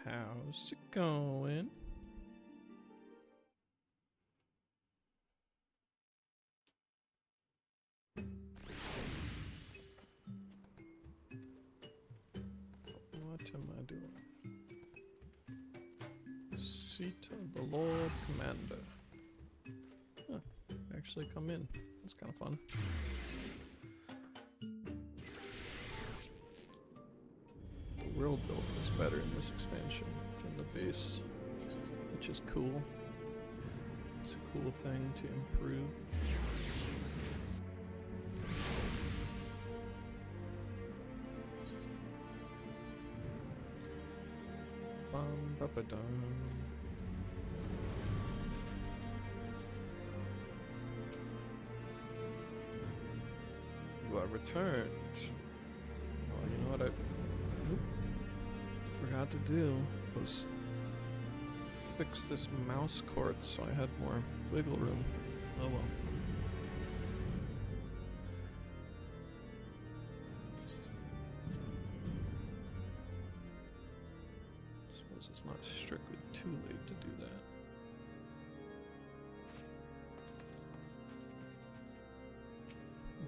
How's it going? What am I doing? Seat of the Lord Commander. Huh, actually come in. That's kind of fun. The world building is better in this expansion than the base, which is cool. It's a cool thing to improve. Bum ba ba dum. You are returned. Well, you know what I forgot to do was fix this mouse cord so I had more wiggle room. Oh well. Suppose it's not strictly too late to do that.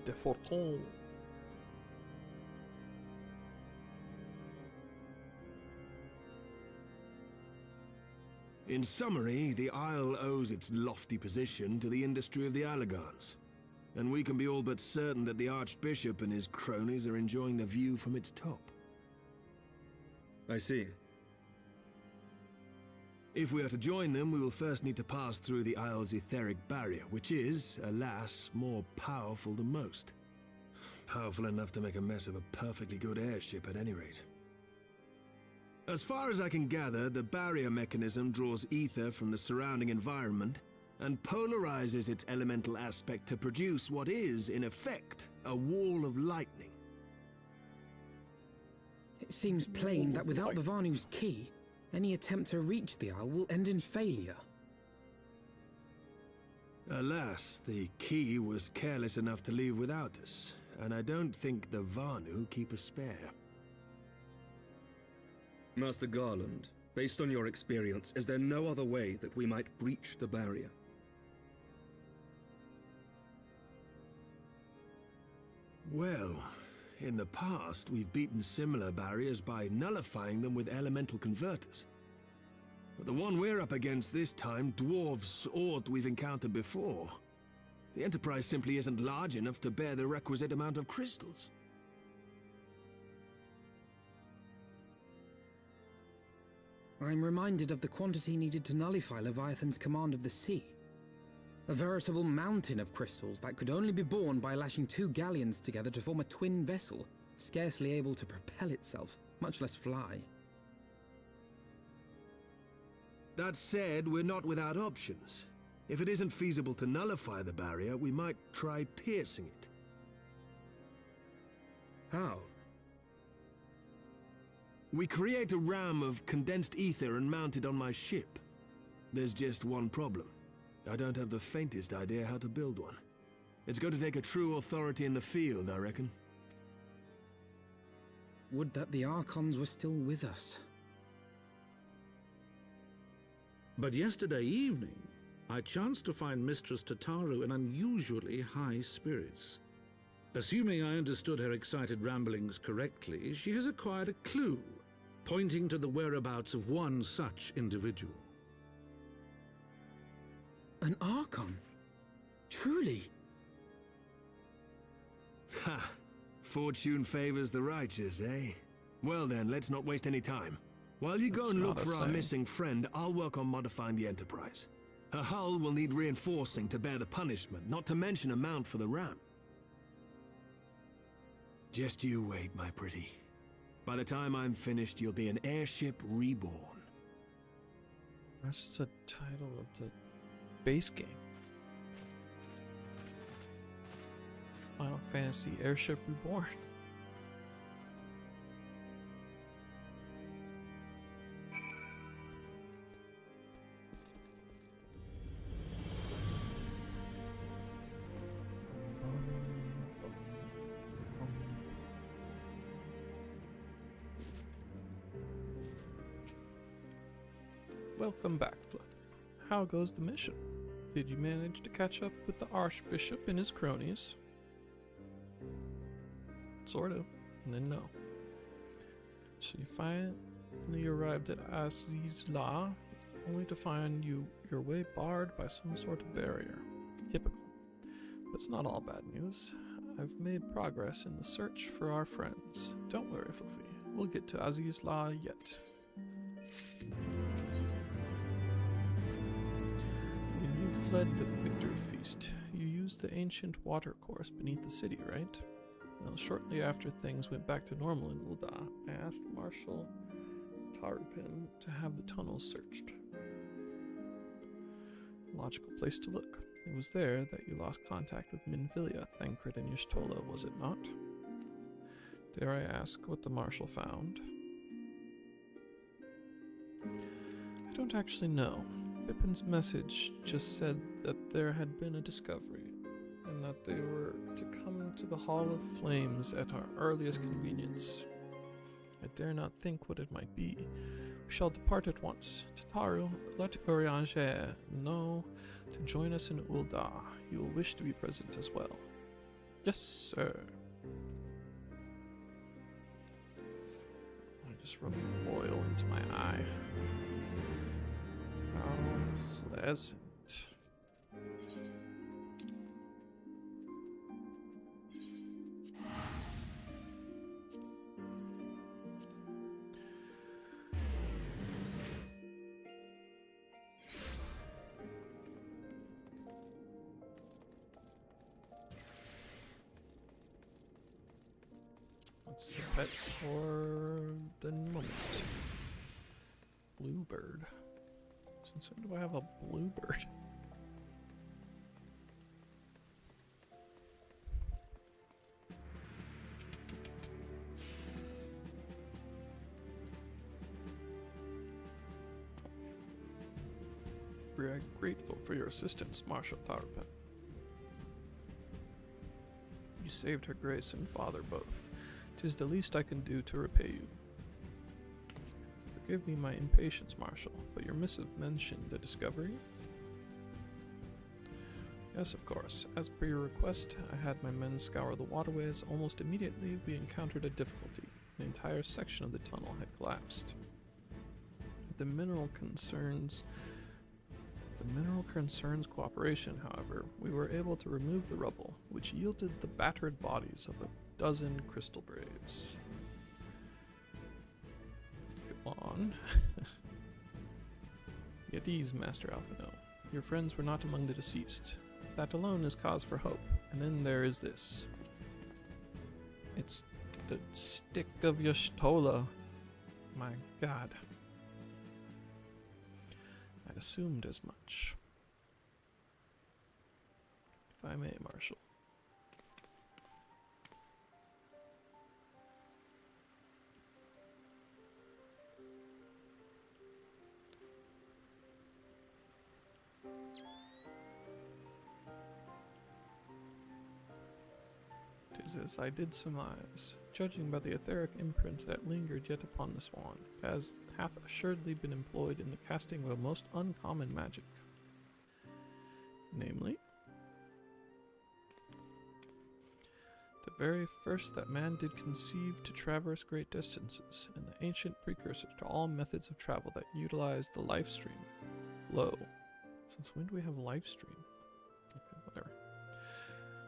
Default. In summary, the Isle owes its lofty position to the industry of the Allagans, and we can be all but certain that the Archbishop and his cronies are enjoying the view from its top. I see. If we are to join them, we will first need to pass through the Isle's etheric barrier, which is, alas, more powerful than most. Powerful enough to make a mess of a perfectly good airship at any rate. As far as I can gather, the barrier mechanism draws ether from the surrounding environment and polarizes its elemental aspect to produce what is, in effect, a wall of lightning. It seems plain that without the Vanu's key, any attempt to reach the Isle will end in failure. Alas, the key was careless enough to leave without us, and I don't think the Vanu keep a spare. Master Garland, based on your experience, is there no other way that we might breach the barrier? Well, in the past, we've beaten similar barriers by nullifying them with elemental converters. But the one we're up against this time dwarfs aught we've encountered before. The Enterprise simply isn't large enough to bear the requisite amount of crystals. I'm reminded of the quantity needed to nullify Leviathan's command of the sea. A veritable mountain of crystals that could only be borne by lashing two galleons together to form a twin vessel, scarcely able to propel itself, much less fly. That said, we're not without options. If it isn't feasible to nullify the barrier, we might try piercing it. How? We create a ram of condensed ether and mount it on my ship. There's just one problem. I don't have the faintest idea how to build one. It's going to take a true authority in the field, I reckon. Would that the Archons were still with us. But yesterday evening, I chanced to find Mistress Tataru in unusually high spirits. Assuming I understood her excited ramblings correctly, she has acquired a clue, pointing to the whereabouts of one such individual. An Archon? Truly? Ha! Fortune favors the righteous, eh? Well then, let's not waste any time. While you go and look for our missing friend, I'll work on modifying the Enterprise. Her hull will need reinforcing to bear the punishment, not to mention a mount for the ram. Just you wait, my pretty. By the time I'm finished, you'll be an airship reborn. That's the title of the base game. Final Fantasy Airship Reborn. Welcome back, Fluff. How goes the mission? Did you manage to catch up with the Archbishop and his cronies? Sort of, and then no. So you finally arrived at Azizla, only to find your way barred by some sort of barrier. Typical. But it's not all bad news. I've made progress in the search for our friends. Don't worry, Fluffy. We'll get to Azizla yet. When you fled the victory feast, you used the ancient watercourse beneath the city, right? Well, shortly after things went back to normal in Ul'dah, I asked Marshal Tarupin to have the tunnels searched. Logical place to look. It was there that you lost contact with Minfilia, Thancred, and Y'shtola, was it not? Dare I ask what the Marshal found? I don't actually know. Pippin's message just said that there had been a discovery, and that they were to come to the Hall of Flames at our earliest convenience. I dare not think what it might be. We shall depart at once. Tataru, let Urianger know to join us in Ul'dah. You will wish to be present as well. Yes, sir. I just rubbed oil into my eye. How pleasant. What's the pet for the moment? Bluebird. Since when do I have a bluebird? We are grateful for your assistance, Marshal Tarupin. You saved Her Grace and Father both. 'Tis the least I can do to repay you. Forgive me my impatience, Marshal, but your missive mentioned a discovery? Yes, of course. As per your request, I had my men scour the waterways. Almost immediately, we encountered a difficulty. An entire section of the tunnel had collapsed. The mineral concerns cooperation, however. We were able to remove the rubble, which yielded the battered bodies of a dozen crystal braves. Go on. At ease, Master Alphino. Your friends were not among the deceased. That alone is cause for hope. And then there is this. It's the stick of Y'shtola. My god. I'd assumed as much. If I may, Marshal. As I did surmise, judging by the etheric imprint that lingered yet upon this wand, as hath assuredly been employed in the casting of a most uncommon magic. Namely, the very first that man did conceive to traverse great distances, and the ancient precursor to all methods of travel that utilized the life stream. Lo, since when do we have life stream? Okay, whatever.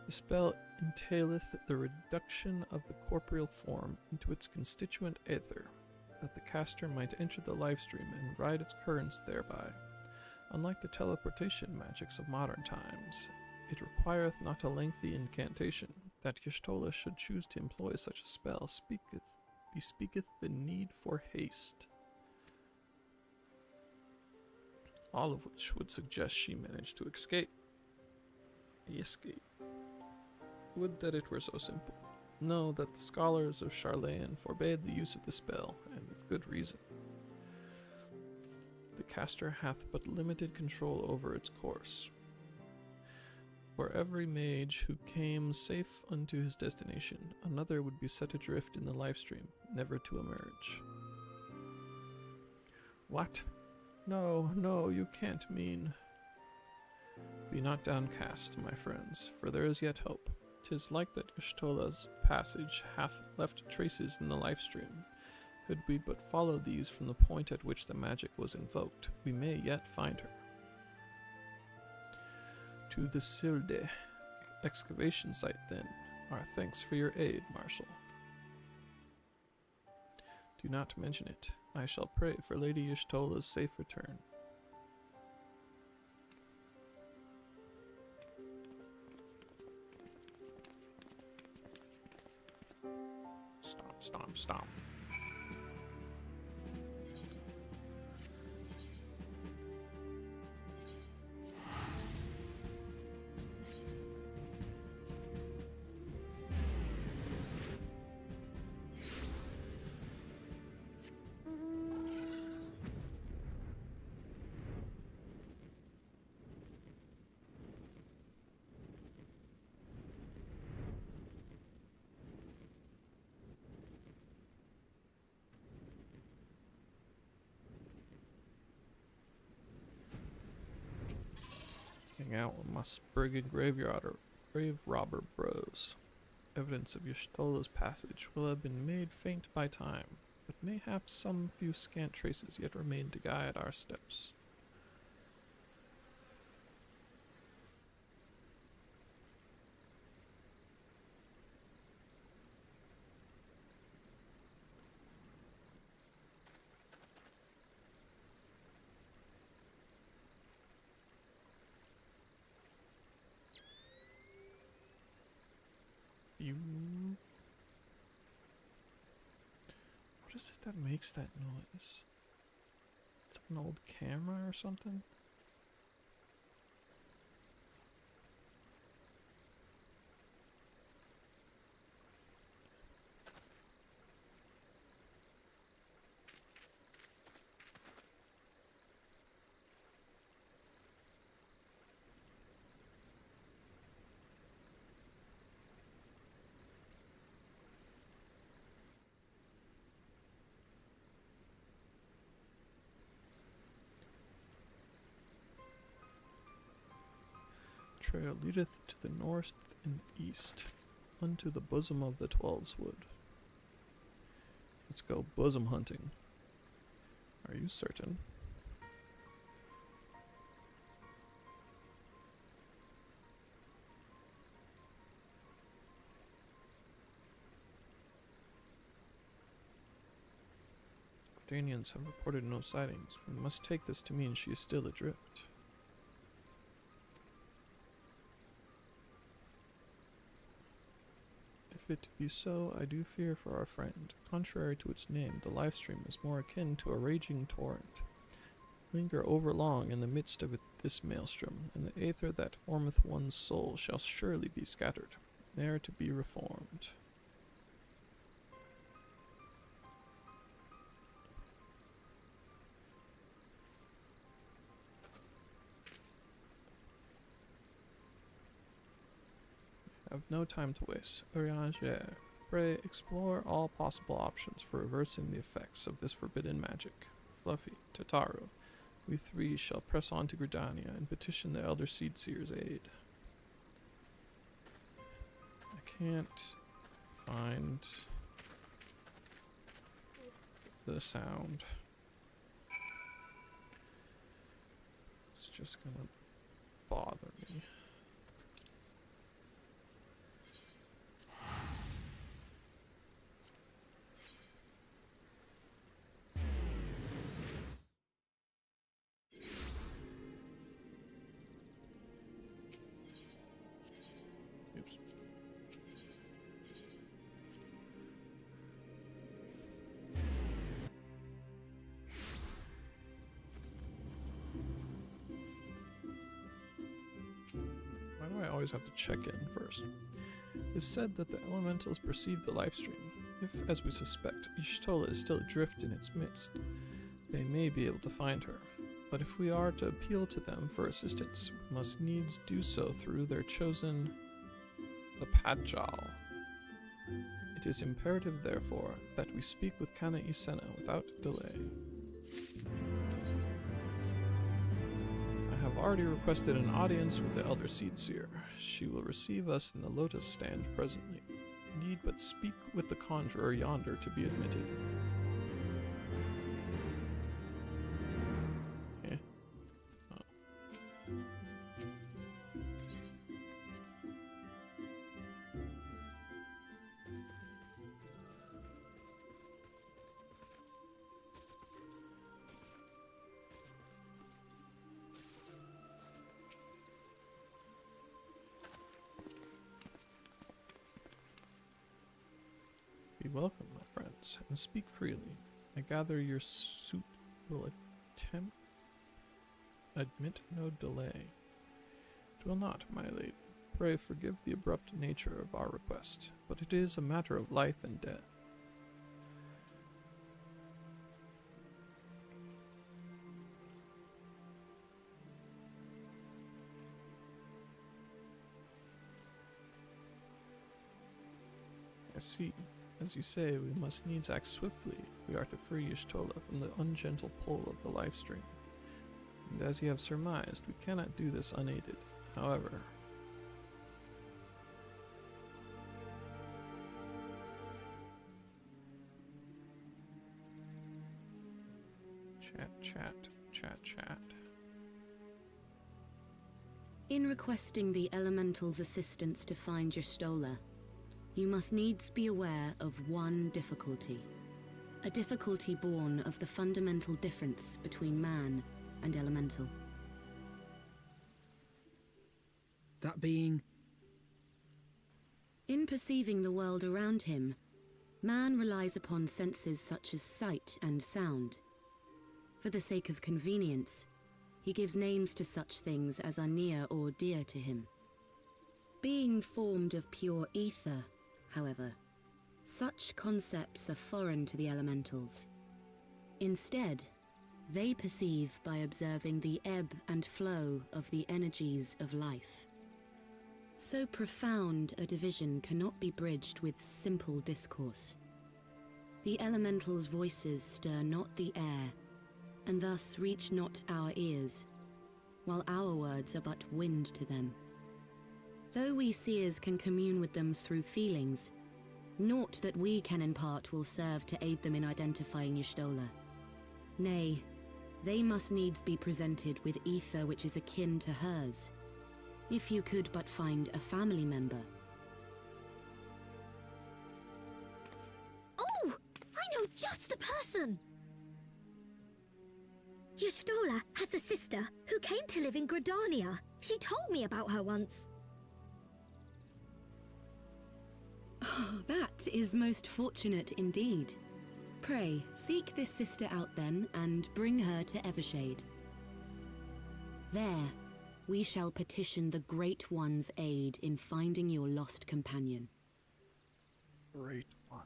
The spell entaileth the reduction of the corporeal form into its constituent aether, that the caster might enter the life stream and ride its currents thereby. Unlike the teleportation magics of modern times, it requireth not a lengthy incantation. That Y'shtola should choose to employ such a spell bespeaketh the need for haste. All of which would suggest she managed to escape. Would that it were so simple. Know that the scholars of Charlayan forbade the use of the spell, and with good reason. The caster hath but limited control over its course. For every mage who came safe unto his destination, another would be set adrift in the life stream, never to emerge. What? No, no, you can't mean. Be not downcast, my friends, for there is yet hope. 'Tis like that Yshtola's passage hath left traces in the life stream. Could we but follow these from the point at which the magic was invoked, we may yet find her. To the Silde excavation site, then. Our thanks for your aid, Marshal. Do not mention it. I shall pray for Lady Yshtola's safe return. Stomp, stomp, stomp. Hang out with my Spriggan grave robber bros. Evidence of Yshtola's passage will have been made faint by time, but mayhaps some few scant traces yet remain to guide our steps. What is it that makes that noise? It's like an old camera or something? Trail leadeth to the north and east, unto the bosom of the Twelveswood. Let's go bosom hunting. Are you certain? Danians have reported no sightings. We must take this to mean she is still adrift. If it be so, I do fear for our friend. Contrary to its name, the livestream is more akin to a raging torrent. Linger overlong in the midst of this maelstrom, and the aether that formeth one's soul shall surely be scattered, ne'er to be reformed. Have no time to waste. Urianger, pray explore all possible options for reversing the effects of this forbidden magic. Fluffy, Tataru, we three shall press on to Gridania and petition the Elder Seedseer's aid. I can't find the sound. It's just gonna bother me. Why do I always have to check in first? It's said that the elementals perceive the lifestream. If, as we suspect, Y'shtola is still adrift in its midst, they may be able to find her. But if we are to appeal to them for assistance, we must needs do so through their chosen the Padjal. It is imperative, therefore, that we speak with Kana Isena without delay. have already requested an audience with the Elder Seedseer. She will receive us in the Lotus Stand presently. You need but speak with the conjurer yonder to be admitted. Eh? Oh. Be welcome, my friends, and speak freely. I gather your suit will admit no delay. It will not, my lady. Pray forgive the abrupt nature of our request, but it is a matter of life and death. I see. As you say, we must needs act swiftly if we are to free Y'shtola from the ungentle pull of the life stream. And as you have surmised, we cannot do this unaided. However, chat. In requesting the Elemental's assistance to find Y'shtola, you must needs be aware of one difficulty. A difficulty born of the fundamental difference between man and Elemental. That being? In perceiving the world around him, man relies upon senses such as sight and sound. For the sake of convenience, he gives names to such things as are near or dear to him. Being formed of pure ether, however, such concepts are foreign to the Elementals. Instead, they perceive by observing the ebb and flow of the energies of life. So profound a division cannot be bridged with simple discourse. The Elementals' voices stir not the air, and thus reach not our ears, while our words are but wind to them. Though we seers can commune with them through feelings, naught that we can impart will serve to aid them in identifying Y'shtola. Nay, they must needs be presented with ether which is akin to hers. If you could but find a family member. Oh! I know just the person! Y'shtola has a sister who came to live in Gridania. She told me about her once. Oh, that is most fortunate indeed. Pray, seek this sister out then, and bring her to Evershade. There, we shall petition the Great One's aid in finding your lost companion. Great One.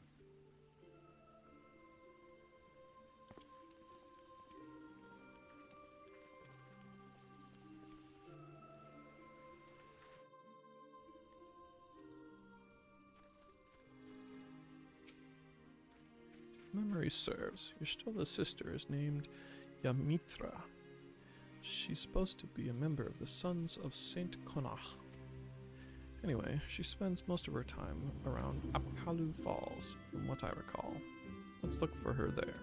Memory serves, Y'shtola's sister is named Yamitra. She's supposed to be a member of the Sons of Saint Connacht. Anyway, she spends most of her time around Apkalu Falls, from what I recall. Let's look for her there.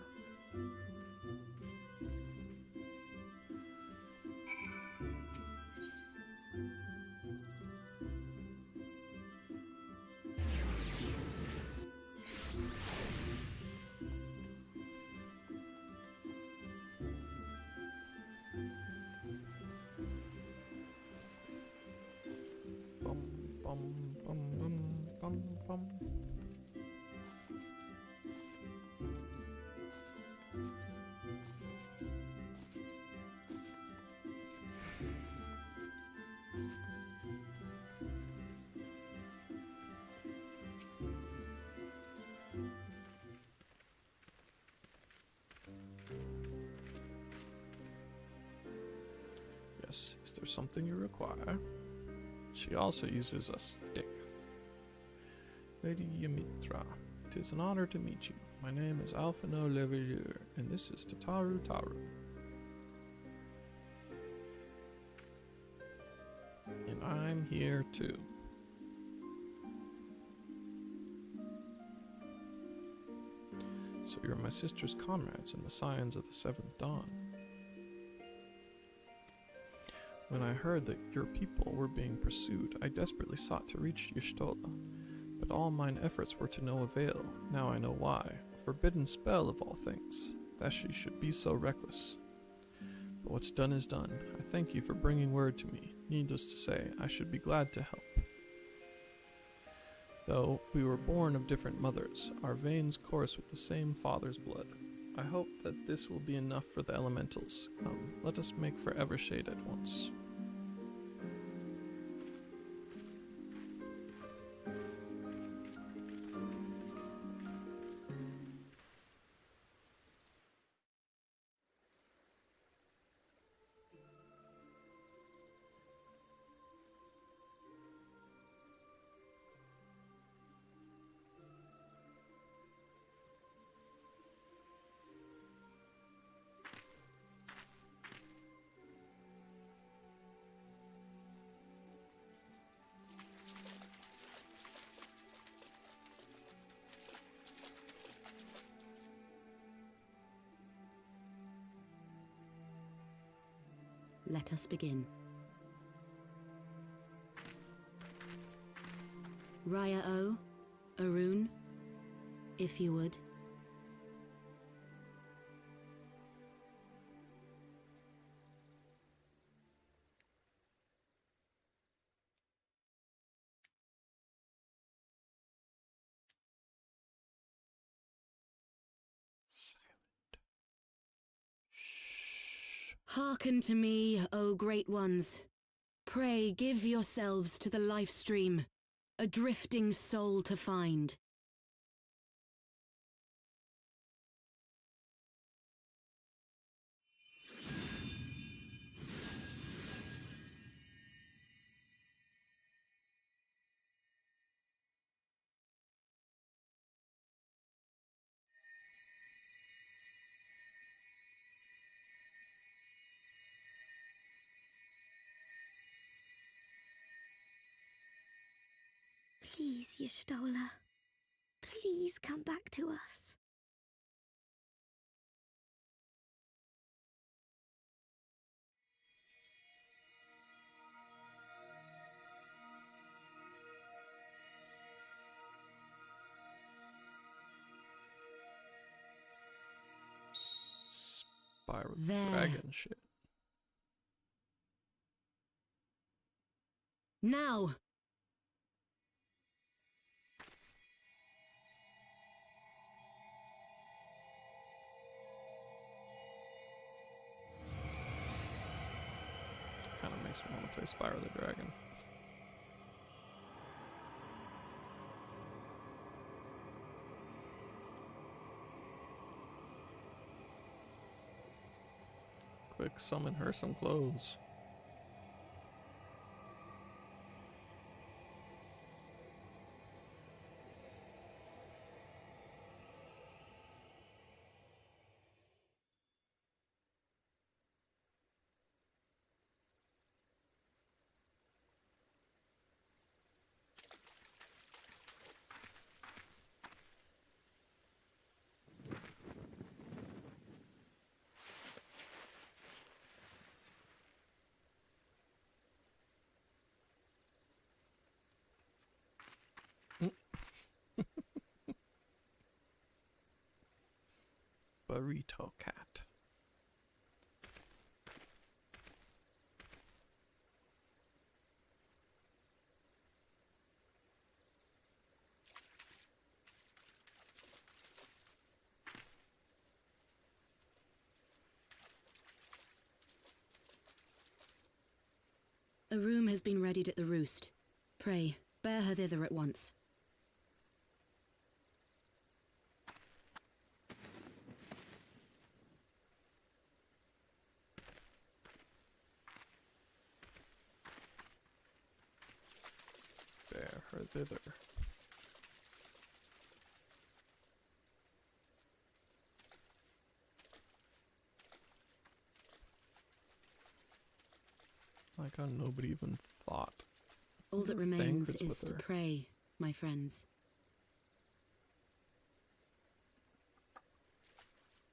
Bum. Yes, is there something you require? She also uses a stick. Lady Yamitra, it is an honor to meet you. My name is Alphino Levilleur, and this is Tataru Taru. here too. So you're my sister's comrades in the signs of the seventh dawn. When I heard that your people were being pursued, I desperately sought to reach Y'shtola, but all mine efforts were to no avail. Now I know why. A forbidden spell of all things, that she should be so reckless. But what's done is done. I thank you for bringing word to me. Needless to say, I should be glad to help. Though we were born of different mothers, our veins course with the same father's blood. I hope that this will be enough for the elementals. Come, let us make for Evershade at once. Let us begin. Raya O, Arun, if you would. Hearken to me, O great ones. Pray give yourselves to the life stream, a drifting soul to find. Please, Y'shtola. Please come back to us. Spiral There. dragon shit. Now! Kind of makes me want to play Spiral the Dragon. Quick, summon her some clothes. Burrito cat. A room has been readied at the roost. Pray, bear her thither at once. Bear her thither. Like how nobody even thought All that Thank remains it's is with to her. pray, my friends.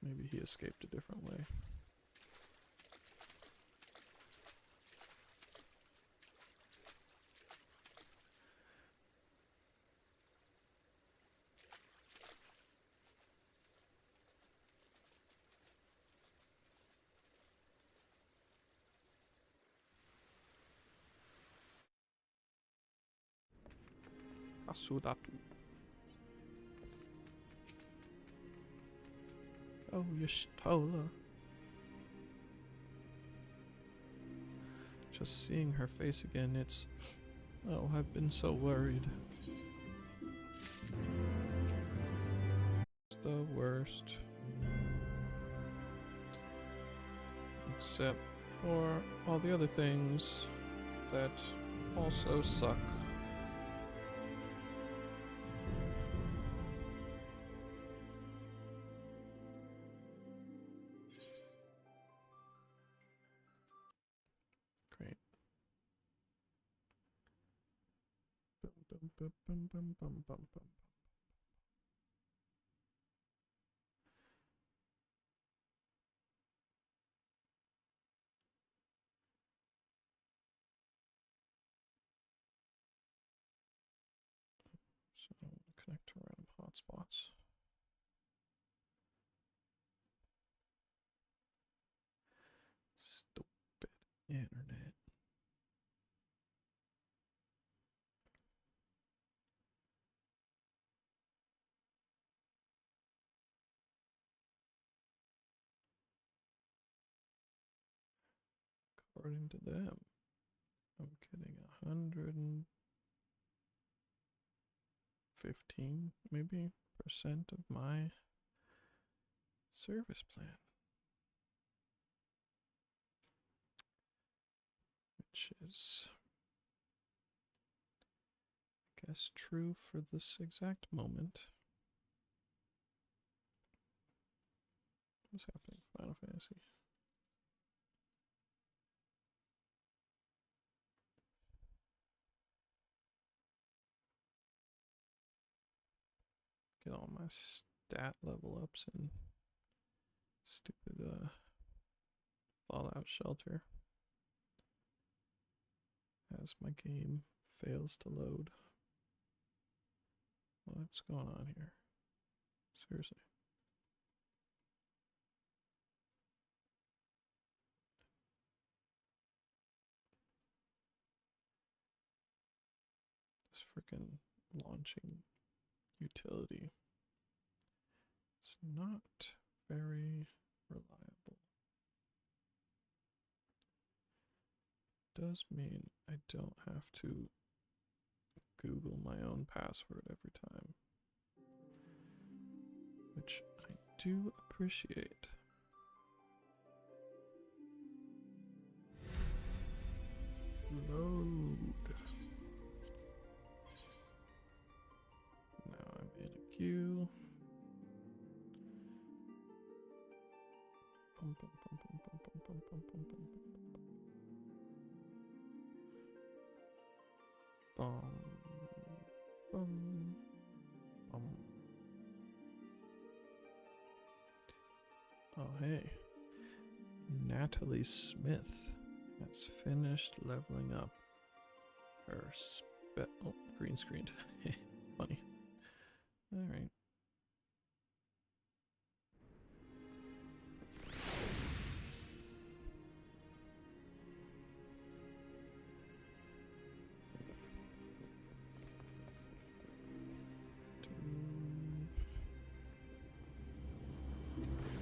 Maybe he escaped a different way. Kasudatu. Oh, Y'shtola. Just seeing her face again, it's... Oh, I've been so worried. It's the worst. Except for all the other things that also suck. Great. Bum, bum, bum, bum, bum, bum, bum. So I'm going to connect to random hotspots. Stupid internet. According to them, I'm getting 115 maybe percent of my service plan, which is, I guess, true for this exact moment. What's happening? Final Fantasy. Get all my stat level ups in stupid Fallout Shelter as my game fails to load. What's going on here? Seriously. This freaking launching utility. It's not very reliable. Does mean I don't have to Google my own password every time, which I do appreciate. Load. Now I'm in a queue. Bum, bum, bum, bum, bum, bum, bum, bum, bum, bum, bum, bum. Oh, hey. Natalie Smith has finished leveling up her oh, green screened. Funny. Alright.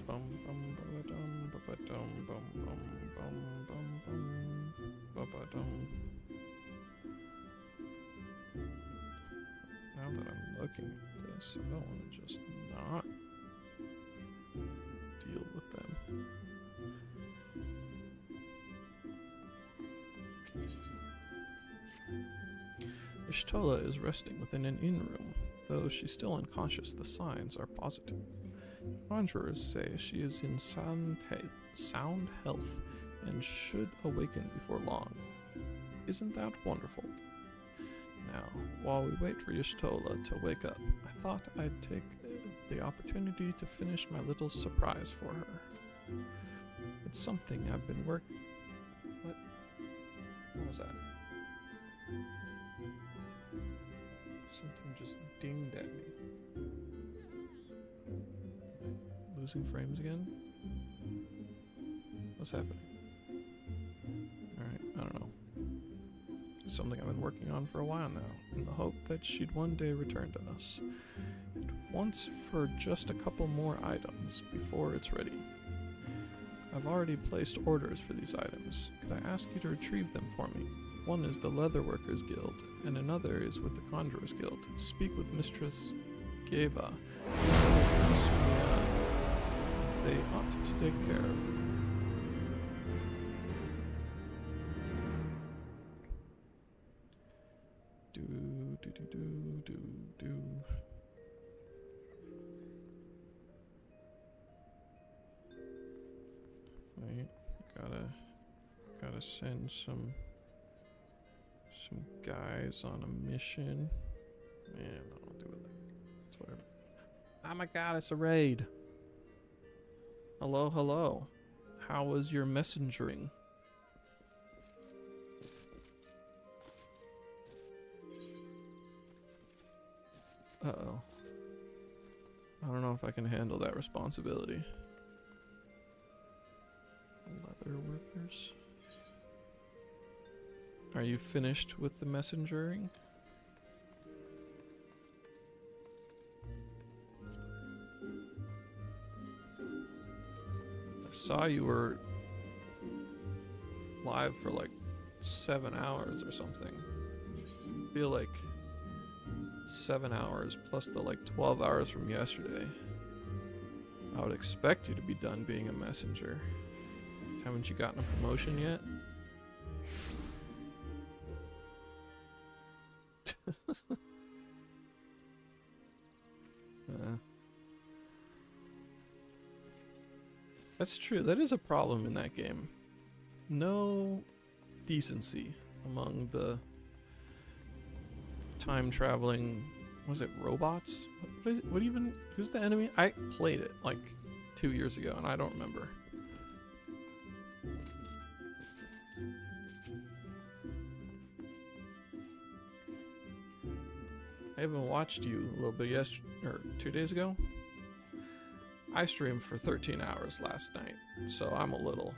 Bum bum ba dum ba dum bum bum bum bum bum ba dum. Now that I'm looking at this, I don't want to just not deal with them. Y'shtola is resting within an inn room. Though she's still unconscious, the signs are positive. Conjurers say she is in sound health and should awaken before long. Isn't that wonderful? Now, while we wait for Y'shtola to wake up, I thought I'd take the opportunity to finish my little surprise for her. It's something I've been working... What was that? Something just dinged at me. Losing frames again? What's happening? Alright, I don't know. Something I've been working on for a while now, in the hope that she'd one day return to us. It wants for just a couple more items before it's ready. I've already placed orders for these items. Could I ask you to retrieve them for me? One is the Leatherworkers Guild, and another is with the Conjurers Guild. Speak with Mistress Geva. They ought to take care of you. Do. Wait, gotta send some guys on a mission. Man, I don't do it. It's whatever. Oh my god, it's a raid. Hello. How was your messengering? Uh-oh. I don't know if I can handle that responsibility. Leather workers. Are you finished with the messengering? I saw you were live for like 7 hours or something. I feel like 7 hours plus the like 12 hours from yesterday. I would expect you to be done being a messenger. Haven't you gotten a promotion yet? That's true. That is a problem in that game. No decency among the time traveling. Was it robots? What even? Who's the enemy? I played it like 2 years ago and I don't remember. I haven't watched you a little bit yesterday, or 2 days ago. I streamed for 13 hours last night, so I'm a little...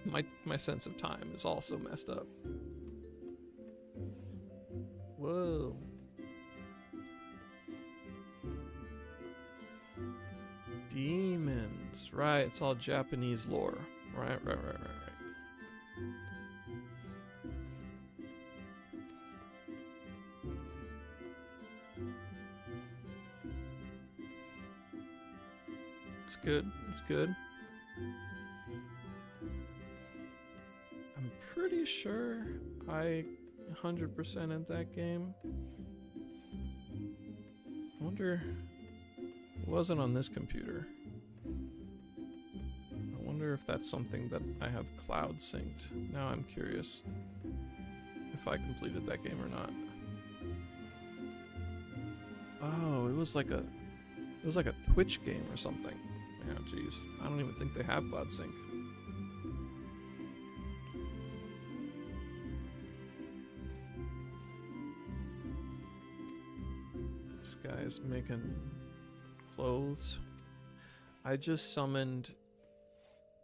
My sense of time is also messed up. Whoa. Demons. Right, it's all Japanese lore. Right. It's good. I'm pretty sure I 100% in that game. I wonder, it wasn't on this computer. I wonder if that's something that I have cloud synced. Now I'm curious if I completed that game or not. Oh, it was like a Twitch game or something. Yeah, jeez. I don't even think they have cloud sync. This guy's making clothes. I just summoned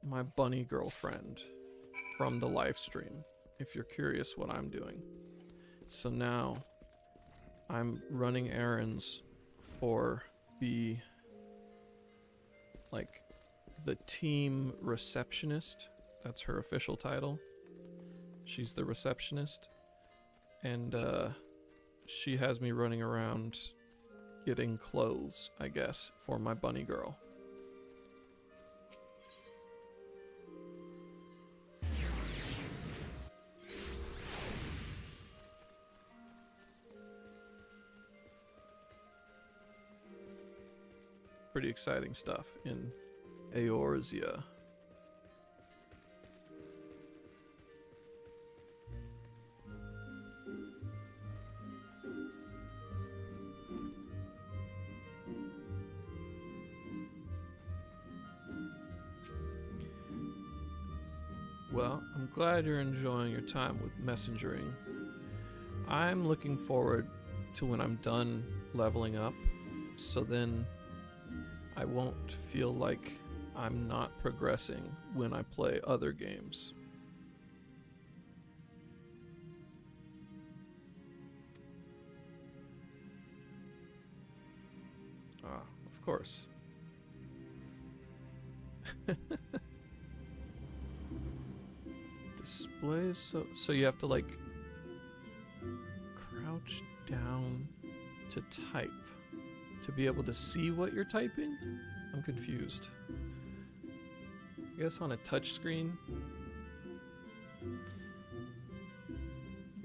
my bunny girlfriend from the live stream, if you're curious what I'm doing. So now I'm running errands for the team receptionist. That's her official title. She's the receptionist. And she has me running around getting clothes, I guess, for my bunny girl. Pretty exciting stuff in Eorzea. Well, I'm glad you're enjoying your time with messengering. I'm looking forward to when I'm done leveling up, so then I won't feel like I'm not progressing when I play other games. Ah, of course. Displays, so you have to like crouch down to type to be able to see what you're typing? I'm confused. I guess on a touch screen,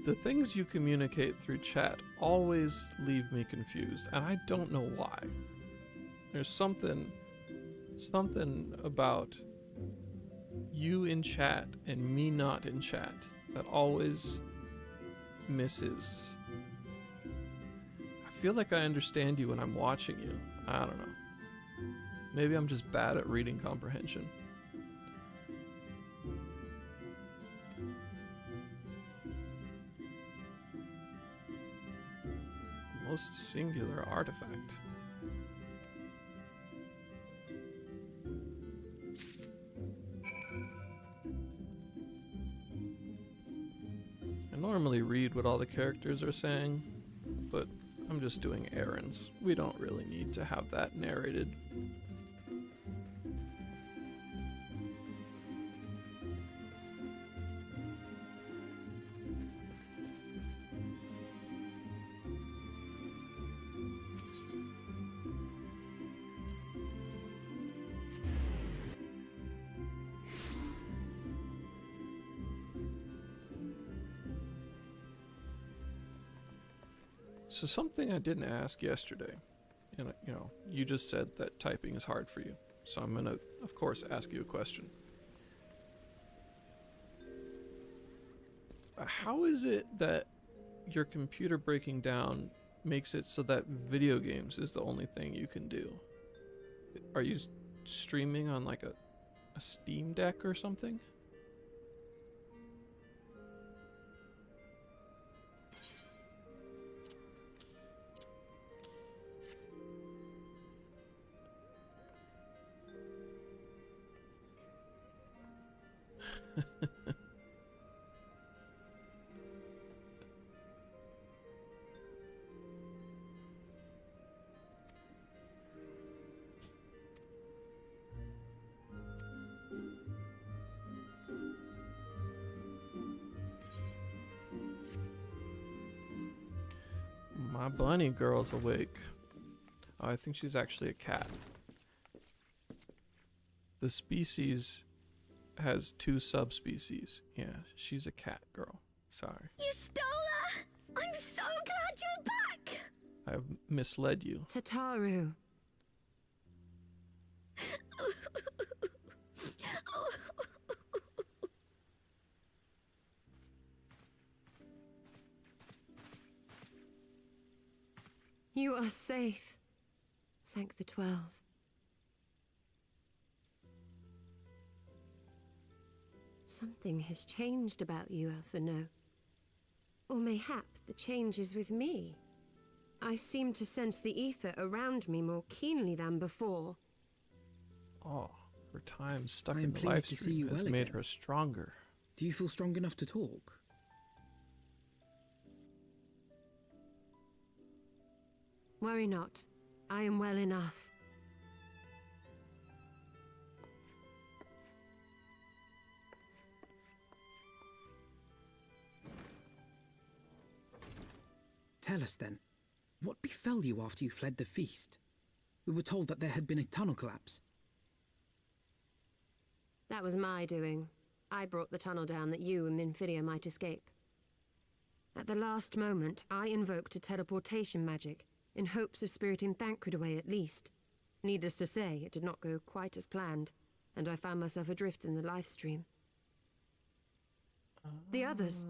the things you communicate through chat always leave me confused, and I don't know why. There's something about you in chat and me not in chat that always misses. I feel like I understand you when I'm watching you. I don't know. Maybe I'm just bad at reading comprehension. Most singular artifact. I normally read what all the characters are saying, but I'm just doing errands. We don't really need to have that narrated. So something I didn't ask yesterday, and you just said that typing is hard for you. So I'm gonna, of course, ask you a question. How is it that your computer breaking down makes it so that video games is the only thing you can do? Are you streaming on like a Steam Deck or something? My bunny girl's awake. Oh, I think she's actually a cat. The species has 2 subspecies. Yeah, she's a cat girl. Sorry. You stole her! I'm so glad you're back! I've misled you. Tataru. You are safe. Thank the 12. Something has changed about you, Alphino. Or mayhap the change is with me. I seem to sense the ether around me more keenly than before. Oh, her time stuck I in am the pleased live to see stream you has well made again. her stronger. Do you feel strong enough to talk? Worry not. I am well enough. Tell us then, what befell you after you fled the feast? We were told that there had been a tunnel collapse. That was my doing. I brought the tunnel down that you and Minfidia might escape. At the last moment, I invoked a teleportation magic, in hopes of spiriting Thancred away at least. Needless to say, it did not go quite as planned, and I found myself adrift in the life stream. The others,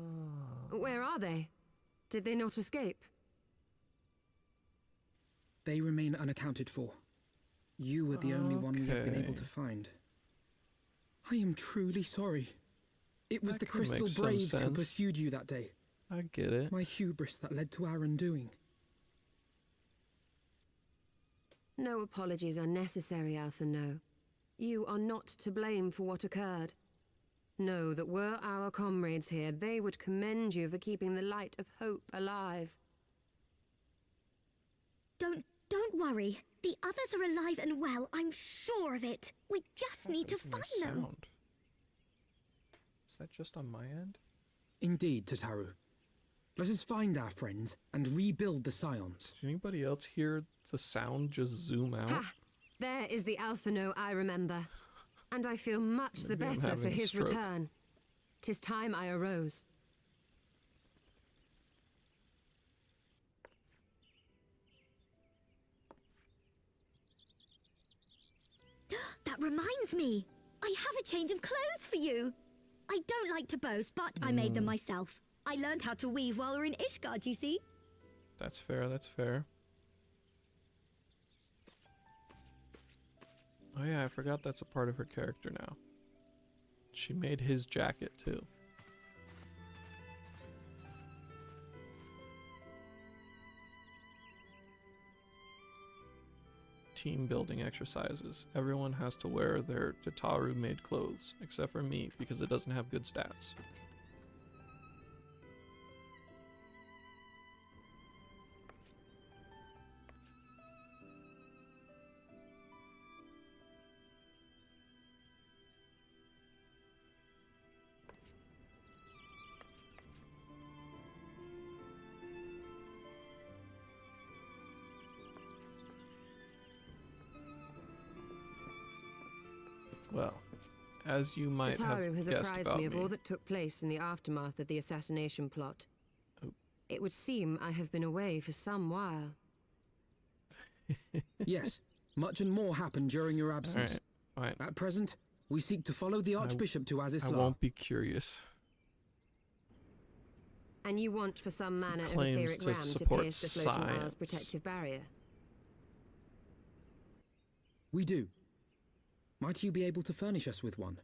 where are they? Did they not escape? They remain unaccounted for. You were the only one we have been able to Okay. find. I am truly sorry. It was That the could make Crystal some Braves who sense. pursued you that day. I get it. My hubris that led to our undoing. No apologies are necessary, Alpha No. You are not to blame for what occurred. Know that were our comrades here, they would commend you for keeping the light of hope alive. Don't worry. The others are alive and well, I'm sure of it. We just need to Making a find them. sound. Is that just on my end? Indeed, Tataru. Let us find our friends and rebuild the Scions. Did anybody else hear the sound just zoom out? Ha! There is the Alpha No I remember. And I feel much the Maybe I'm better for having a his stroke. return. 'Tis time I arose. That reminds me. I have a change of clothes for you. I don't like to boast, but I made them myself. I learned how to weave while we're in Ishgard, you see. That's fair, that's fair. Oh yeah, I forgot that's a part of her character now. She made his jacket too. Team building exercises. Everyone has to wear their Tataru made clothes, except for me, because it doesn't have good stats. Well, as you might Tataru have has guessed apprised about me of all that took place in the aftermath of the assassination plot. Oh. It would seem I have been away for some while. Yes, much and more happened during your absence. Alright, fine. At present, we seek to follow the Archbishop to I Azisla. won't be curious. And you want for some manner of Claims etheric to ram to support pierce the floating isle's science. protective barrier? We do. Might you be able to furnish us with one?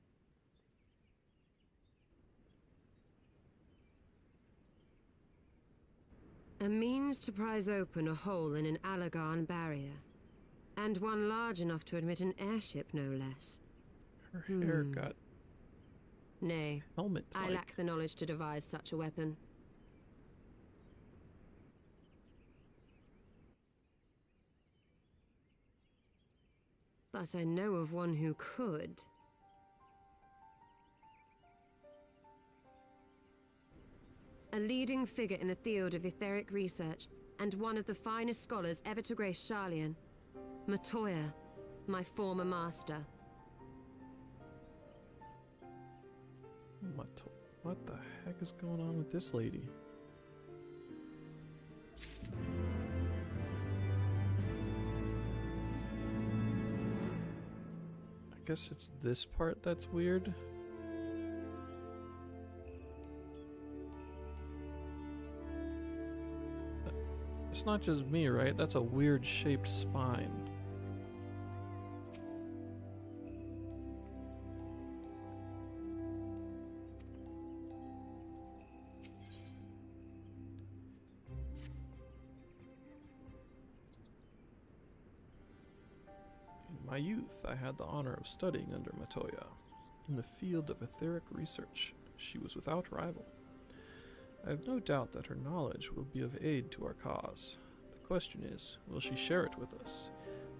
A means to prise open a hole in an Alagarn barrier. And one large enough to admit an airship, no less. Her hair got Nay, helmet-like. I lack the knowledge to devise such a weapon. But I know of one who could. A leading figure in the field of etheric research, and one of the finest scholars ever to grace Sharlayan. Matoya, my former master. What the heck is going on with this lady? I guess it's this part that's weird. It's not just me, right? That's a weird shaped spine. In my youth, I had the honor of studying under Matoya. In the field of etheric research, she was without rival. I have no doubt that her knowledge will be of aid to our cause. The question is, will she share it with us?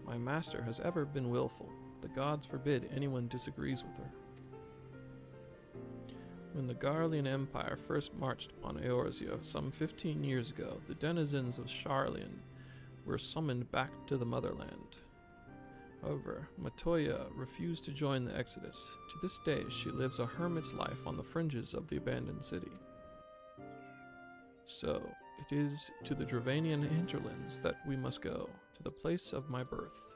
My master has ever been willful. The gods forbid anyone disagrees with her. When the Garlean Empire first marched upon Eorzea some 15 years ago, the denizens of Sharlayan were summoned back to the motherland. However, Matoya refused to join the exodus. To this day, she lives a hermit's life on the fringes of the abandoned city. So, it is to the Dravanian hinterlands that we must go, to the place of my birth.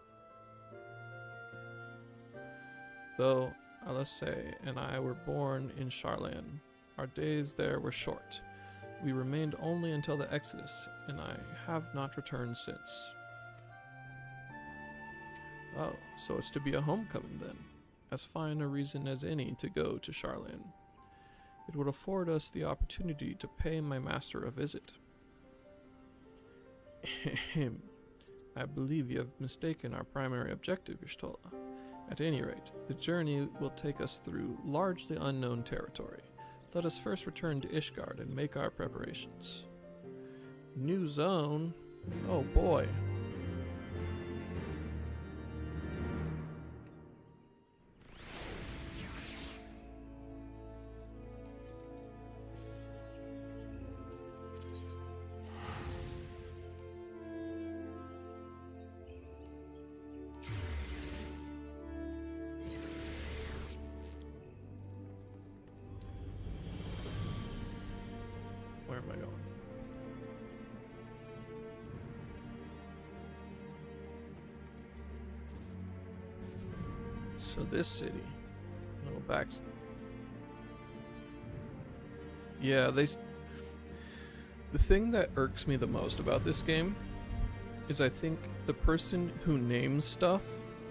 Though Alase and I were born in Sharlayan, our days there were short. We remained only until the Exodus, and I have not returned since. Oh, so it's to be a homecoming then. As fine a reason as any to go to Sharlayan. It would afford us the opportunity to pay my master a visit. Ahem. I believe you have mistaken our primary objective, Y'shtola. At any rate, the journey will take us through largely unknown territory. Let us first return to Ishgard and make our preparations. New zone? Oh boy. Where am I going? So this city, little back. Yeah, the thing that irks me the most about this game is I think the person who names stuff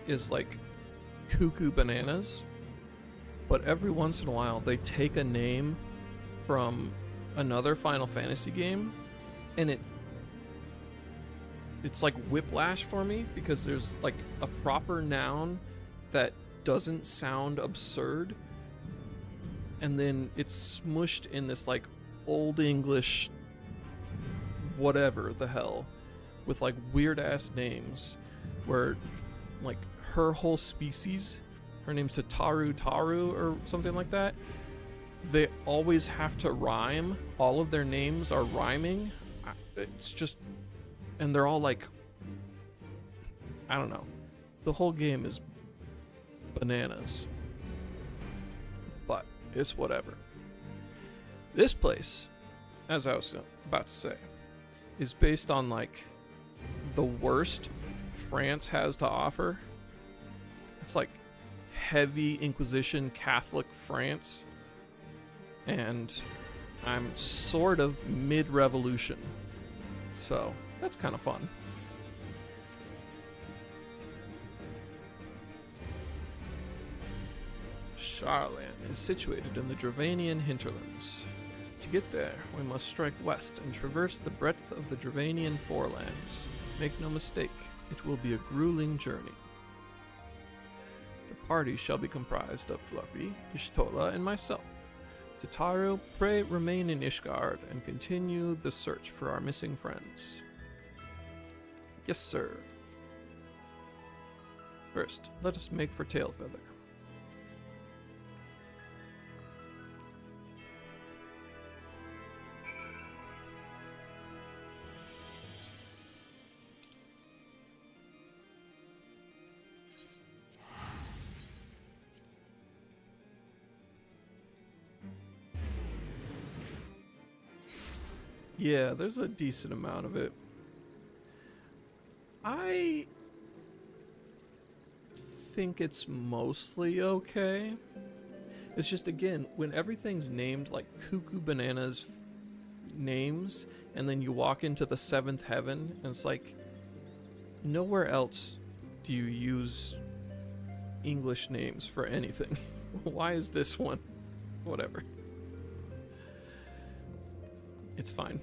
is like cuckoo bananas, but every once in a while they take a name from another Final Fantasy game and it's like whiplash for me, because there's like a proper noun that doesn't sound absurd, and then it's smushed in this like old English whatever the hell with like weird ass names, where like her whole species, her name's Taru or something like that, they always have to rhyme. All of their names are rhyming. It's just, and they're all like, I don't know, the whole game is bananas, but it's whatever. This place, as I was about to say, is based on like the worst France has to offer. It's like heavy Inquisition Catholic France, and I'm sort of mid-revolution, so that's kind of fun. Charlan is situated in the Dravanian hinterlands. To get there, we must strike west and traverse the breadth of the Dravanian forelands. Make no mistake, it will be a grueling journey. The party shall be comprised of Fluffy, Y'shtola, and myself. Tataru, pray remain in Ishgard and continue the search for our missing friends. Yes, sir. First, let us make for Tailfeather. Yeah, there's a decent amount of it. I think it's mostly okay. It's just, again, when everything's named like cuckoo bananas names, and then you walk into the seventh heaven, and it's like, nowhere else do you use English names for anything. Why is this one? Whatever. It's fine.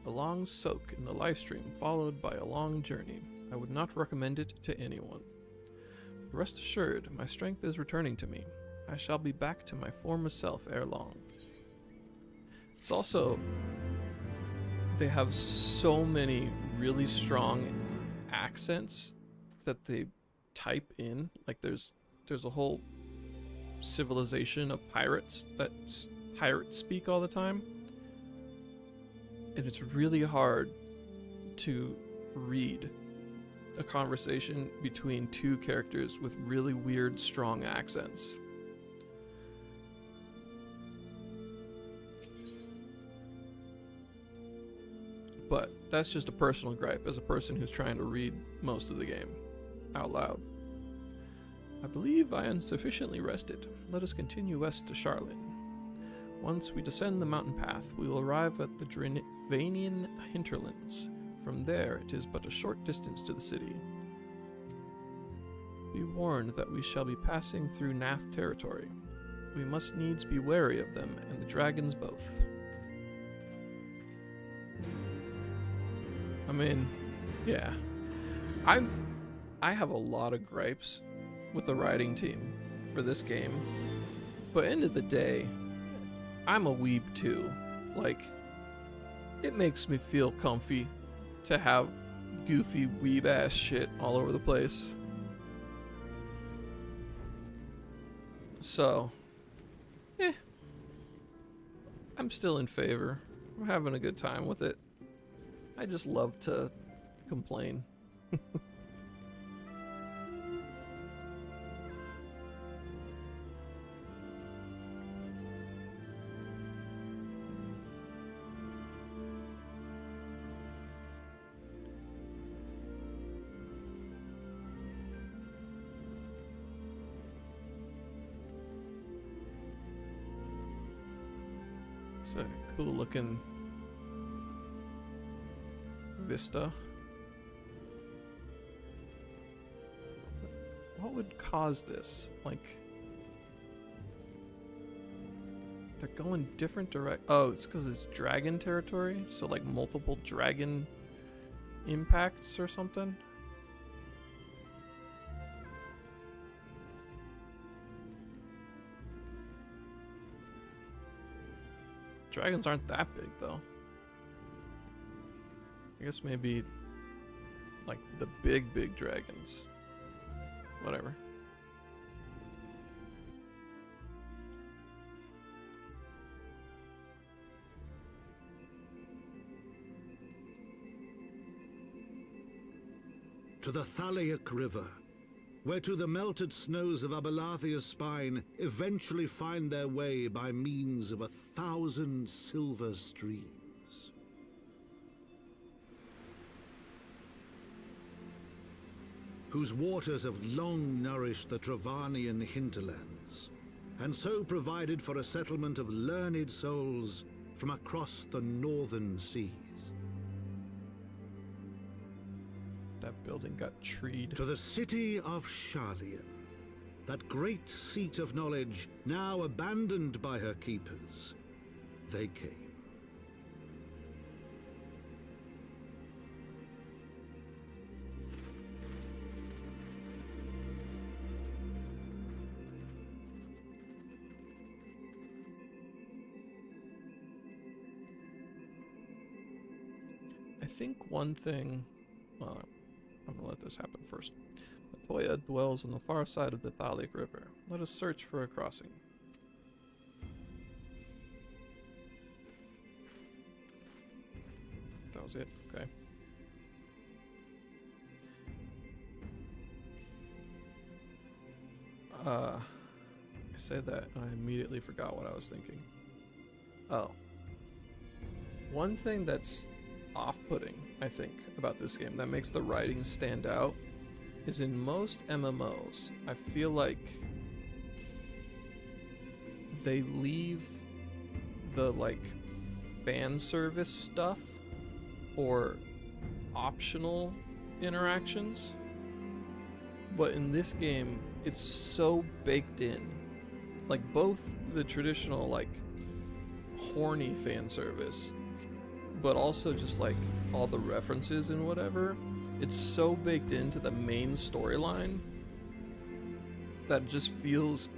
A long soak in the livestream followed by a long journey. I would not recommend it to anyone. Rest assured, my strength is returning to me. I shall be back to my former self ere long. It's also, they have so many really strong accents that they type in. Like there's a whole civilization of pirates that pirate speak all the time, and it's really hard to read a conversation between two characters with really weird strong accents. But that's just a personal gripe as a person who's trying to read most of the game out loud. I believe I am sufficiently rested. Let us continue west to Charlan. Once we descend the mountain path, we will arrive at the Dravanian hinterlands. From there it is but a short distance to the city. Be warned that we shall be passing through Nath territory. We must needs be wary of them, and the dragons both. I mean, yeah. I have a lot of gripes with the writing team for this game. But end of the day, I'm a weeb too. Like, it makes me feel comfy to have goofy weeb ass shit all over the place. So, I'm still in favor. I'm having a good time with it. I just love to complain. It's a cool looking vista. What would cause this? Like, they're going different Oh, it's because it's dragon territory, so like multiple dragon impacts or something. Dragons aren't that big though. I guess maybe like the big dragons. Whatever. To the Thaliac River, where to the melted snows of Abelathia's spine eventually find their way by means of 1,000 silver streams. Whose waters have long nourished the Travanian hinterlands, and so provided for a settlement of learned souls from across the northern seas. That building got treed. To the city of Sharlian, that great seat of knowledge now abandoned by her keepers, they came. I think one thing... I'm gonna let this happen first. Matoya dwells on the far side of the Thaliac River. Let us search for a crossing. That was it? Okay. I said that and I immediately forgot what I was thinking. Oh. One thing that's off-putting, I think, about this game that makes the writing stand out is in most MMOs, I feel like they leave the like fan service stuff or optional interactions, but in this game it's so baked in, like both the traditional like horny fan service but also just like all the references and whatever, it's so baked into the main storyline that it just feels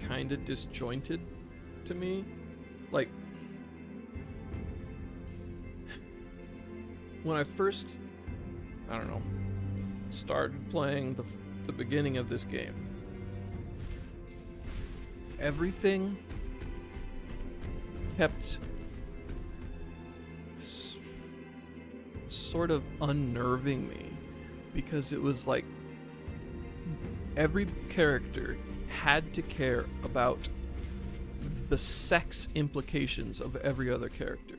kind of disjointed to me. Like, when I first, I don't know, started playing the beginning of this game, everything kept sort of unnerving me, because it was like every character had to care about the sex implications of every other character.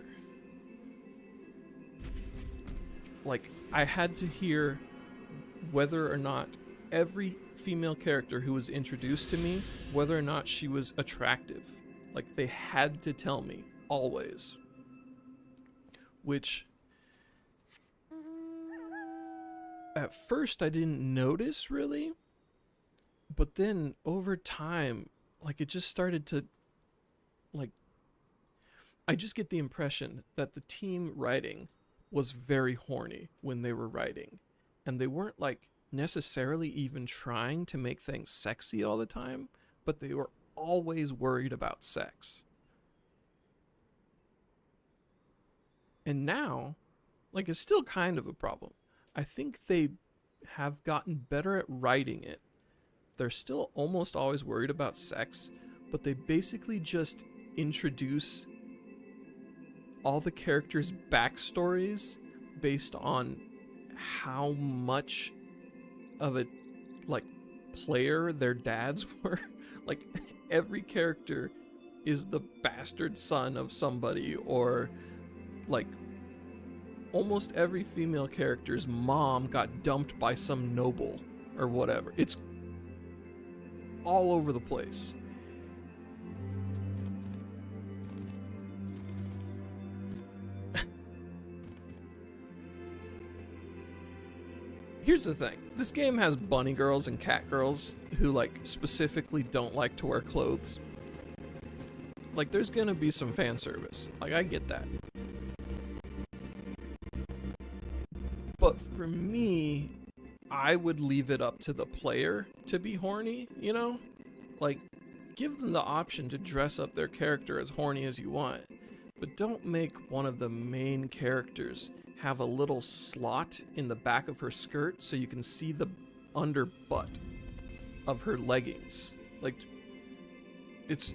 Like, I had to hear whether or not every female character who was introduced to me, whether or not she was attractive. Like, they had to tell me, always. Which at first I didn't notice really, but then over time, like, it just started to, like, I just get the impression that the team writing was very horny when they were writing, and they weren't like necessarily even trying to make things sexy all the time, but they were always worried about sex. And now, like, it's still kind of a problem. I think they have gotten better at writing it. They're still almost always worried about sex, but they basically just introduce all the characters' backstories based on how much of a, like, player their dads were. Like, every character is the bastard son of somebody, or like almost every female character's mom got dumped by some noble or whatever. It's all over the place. Here's the thing. This game has bunny girls and cat girls who, like, specifically don't like to wear clothes. Like, there's gonna be some fan service. Like, I get that. But for me, I would leave it up to the player to be horny, you know? Like, give them the option to dress up their character as horny as you want. But don't make one of the main characters have a little slot in the back of her skirt so you can see the under butt of her leggings. Like, it's...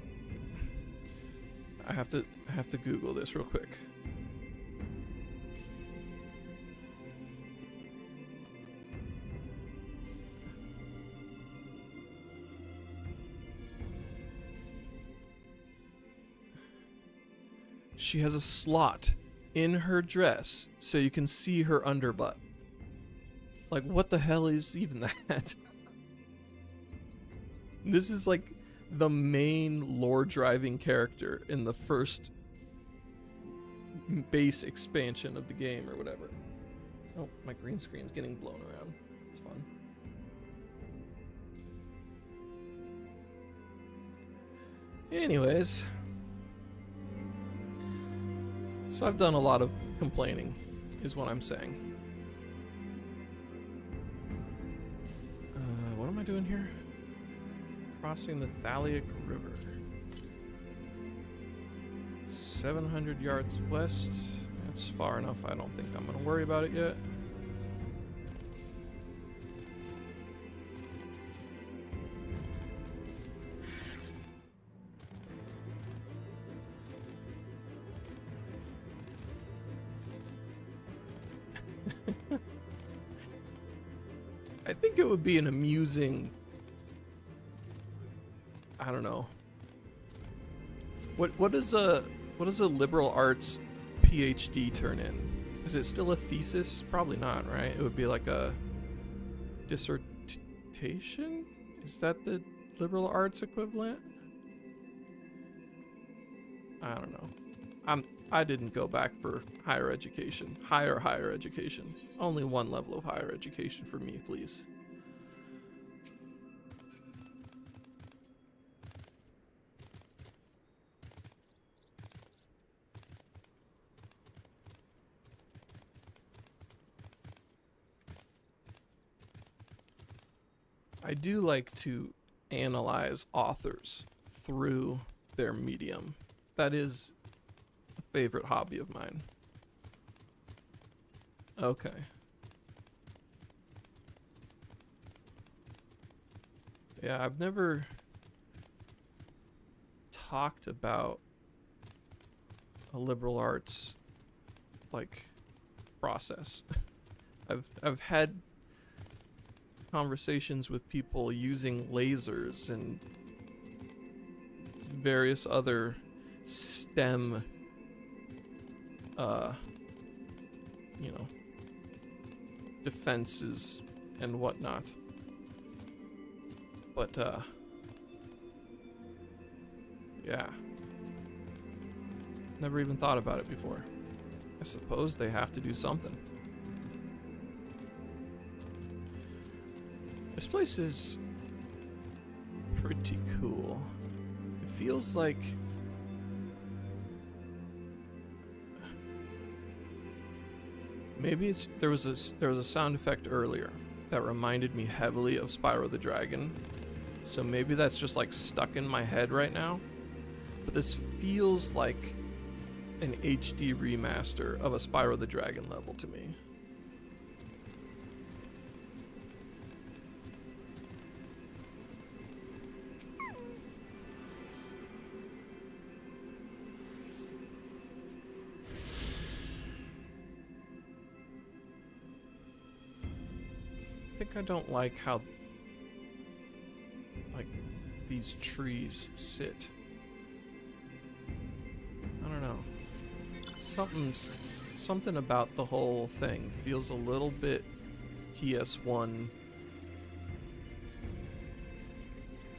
I have to Google this real quick. She has a slot in her dress so you can see her underbutt. Like, what the hell is even that? This is like the main lore driving character in the first base expansion of the game or whatever. Oh, my green screen's getting blown around. It's fun. Anyways, so I've done a lot of complaining, is what I'm saying. What am I doing here? Crossing the Thaliac River. 700 yards west. That's far enough. I don't think I'm going to worry about it yet. I think it would be an amusing, I don't know. What does a liberal arts PhD turn in? Is it still a thesis? Probably not, right? It would be like a dissertation? Is that the liberal arts equivalent? I don't know. I didn't go back for higher education. Higher education. Only one level of higher education for me, please. I do like to analyze authors through their medium. That is a favorite hobby of mine. Okay. Yeah, I've never talked about a liberal arts, like, process. I've had conversations with people using lasers and various other STEM you know, defenses and whatnot. But yeah, never even thought about it before. I suppose they have to do something. This place is pretty cool. It feels like maybe there was a sound effect earlier that reminded me heavily of Spyro the Dragon. So maybe that's just like stuck in my head right now. But this feels like an HD remaster of a Spyro the Dragon level to me. I think I don't like how these trees sit. I don't know. Something about the whole thing feels a little bit PS1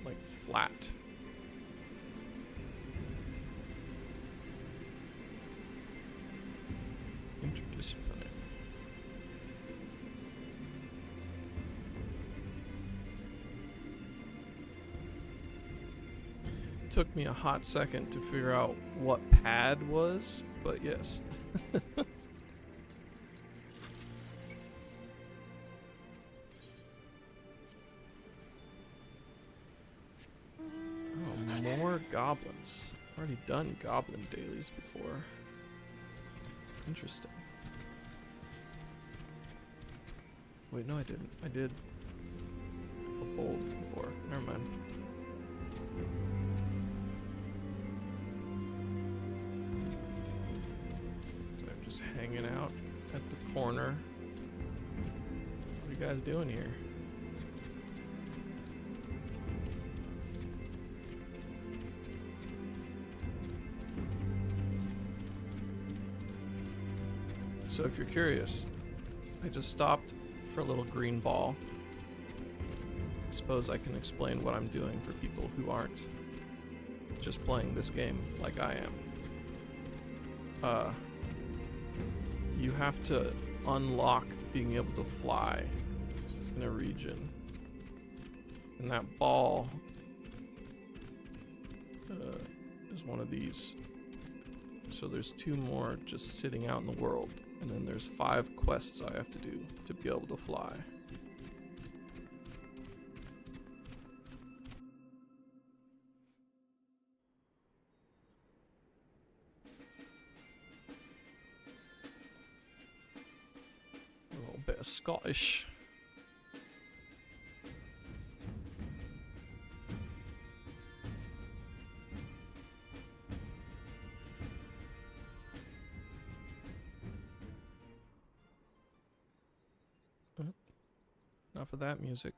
like flat. Interdisciplinary. Took me a hot second to figure out what pad was, but yes. Oh, more goblins. Already done goblin dailies before. Interesting. Wait, no I didn't. I did a bold before. Never mind. Just hanging out at the corner. What are you guys doing here? So if you're curious, I just stopped for a little green ball. I suppose I can explain what I'm doing for people who aren't just playing this game like I am. You have to unlock being able to fly in a region. And that ball is one of these. So there's 2 more just sitting out in the world. And then there's 5 quests I have to do to be able to fly. Bit of Scottish. Enough of that music.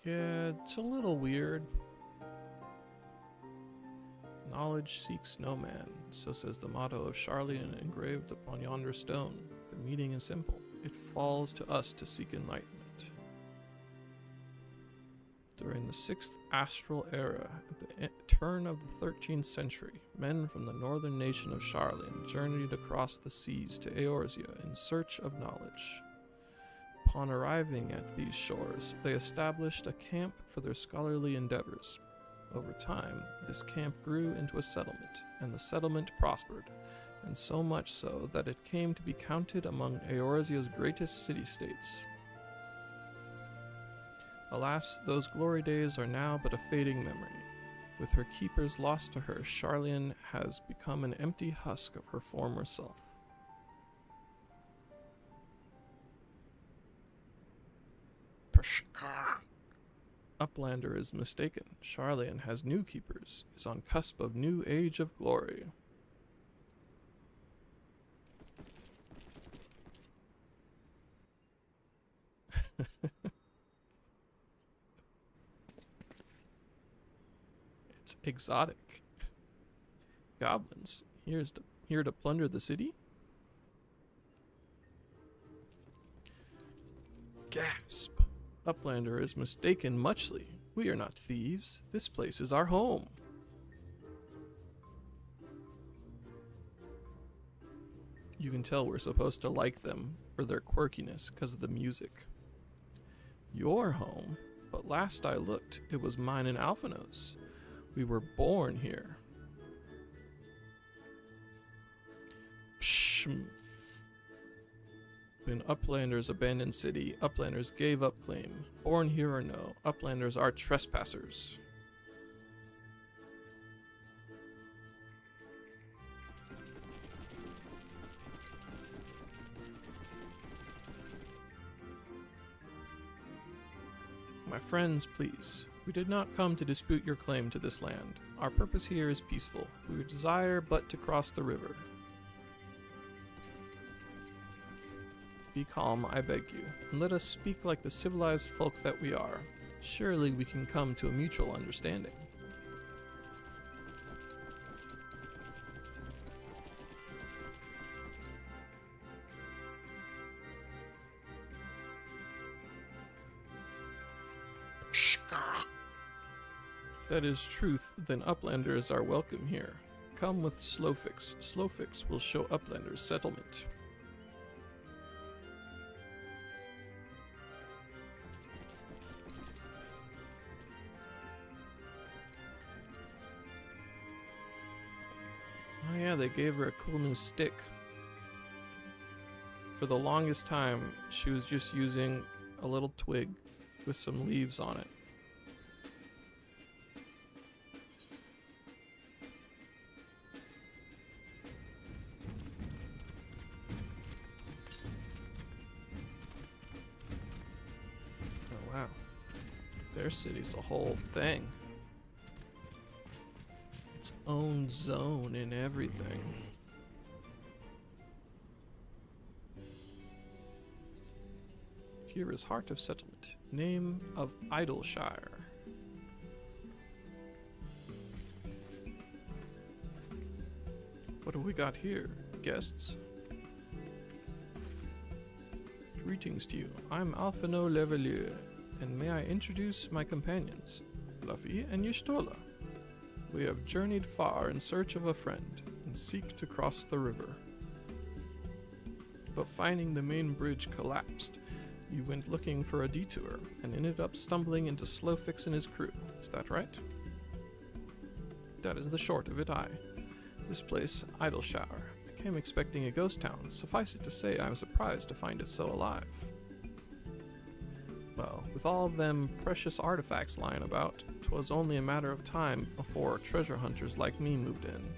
Yeah, it's a little weird. Knowledge seeks no man, so says the motto of Charlian engraved upon yonder stone. The meaning is simple. It falls to us to seek enlightenment. During the 6th astral era, at the turn of the 13th century, men from the northern nation of Charlian journeyed across the seas to Eorzea in search of knowledge. Upon arriving at these shores, they established a camp for their scholarly endeavors. Over time, this camp grew into a settlement, and the settlement prospered, and so much so that it came to be counted among Eorzea's greatest city-states. Alas, those glory days are now but a fading memory. With her keepers lost to her, Charlian has become an empty husk of her former self. Uplander is mistaken. Charlian has new keepers, is on cusp of new age of glory. It's exotic. Goblins, here to plunder the city? Gasp! Uplander is mistaken muchly. We are not thieves. This place is our home. You can tell we're supposed to like them for their quirkiness because of the music. Your home? But last I looked, it was mine and Alphino's. We were born here. Psh. When Uplanders abandoned city, Uplanders gave up claim. Born here or no, Uplanders are trespassers. My friends, please. We did not come to dispute your claim to this land. Our purpose here is peaceful. We desire but to cross the river. Be calm, I beg you, and let us speak like the civilized folk that we are. Surely we can come to a mutual understanding. If that is truth, then Uplanders are welcome here. Come with Slowfix. Slowfix will show Uplanders settlement. Oh yeah, they gave her a cool new stick. For the longest time, she was just using a little twig with some leaves on it. Oh wow. Their city's a whole thing. Its own zone and everything. Here is Heart of Settlement. Name of Idleshire. What have we got here? Guests? Greetings to you. I'm Alphino Levelier, and may I introduce my companions, Fluffy and Y'shtola. We have journeyed far in search of a friend, and seek to cross the river. But finding the main bridge collapsed, you went looking for a detour, and ended up stumbling into Slowfix and his crew. Is that right? That is the short of it, aye. This place, Idleshire. I came expecting a ghost town. Suffice it to say, I am surprised to find it so alive. Well, with all them precious artifacts lying about, 'twas only a matter of time before treasure hunters like me moved in.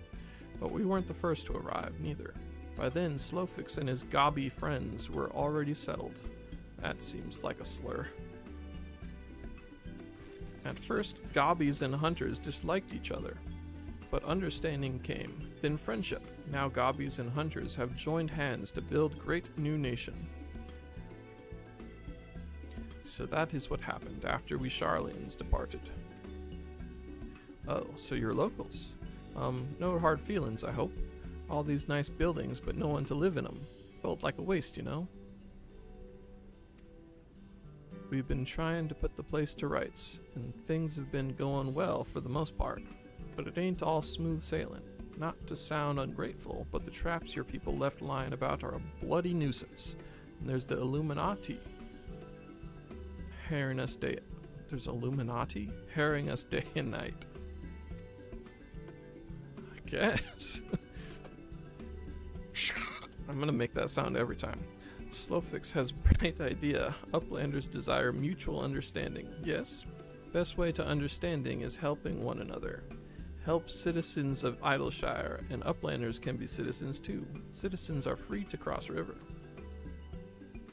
But we weren't the first to arrive, neither. By then, Slowfix and his gobby friends were already settled. That seems like a slur. At first, gobbies and hunters disliked each other, but understanding came, then friendship. Now gobbies and hunters have joined hands to build great new nation. So that is what happened after we Charlians departed. Oh, so you're locals. No hard feelings, I hope. All these nice buildings, but no one to live in them. Felt like a waste, you know? We've been trying to put the place to rights, and things have been going well for the most part. But it ain't all smooth sailing. Not to sound ungrateful, but the traps your people left lying about are a bloody nuisance. And there's the Illuminati. Harrying us day... There's Illuminati? Harrying us day and night. I guess. I'm gonna make that sound every time. Slowfix has a bright idea. Uplanders desire mutual understanding. Yes? Best way to understanding is helping one another. Help citizens of Idleshire, and Uplanders can be citizens too. Citizens are free to cross river.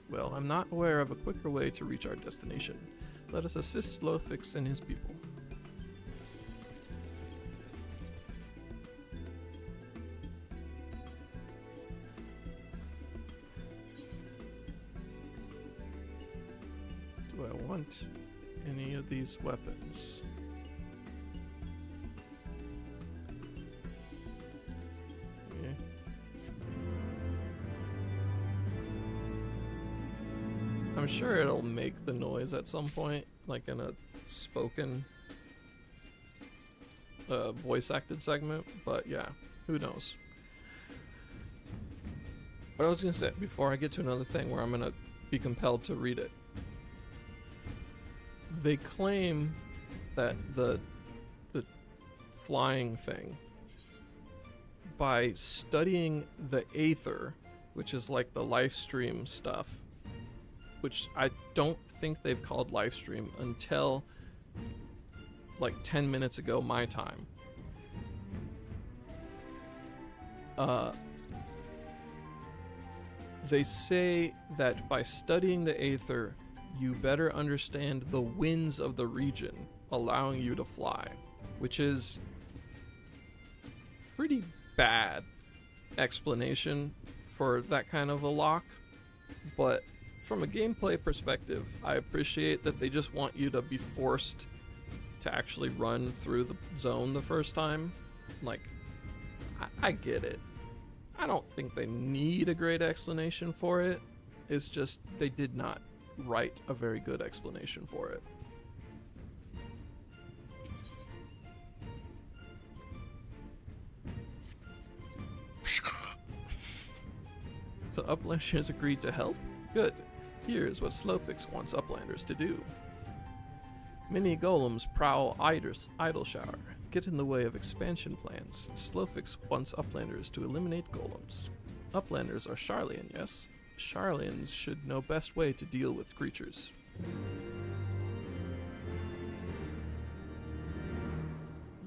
Well, I'm not aware of a quicker way to reach our destination. Let us assist Slowfix and his people. Do I want any of these weapons? Yeah. I'm sure it'll make the noise at some point, like in a spoken voice acted segment, but yeah, who knows. But I was gonna say, before I get to another thing where I'm gonna be compelled to read it, they claim that the flying thing, by studying the Aether, which is like the live stream stuff, which I don't think they've called live stream until like 10 minutes ago my time. They say that by studying the Aether, you better understand the winds of the region, allowing you to fly, which is pretty bad explanation for that kind of a lock. But from a gameplay perspective, I appreciate that they just want you to be forced to actually run through the zone the first time. Like, I get it. I don't think they need a great explanation for it. It's just they did not write a very good explanation for it. So Uplanders agreed to help? Good. Here's what Slowfix wants Uplanders to do. Many golems prowl idle shower, get in the way of expansion plans. Slowfix wants Uplanders to eliminate golems. Uplanders are Sharlayan, yes? Sharlayans should know best way to deal with creatures.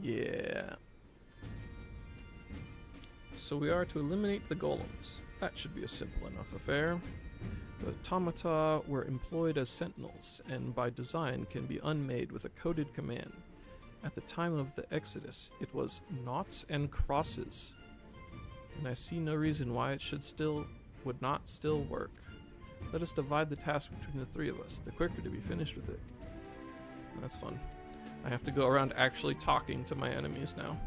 Yeah. So we are to eliminate the golems. That should be a simple enough affair. The automata were employed as sentinels, and by design can be unmade with a coded command. At the time of the Exodus, it was noughts and crosses, and I see no reason why it would not still work. Let us divide the task between the three of us, the quicker to be finished with it. That's fun. I have to go around actually talking to my enemies now.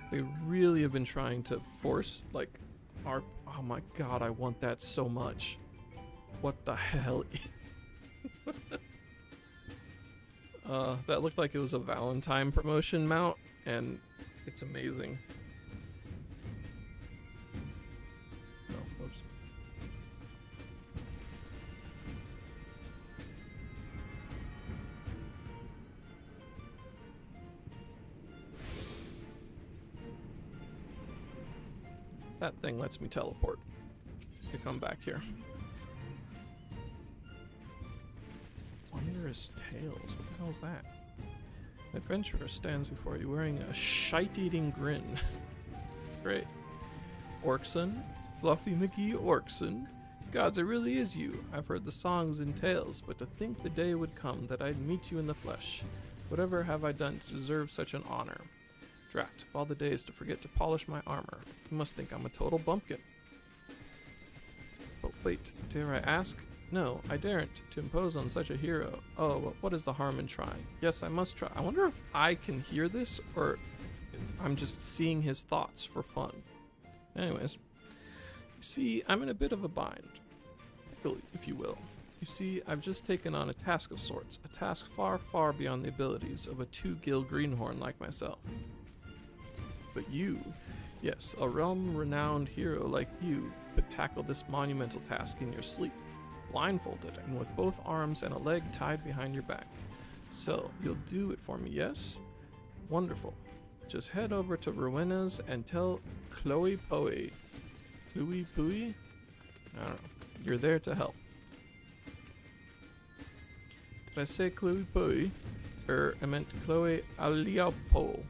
They really have been trying to force, like, our... Oh my god, I want that so much. What the hell? That looked like it was a Valentine promotion mount, and it's amazing. Oh, whoops. That thing lets me teleport to come back here. Wondrous Tales. What the hell is that? An adventurer stands before you wearing a shite-eating grin. Great. Orkson? Fluffy McGee Orkson? Gods, it really is you. I've heard the songs and tales, but to think the day would come that I'd meet you in the flesh. Whatever have I done to deserve such an honor? Drat, of all the days to forget to polish my armor. You must think I'm a total bumpkin. But wait, dare I ask? No, I daren't to impose on such a hero. Oh, but what is the harm in trying? Yes, I must try. I wonder if I can hear this, or I'm just seeing his thoughts for fun. Anyways, you see, I'm in a bit of a bind, if you will. You see, I've just taken on a task of sorts, a task far, far beyond the abilities of a two-gill greenhorn like myself. But you, yes, a realm-renowned hero like you, could tackle this monumental task in your sleep, blindfolded and with both arms and a leg tied behind your back. So, you'll do it for me, yes? Wonderful. Just head over to Rowena's and tell Chloe Pui? I don't know. You're there to help. Did I say Chloe Pui? I meant Chloe Aliapo.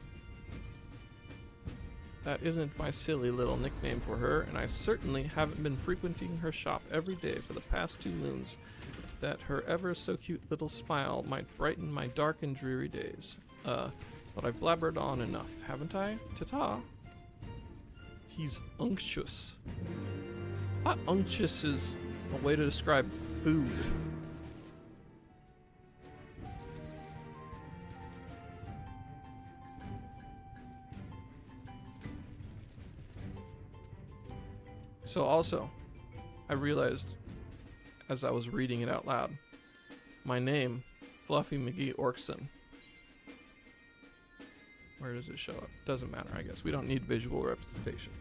That isn't my silly little nickname for her, and I certainly haven't been frequenting her shop every day for the past 2 moons, that her ever so cute little smile might brighten my dark and dreary days. But I've blabbered on enough, haven't I? Ta-ta! He's unctuous. I thought unctuous is a way to describe food. So also, I realized as I was reading it out loud, my name, Fluffy McGee Orkson. Where does it show up? Doesn't matter, I guess. We don't need visual representation.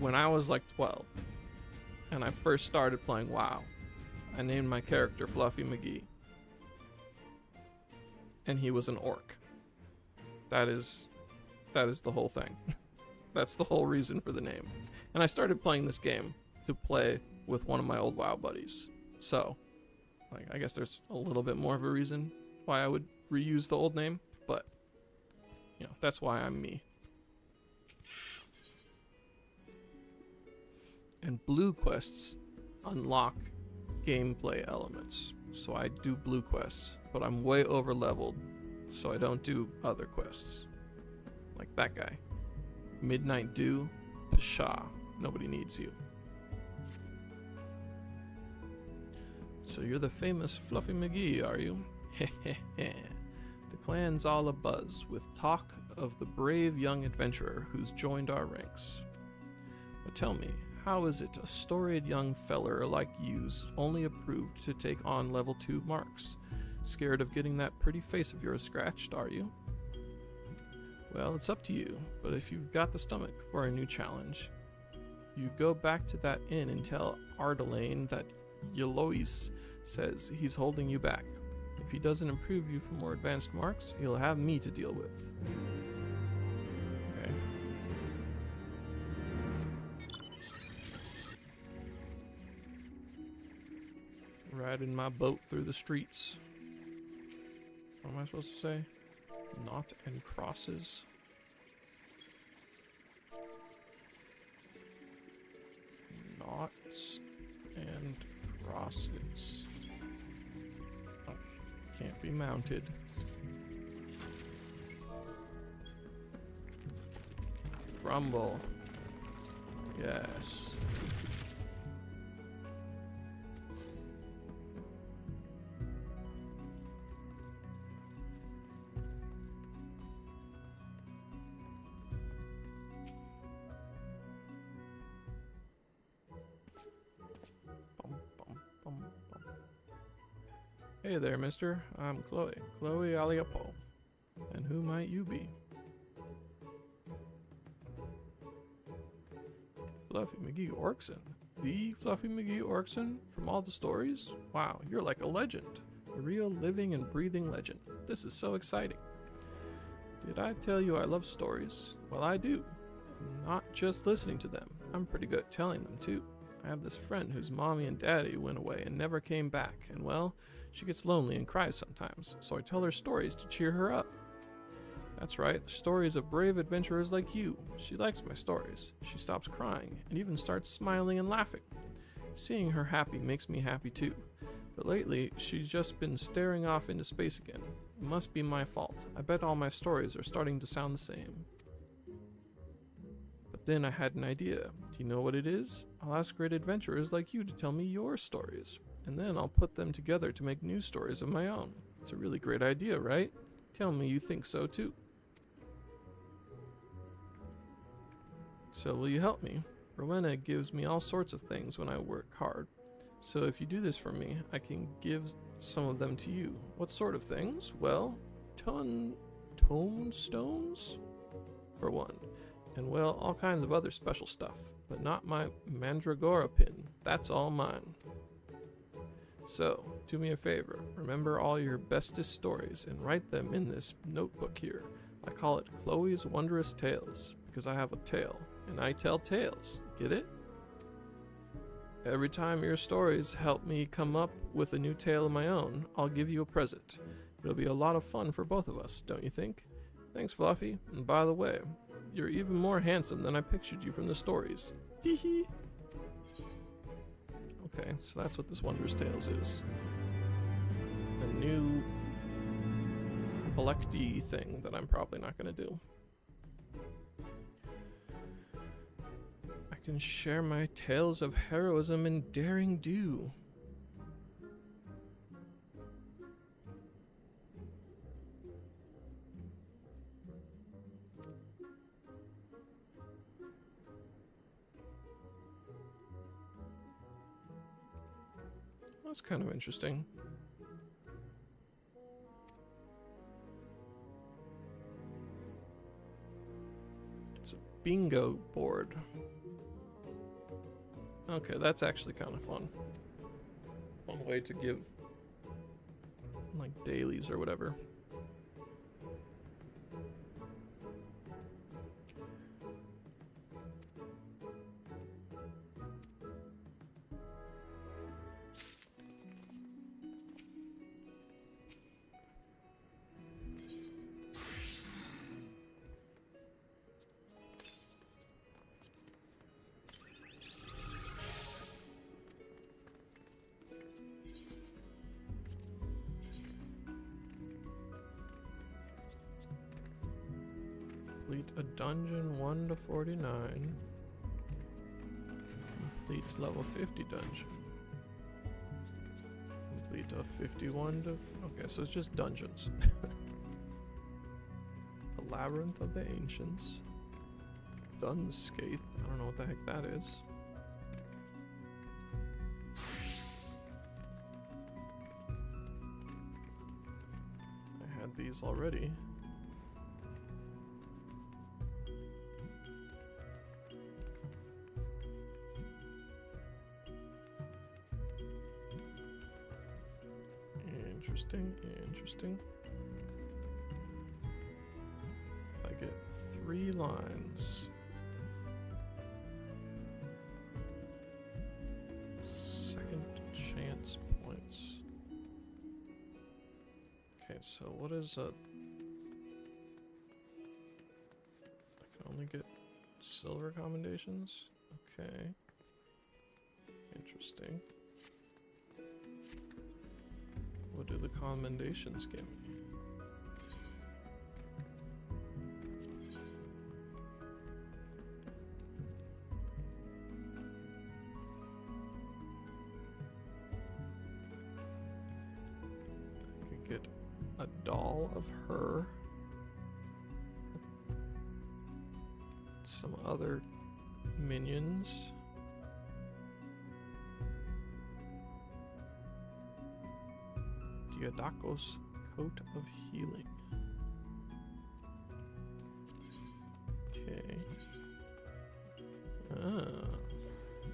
when I was like 12 and I first started playing WoW, I named my character Fluffy McGee. And he was an orc. That is the whole thing. That's the whole reason for the name. And I started playing this game to play with one of my old WoW buddies. So, like, I guess there's a little bit more of a reason why I would reuse the old name, but, you know, that's why I'm me. And blue quests unlock gameplay elements. So I do blue quests, but I'm way over leveled, so I don't do other quests. Like that guy. Midnight Dew, Pshaw. Nobody needs you. So you're the famous Fluffy McGee, are you? Heh. The clan's all abuzz with talk of the brave young adventurer who's joined our ranks. But tell me, how is it a storied young feller like you's only approved to take on level 2 marks? Scared of getting that pretty face of yours scratched, are you? Well, it's up to you, but if you've got the stomach for a new challenge, you go back to that inn and tell Ardelaine that Yelois says he's holding you back. If he doesn't improve you for more advanced marks, he'll have me to deal with. Okay. Riding my boat through the streets. What am I supposed to say? Naught and crosses. Knots and crosses. Oh, can't be mounted. Rumble. Yes. Hey there, mister. I'm Chloe Aliapo. And who might you be? Fluffy McGee Orkson. The Fluffy McGee Orkson from all the stories? Wow, you're like a legend. A real living and breathing legend. This is so exciting. Did I tell you I love stories? Well, I do. And not just listening to them. I'm pretty good at telling them, too. I have this friend whose mommy and daddy went away and never came back, and well, she gets lonely and cries sometimes, so I tell her stories to cheer her up. That's right, stories of brave adventurers like you. She likes my stories. She stops crying and even starts smiling and laughing. Seeing her happy makes me happy too. But lately, she's just been staring off into space again. It must be my fault. I bet all my stories are starting to sound the same. But then I had an idea. Do you know what it is? I'll ask great adventurers like you to tell me your stories, and then I'll put them together to make new stories of my own. It's a really great idea, right? Tell me you think so too. So will you help me? Rowena gives me all sorts of things when I work hard. So if you do this for me, I can give some of them to you. What sort of things? Well, tomestones? For one. And well, all kinds of other special stuff. But not my Mandragora pin. That's all mine. So, do me a favor. Remember all your bestest stories and write them in this notebook here. I call it Chloe's Wondrous Tales, because I have a tale, and I tell tales. Get it? Every time your stories help me come up with a new tale of my own, I'll give you a present. It'll be a lot of fun for both of us, don't you think? Thanks, Fluffy. And by the way, you're even more handsome than I pictured you from the stories. Hee hee. Okay, so that's what this Wondrous Tales is. A new collecty thing that I'm probably not going to do. I can share my tales of heroism and daring do. That's kind of interesting. It's a bingo board. Okay, that's actually kind of fun. Fun way to give, like, dailies or whatever. Complete a dungeon 1 to 49. Complete level 50 dungeon. Complete a 51 to... Okay, so it's just dungeons. The Labyrinth of the Ancients. Dunscape. I don't know what the heck that is. I had these already. Interesting. If I get 3 lines. Second chance points. Okay, so what is a... I can only get silver commendations? Okay. Interesting. What do the commendations give me? I could get a doll of her. Some other minions. Diadako's Coat of Healing. Okay.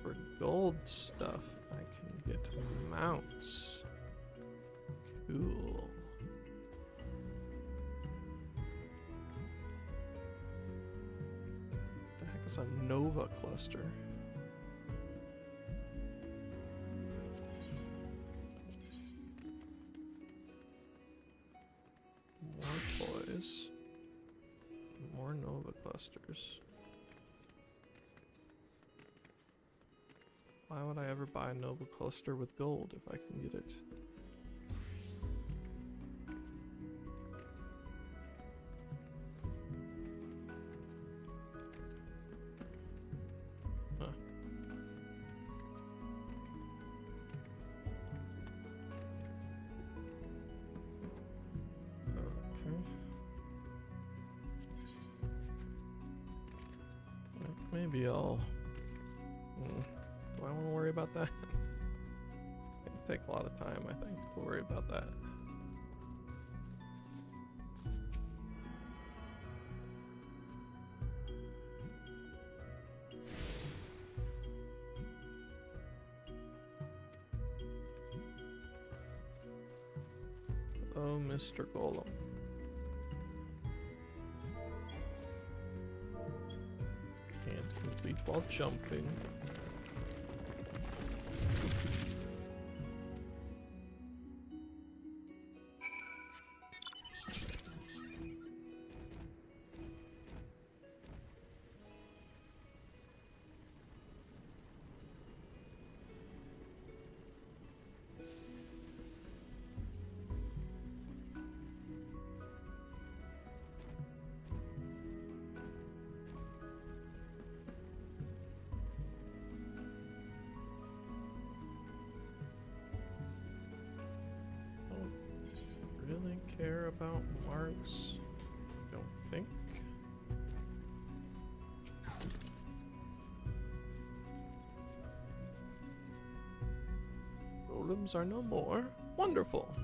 For gold stuff, I can get mounts. Cool. What the heck is a Nova cluster? Clusters. Why would I ever buy a Nova cluster with gold if I can get it? Huh. Okay. Maybe I'll... Do I want to worry about that? It's going to take a lot of time, I think, to worry about that. Oh, Mr. Golem. Complete while jumping. Really care about marks? Don't think. Golems are no more. Wonderful.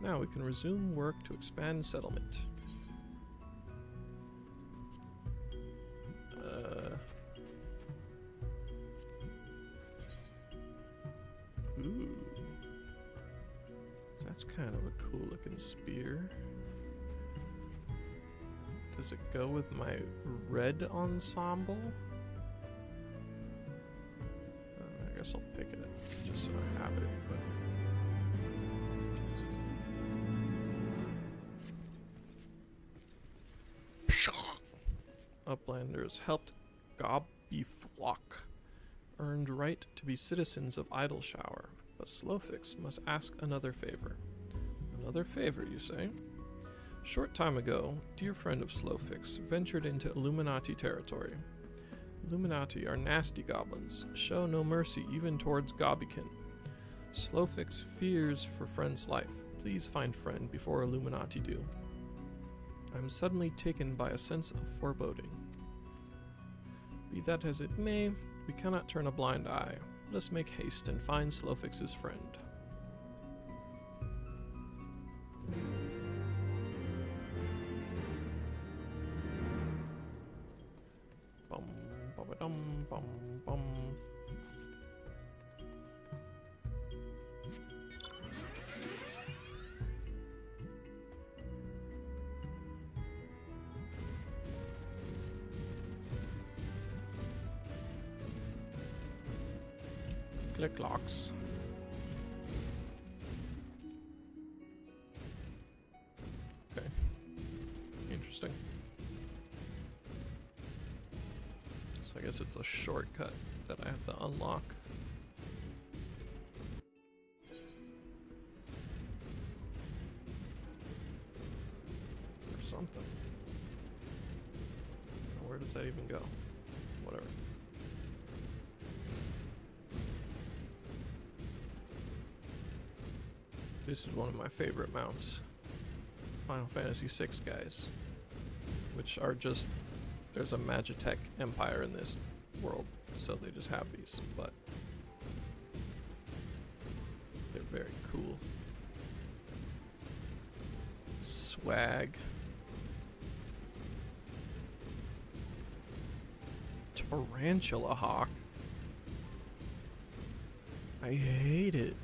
Now we can resume work to expand settlement. That's kind of a cool looking spear. Does it go with my red ensemble? I guess I'll pick it just so I have it. But Uplanders helped Gobbyflock earned right to be citizens of Idleshower, but Slowfix must ask another favor. Another favor, you say? Short time ago, dear friend of Slowfix ventured into Illuminati territory. Illuminati are nasty goblins, show no mercy even towards Gobbykin. Slowfix fears for friend's life. Please find friend before Illuminati do. I am suddenly taken by a sense of foreboding. Be that as it may, we cannot turn a blind eye. Let us make haste and find Slowfix's friend. Bum, bum, bum, bum. Click locks. Okay. Interesting. So I guess it's a shortcut that I have to unlock. Or something. Where does that even go? Whatever. This is one of my favorite mounts. Final Fantasy VI guys. Which are just... There's a Magitech empire in this world, so they just have these, but... They're very cool. Swag. Tarantula Hawk. I hate it.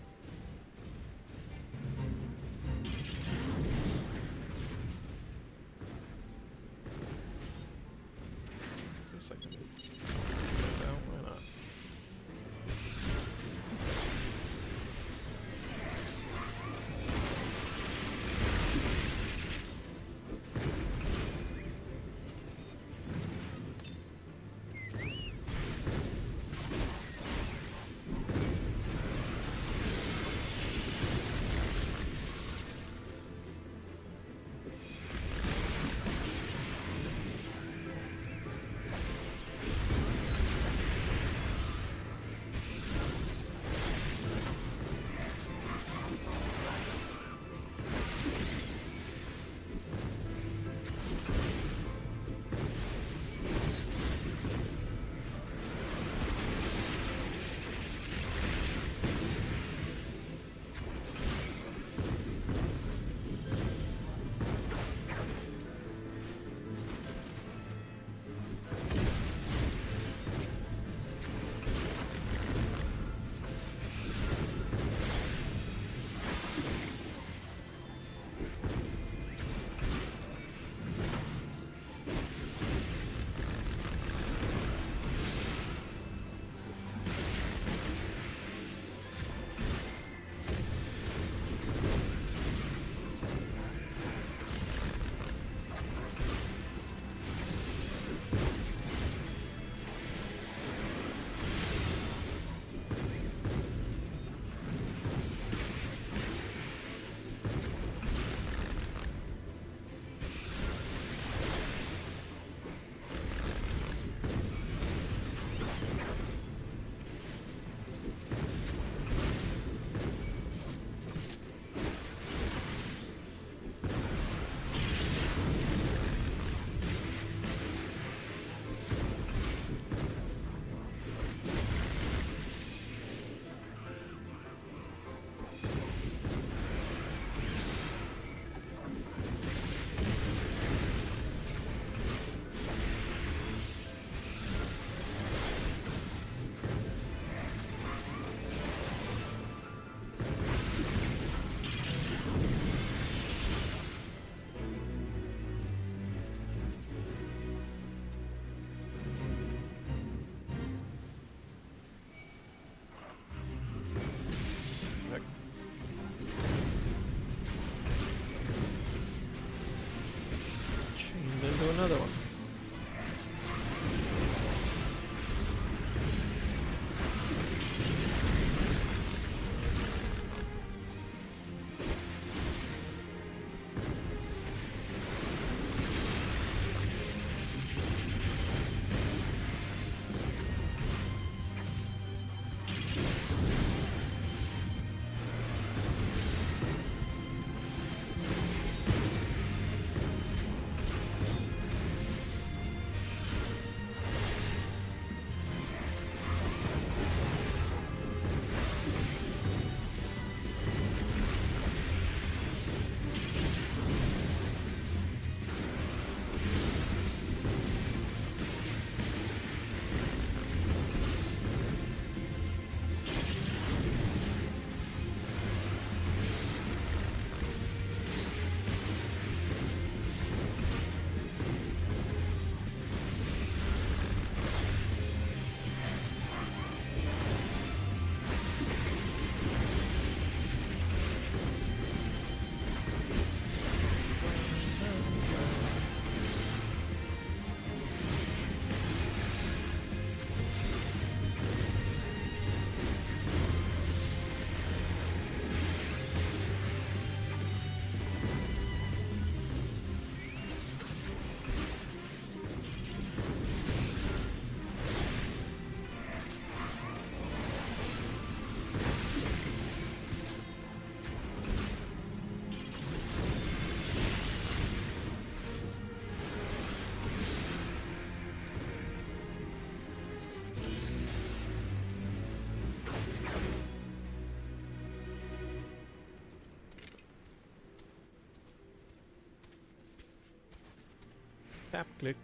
Tap click.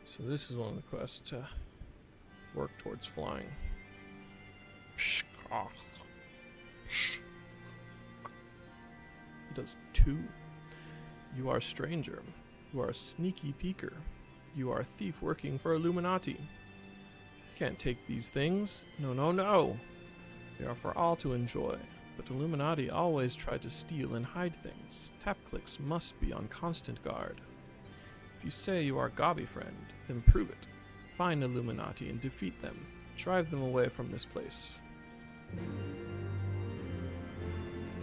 So this is one of the quests to work towards flying. It does 2. You are a stranger. You are a sneaky peeker. You are a thief working for Illuminati. You can't take these things. No, no, no. They are for all to enjoy. But Illuminati always try to steal and hide things. Tap clicks must be on constant guard. If you say you are Gobby friend, then prove it. Find Illuminati and defeat them. Drive them away from this place.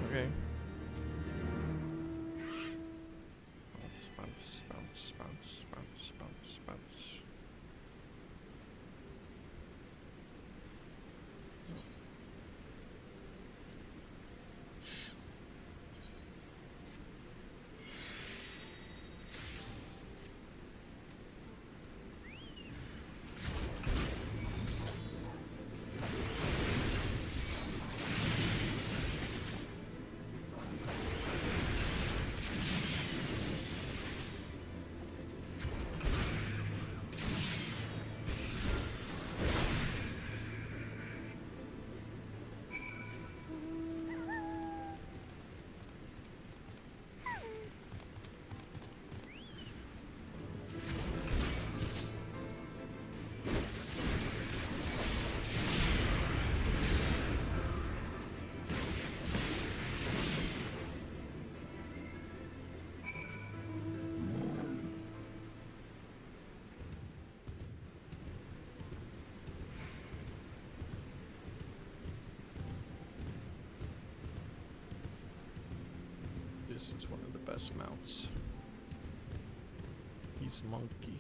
Okay. Bounce, bounce, bounce, bounce, bounce, bounce. This is one of the best mounts. He's monkey.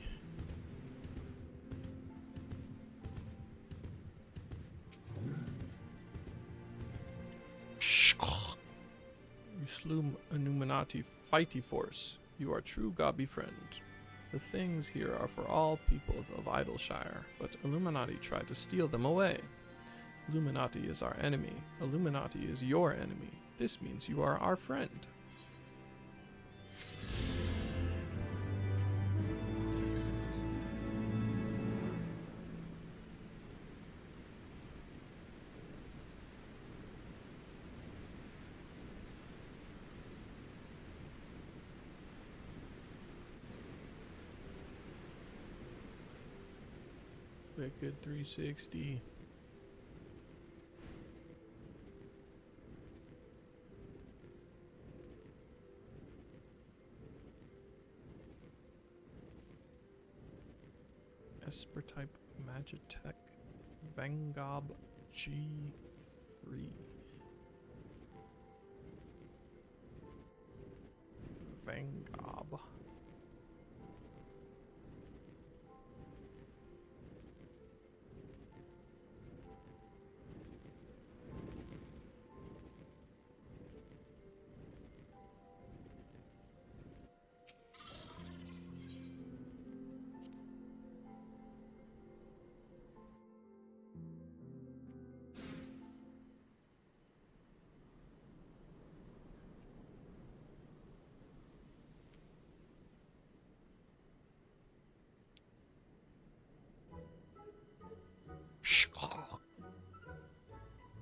You slew Illuminati fighty force. You are true Gobby friend. The things here are for all people of Idleshire, but Illuminati tried to steal them away. Illuminati is our enemy. Illuminati is your enemy. This means you are our friend. Wicked 360. Esper type Magitech Vangob G3. Vangob.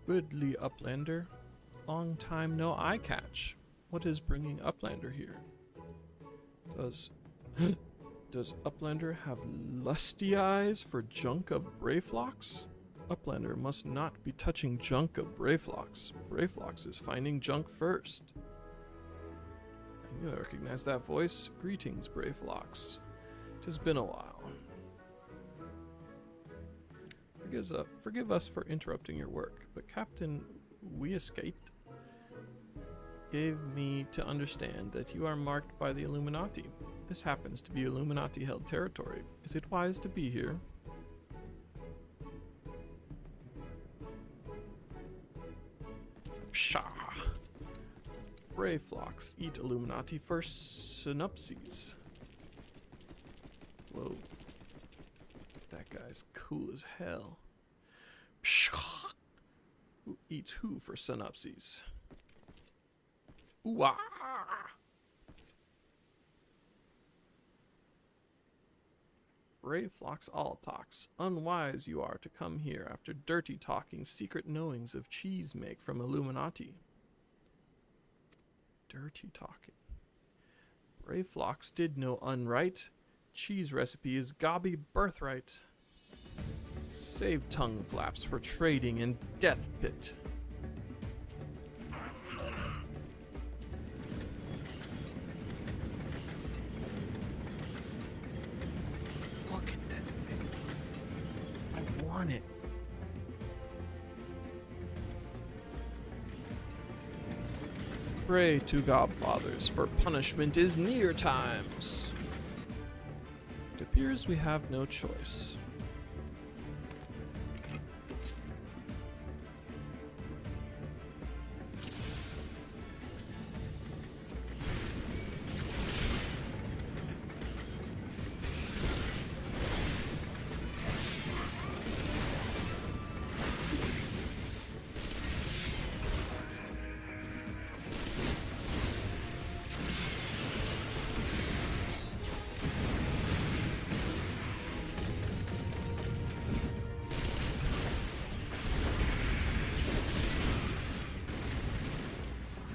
Goodly Uplander. Long time no eye catch. What is bringing Uplander here? Does Uplander have lusty eyes for junk of Brayflocks? Uplander must not be touching junk of Brayflocks. Brayflocks is finding junk first. I knew I recognized that voice. Greetings, Brayflocks. It has been a while. Forgive us for interrupting your work, but Captain, we escaped, gave me to understand that you are marked by the Illuminati. This happens to be Illuminati-held territory. Is it wise to be here? Pshaw! Brayflocks eat Illuminati for synopses. Whoa. That guy's cool as hell. Who eats who for synopses? Ooh-ah. Brave flocks all talks. Unwise you are to come here after dirty talking secret knowings of cheese make from Illuminati. Dirty talking. Brave flocks did know unright. Cheese recipe is gobby birthright. Save tongue flaps for trading in death pit. Look at that thing. I want it. Pray to Godfathers, for punishment is near times. It appears we have no choice.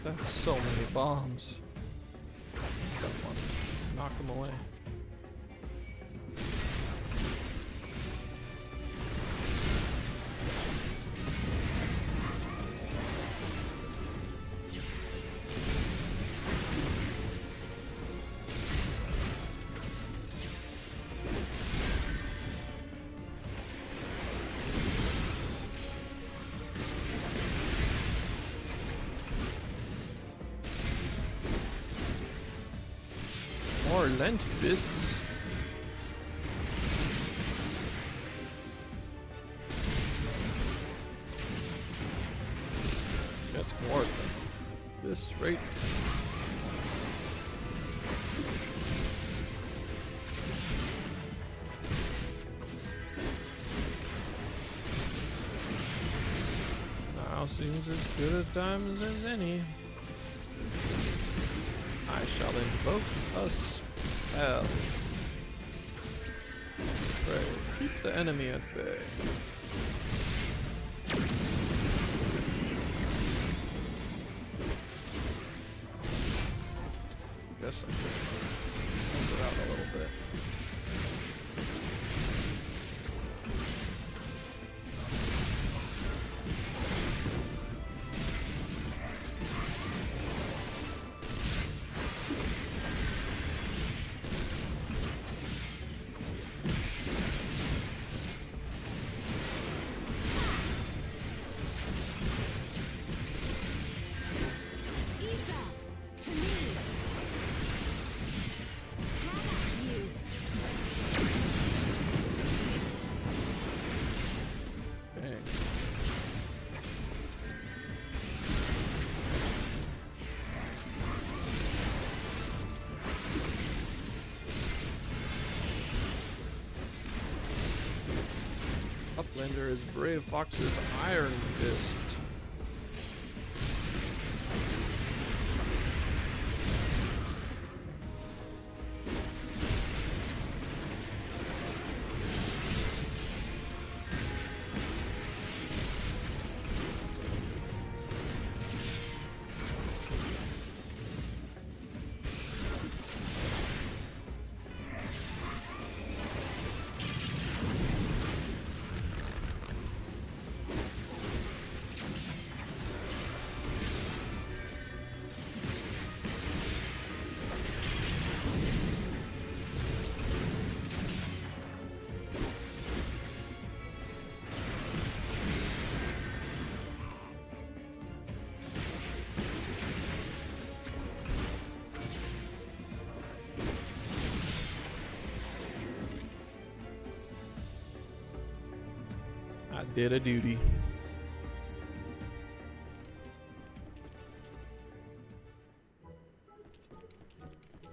That's so many bombs. Got one. Knock them away. More lent fists. That's more than this rate. Now seems as good as times as any. I shall invoke a spell. Pray, keep the enemy at bay. Guess I could help it out a little bit. Uplander is Brave Fox's Iron Fist. I did a duty.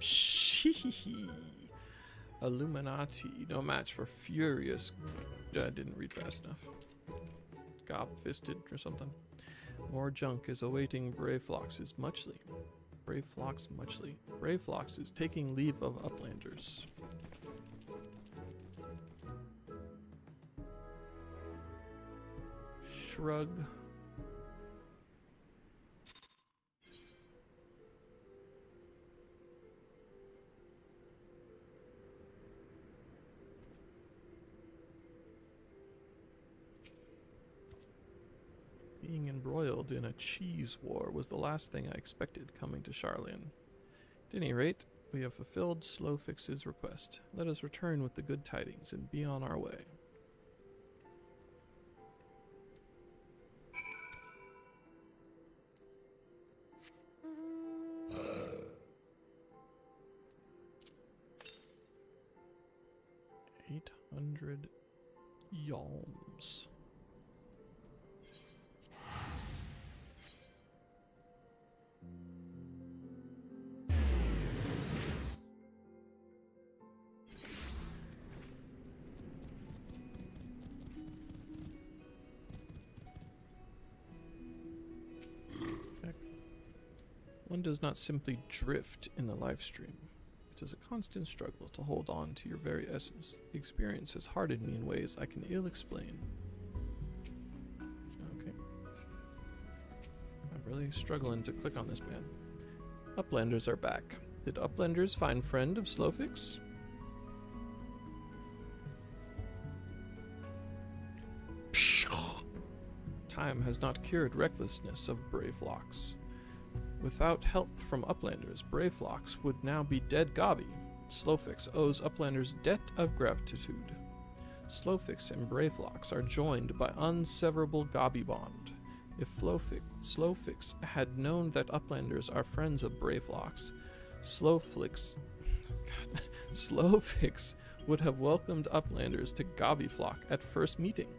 Sheesh. Illuminati, no match for Furious. I didn't read fast enough. Gob fisted or something. More junk is awaiting Brave Flox's muchly. Brave Phlox muchly. Brave Phlox is taking leave of Uplanders. Shrug. Being embroiled in a cheese war was the last thing I expected coming to Sharlayan. At any rate, we have fulfilled Slowfix's request. Let us return with the good tidings and be on our way. $800 yalms. One does not simply drift in the live stream. It is a constant struggle to hold on to your very essence. The experience has hardened me in ways I can ill explain. Okay. I'm really struggling to click on this man. Uplanders are back. Did Uplanders find friend of Slowfix? Time has not cured recklessness of Brave Phlox. Without help from Uplanders, Brave Phlox would now be dead Gabi. Slowfix owes Uplanders debt of gratitude. Slowfix and Brave Phlox are joined by unseverable Gabi bond. If Slowfix had known that Uplanders are friends of Brave Phlox, Slowfix would have welcomed Uplanders to Gabi Flock at first meeting.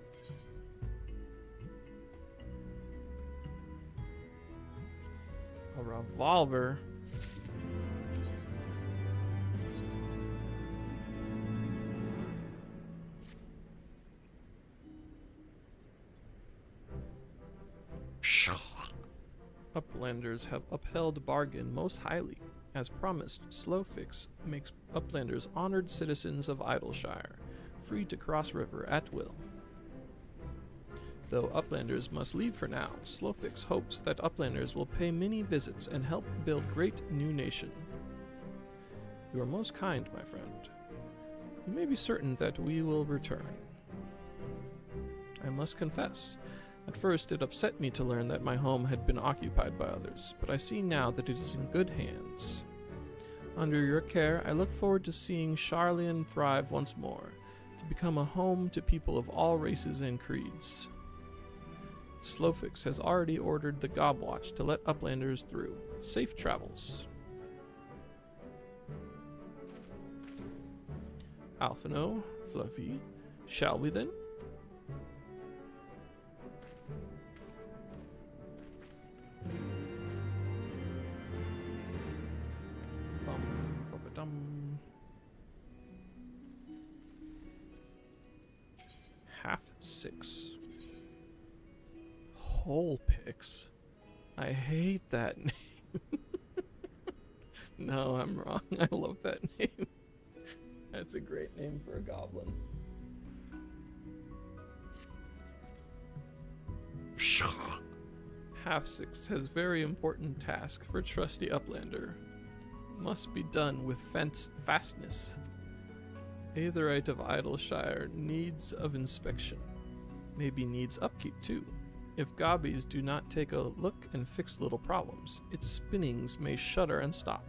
A revolver. Uplanders have upheld bargain most highly. As promised, Slowfix makes Uplanders honored citizens of Idleshire, free to cross river at will. Though Uplanders must leave for now, Slowfix hopes that Uplanders will pay many visits and help build great new nation. You are most kind, my friend. You may be certain that we will return. I must confess, at first it upset me to learn that my home had been occupied by others, but I see now that it is in good hands. Under your care, I look forward to seeing Sharlayan thrive once more, to become a home to people of all races and creeds. Slowfix has already ordered the Gobwatch to let Uplanders through. Safe travels. Alphino, Fluffy, shall we then? Half 6. Whole picks. I hate that name. No, I'm wrong. I love that name. That's a great name for a goblin. Half 6 has very important task for trusty Uplander. Must be done with fastness. Aetherite of Idleshire needs of inspection. Maybe needs upkeep too. If Gobbies do not take a look and fix little problems, its spinnings may shudder and stop,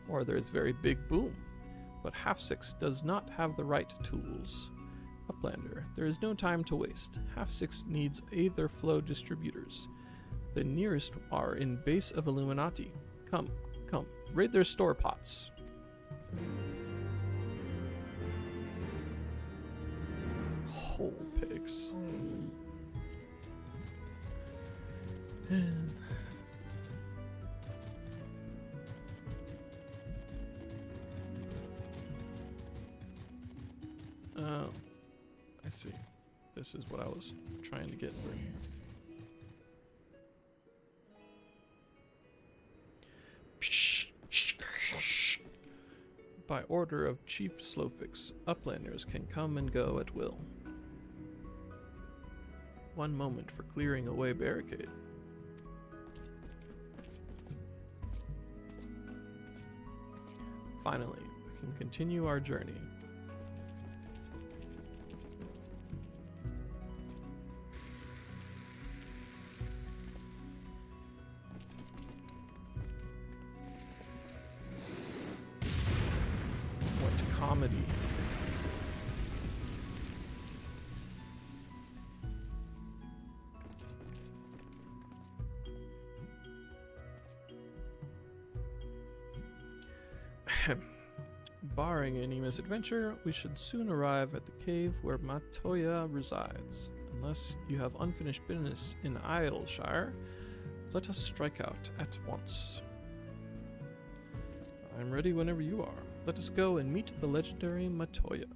or there's very big boom. But Half 6 does not have the right tools. Uplander, there is no time to waste. Half 6 needs Aether Flow distributors. The nearest are in base of Illuminati. Come, raid their store pots. Whole pigs. Oh, I see. This is what I was trying to get through. Psh. By order of Chief Slowfix, Uplanders can come and go at will. 1 moment for clearing away barricade. Finally, we can continue our journey. What comedy. Barring any misadventure, we should soon arrive at the cave where Matoya resides. Unless you have unfinished business in Isleshire, let us strike out at once. I'm ready whenever you are. Let us go and meet the legendary Matoya.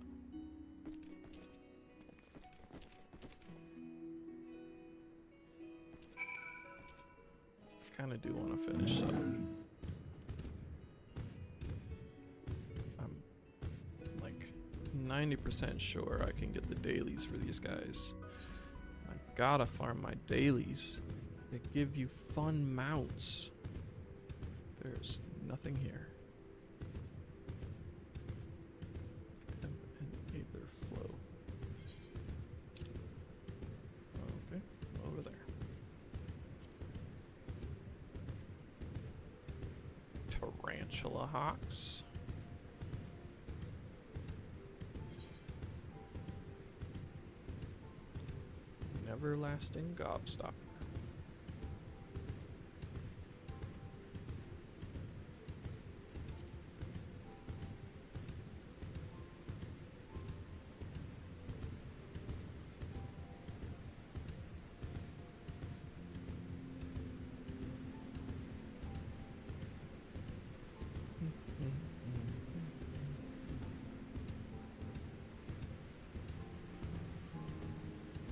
Kinda do want to finish up. 90% sure I can get the dailies for these guys. I gotta farm my dailies. They give you fun mounts. There's nothing here. And Aether Flow. Okay, over there. Tarantula Hawks. Everlasting Gobstopper.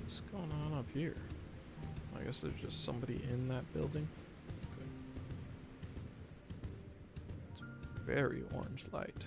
What's going on up here? I guess there's just somebody in that building. Okay. It's very orange light.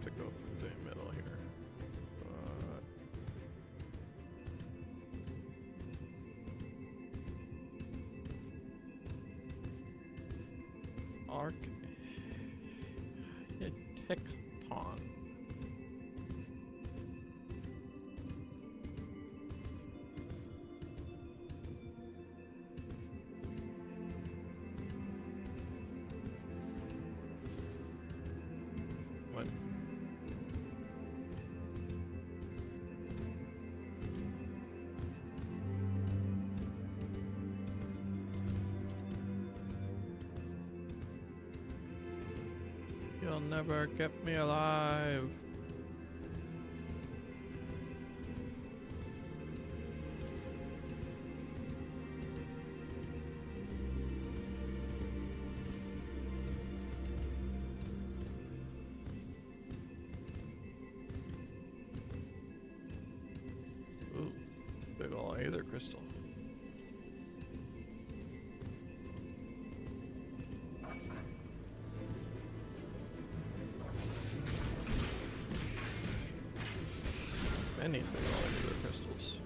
To go through the middle here, but Architecton. What? You'll never get me alive. Ooh, big ol' Aether crystal. Many big ol' Aether crystals.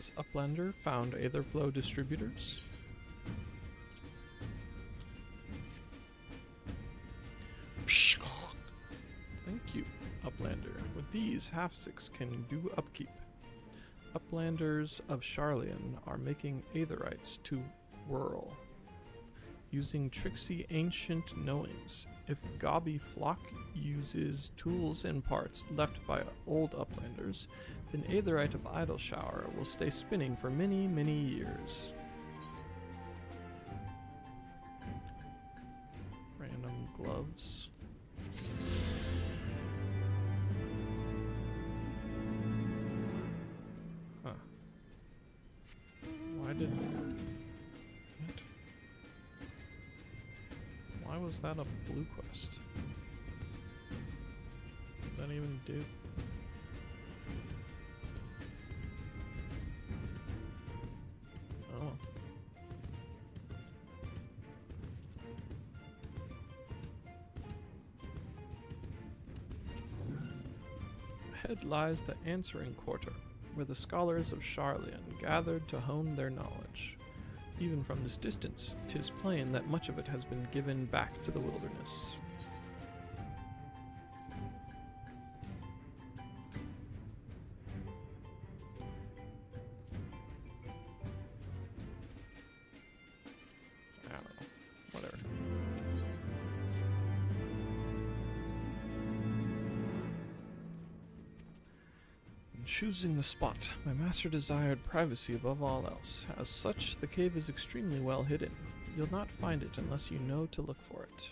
Has Uplander found Aetherflow distributors? Thank you, Uplander. With these, half-six can do upkeep. Uplanders of Sharlayan are making aetherites to whirl, using tricksy ancient knowings. If Gobby Flock uses tools and parts left by old Uplanders, then Aetherite of Idle Shower will stay spinning for many, many years. Random gloves. Huh. Why did... What? Why was that a blue quest? What did that even do? Oh. Ahead lies the answering quarter, where the scholars of Sharlayan gathered to hone their knowledge. Even from this distance, 'tis plain that much of it has been given back to the wilderness. I don't know. Whatever. In choosing the spot, my master desired privacy above all else. As such, the cave is extremely well hidden. You'll not find it unless you know to look for it.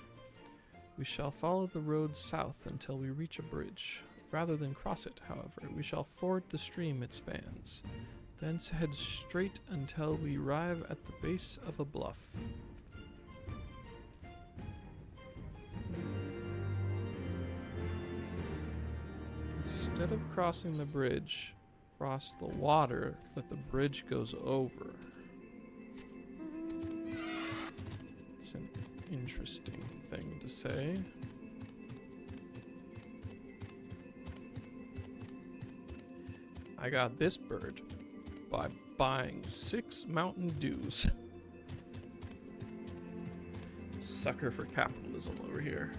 We shall follow the road south until we reach a bridge. Rather than cross it, however, we shall ford the stream it spans. Thence head straight until we arrive at the base of a bluff. Instead of crossing the bridge, cross the water that the bridge goes over. It's an interesting thing to say. I got this bird by buying 6 Mountain Dews. Sucker for capitalism over here.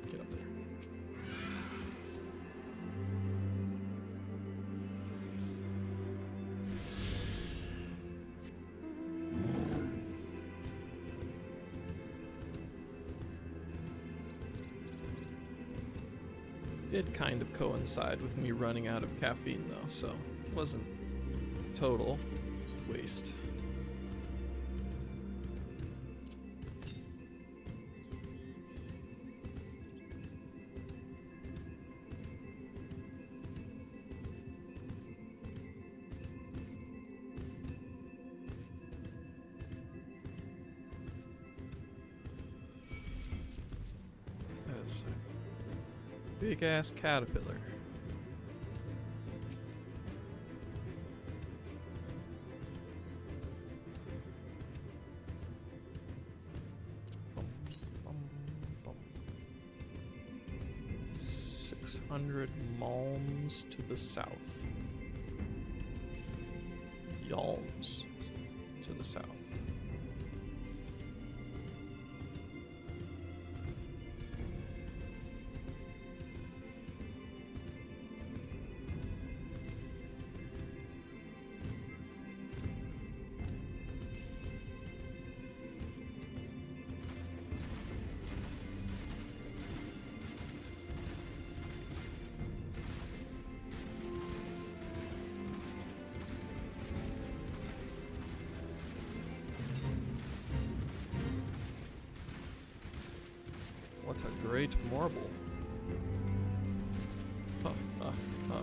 Get up there. Did kind of coincide with me running out of caffeine though, so it wasn't total waste. Yes. Big ass caterpillar. Bum, bum, bum. 600 malms to the south. Yalms to the south. What a great marble. Huh, huh, huh.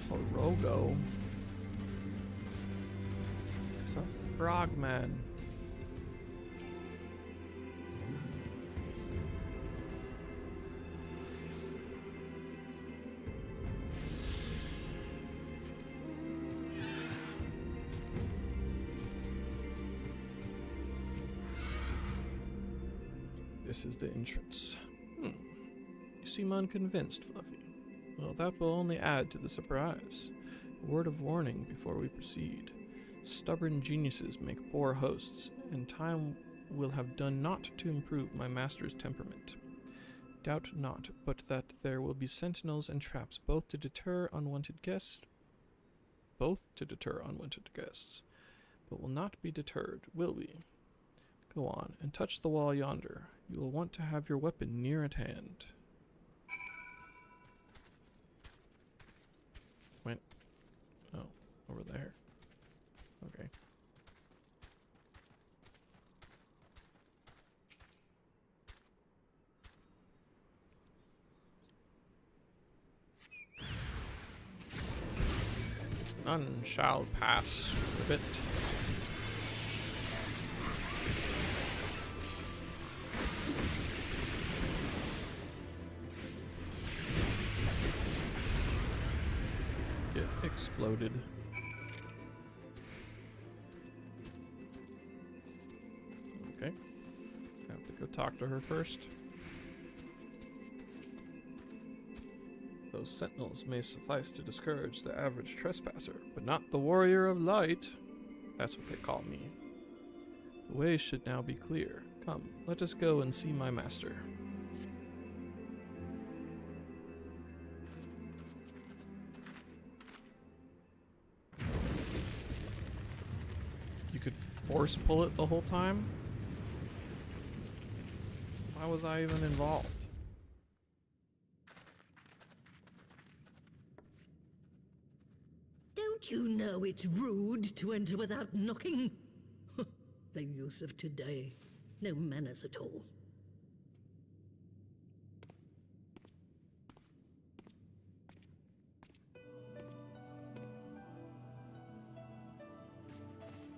Horogo. It's a frogman. This is the entrance. You seem unconvinced, Fluffy. Well, that will only add to the surprise. A word of warning before we proceed. Stubborn geniuses make poor hosts, and time will have done naught to improve my master's temperament. Doubt not, but that there will be sentinels and traps both to deter unwanted guests, but will not be deterred, will we? Go on, and touch the wall yonder. You will want to have your weapon near at hand. Went. Oh, over there. Okay. None shall pass the bit. Get exploded. Okay. Have to go talk to her first. Those sentinels may suffice to discourage the average trespasser, but not the warrior of light. That's what they call me. The way should now be clear. Come, let us go and see my master. You could force pull it the whole time? Why was I even involved? Don't you know it's rude to enter without knocking? The youth of today. No manners at all.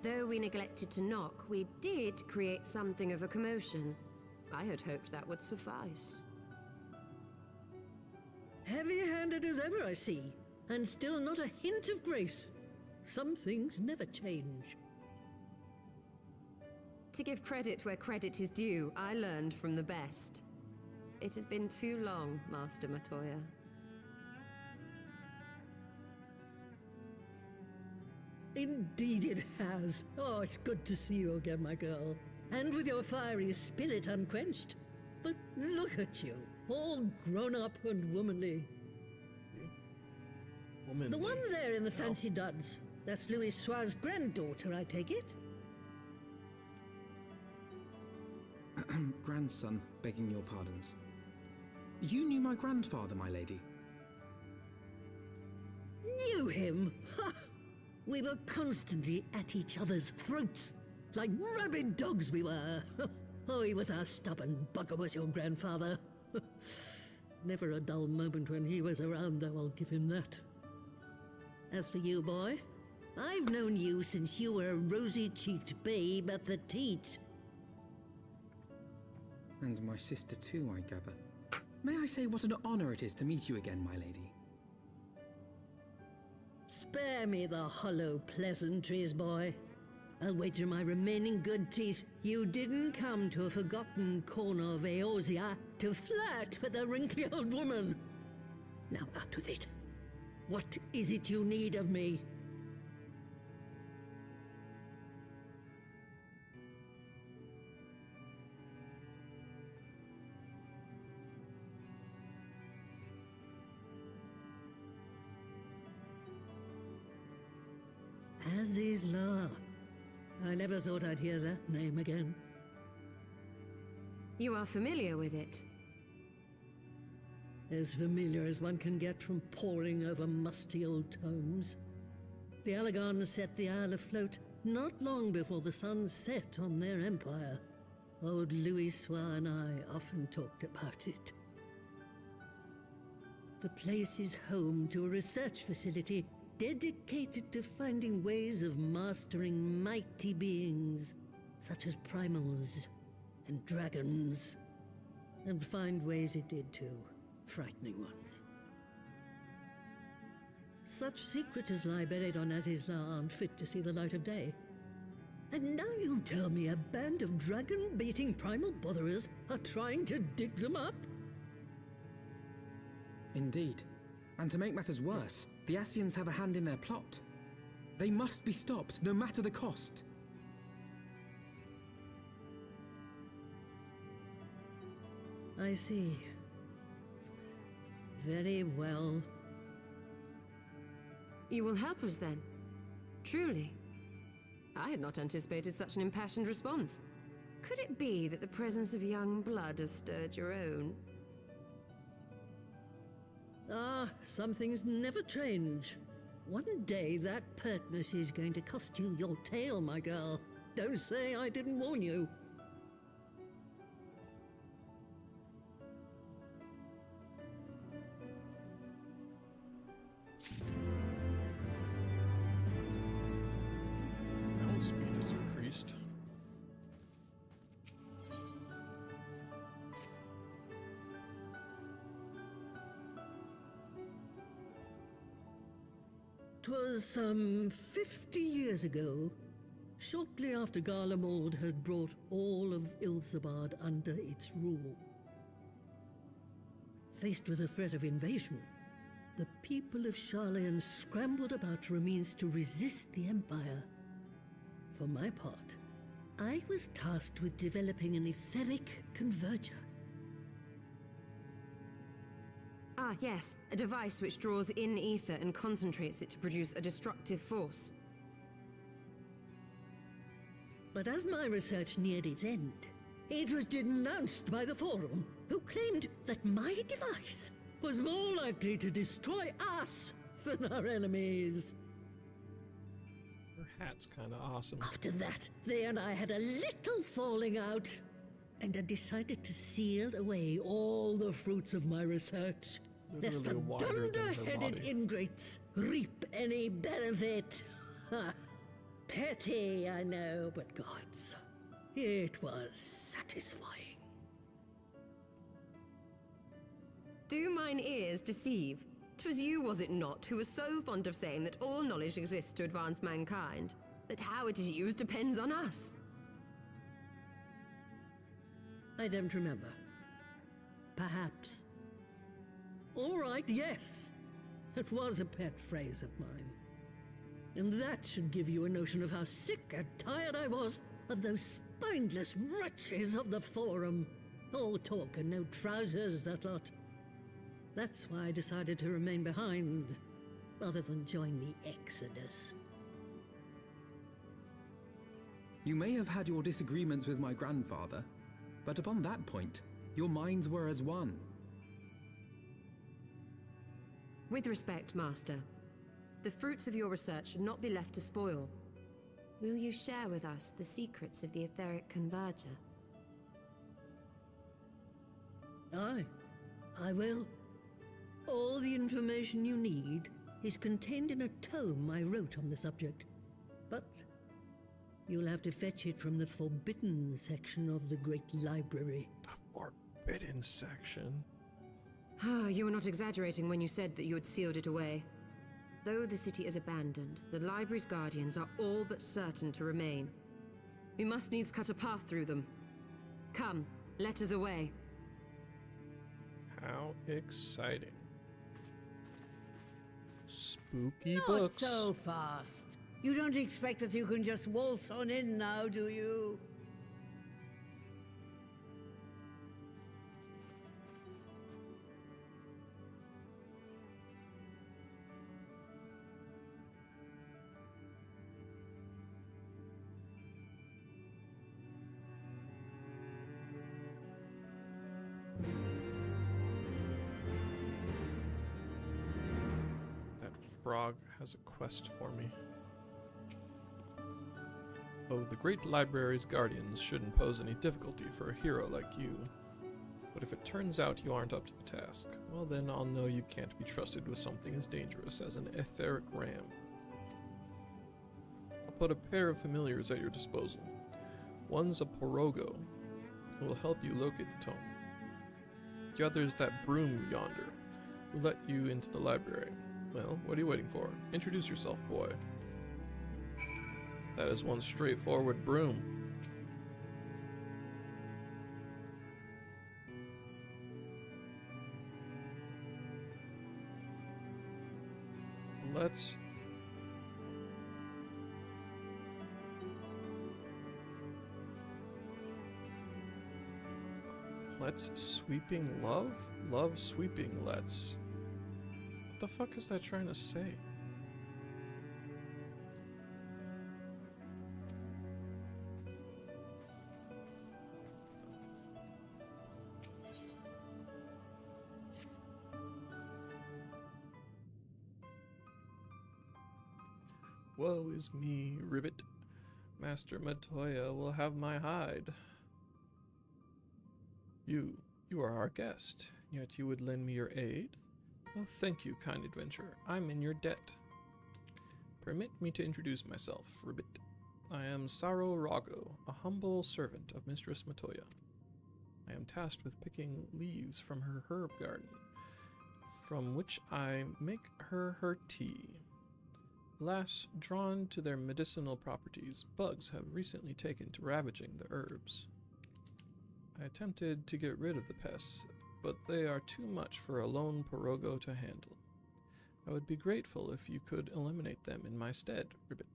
Though we neglected to knock, we did create something of a commotion. I had hoped that would suffice. Heavy-handed as ever, I see. And still not a hint of grace. Some things never change. To give credit where credit is due, I learned from the best. It has been too long, Master Matoya. Indeed it has. Oh, it's good to see you again, my girl. And with your fiery spirit unquenched. But look at you, all grown up and womanly. The one there in the fancy duds. That's Louis Soir's granddaughter, I take it? Grandson, begging your pardons. You knew my grandfather, my lady. Knew him? Ha! We were constantly at each other's throats. Like rabid dogs we were. Oh, he was a stubborn bugger, was your grandfather. Never a dull moment when he was around, though, I'll give him that. As for you, boy, I've known you since you were a rosy-cheeked babe at the teat. And my sister too, I gather. May I say what an honor it is to meet you again, my lady? Spare me the hollow pleasantries, boy. I'll wager my remaining good teeth you didn't come to a forgotten corner of Eorzea to flirt with a wrinkly old woman. Now out with it. What is it you need of me? Azizla. I never thought I'd hear that name again. You are familiar with it. As familiar as one can get from poring over musty old tomes. The Alagons set the Isle afloat not long before the sun set on their empire. Old Louis Soir and I often talked about it. The place is home to a research facility dedicated to finding ways of mastering mighty beings, such as primals and dragons. And find ways it did too, frightening ones. Such secrets as lie buried on Azizla aren't fit to see the light of day. And now you tell me a band of dragon-baiting primal botherers are trying to dig them up? Indeed. And to make matters worse, the Ascians have a hand in their plot. They must be stopped, no matter the cost. I see. Very well. You will help us then? Truly? I had not anticipated such an impassioned response. Could it be that the presence of young blood has stirred your own? Ah, some things never change. One day that pertness is going to cost you your tail, my girl. Don't say I didn't warn you. Mount speed is increased. "'Twas some 50 years ago, shortly after Garlemald had brought all of Ilthabad under its rule. Faced with the threat of invasion, the people of Sharlayan scrambled about for a means to resist the Empire. For my part, I was tasked with developing an etheric converger. Ah, yes, a device which draws in ether and concentrates it to produce a destructive force. But as my research neared its end, it was denounced by the Forum, who claimed that my device was more likely to destroy us than our enemies. Her hat's kinda awesome. After that, they and I had a little falling out, and I decided to seal away all the fruits of my research, lest the Literally wider than her dunder-headed body. ingrates reap any benefit. Ha! Petty, I know, but gods, it was satisfying. Do mine ears deceive? 'Twas you, was it not, who was so fond of saying that all knowledge exists to advance mankind, that how it is used depends on us? I don't remember. Perhaps. All right, yes. It was a pet phrase of mine. And that should give you a notion of how sick and tired I was of those spineless wretches of the Forum. All talk and no trousers, that lot. That's why I decided to remain behind, rather than join the Exodus. You may have had your disagreements with my grandfather, but upon that point, your minds were as one. With respect, Master, the fruits of your research should not be left to spoil. Will you share with us the secrets of the etheric converger? Aye, I will. All the information you need is contained in a tome I wrote on the subject. But you'll have to fetch it from the forbidden section of the Great Library. The forbidden section. Ah, you were not exaggerating when you said that you had sealed it away. Though the city is abandoned, the library's guardians are all but certain to remain. We must needs cut a path through them. Come, let us away. How exciting. Spooky Not books. so fast. You don't expect that you can just waltz on in now, do you? That frog has a quest for me. Oh, the Great Library's guardians shouldn't pose any difficulty for a hero like you. But if it turns out you aren't up to the task, well then I'll know you can't be trusted with something as dangerous as an etheric ram. I'll put a pair of familiars at your disposal. One's a Porogo, who will help you locate the tome. The other's that broom yonder, who let you into the library. Well, what are you waiting for? Introduce yourself, boy. That is one straightforward broom. Let's sweeping love? Love sweeping let's. What the fuck is that trying to say? Woe is me, Ribbit. Master Matoya will have my hide. You are our guest, yet you would lend me your aid? Oh, thank you, kind adventurer. I'm in your debt. Permit me to introduce myself, Ribbit. I am Saro Rago, a humble servant of Mistress Matoya. I am tasked with picking leaves from her herb garden, from which I make her tea. Alas, drawn to their medicinal properties, bugs have recently taken to ravaging the herbs. I attempted to get rid of the pests, but they are too much for a lone Porogo to handle. I would be grateful if you could eliminate them in my stead, Ribbit.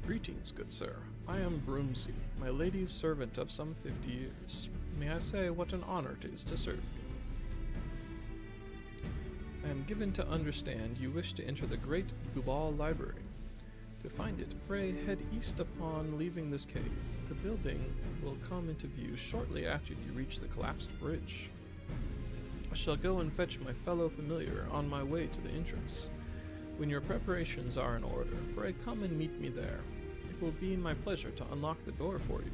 Greetings, good sir. I am Broomsy, my lady's servant of some 50 years. May I say what an honor it is to serve you? I am given to understand you wish to enter the great Gubal Library. To find it, pray head east upon leaving this cave. The building will come into view shortly after you reach the collapsed bridge. I shall go and fetch my fellow familiar on my way to the entrance. When your preparations are in order, pray come and meet me there. It will be my pleasure to unlock the door for you.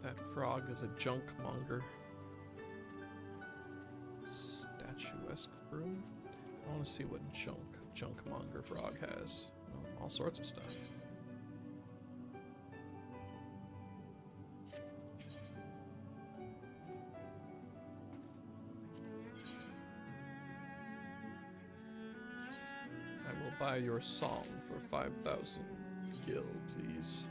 That frog is a junk monger. Statuesque broom? I want to see what junk monger frog has. Well, all sorts of stuff. I will buy your song for 5,000 gil, please.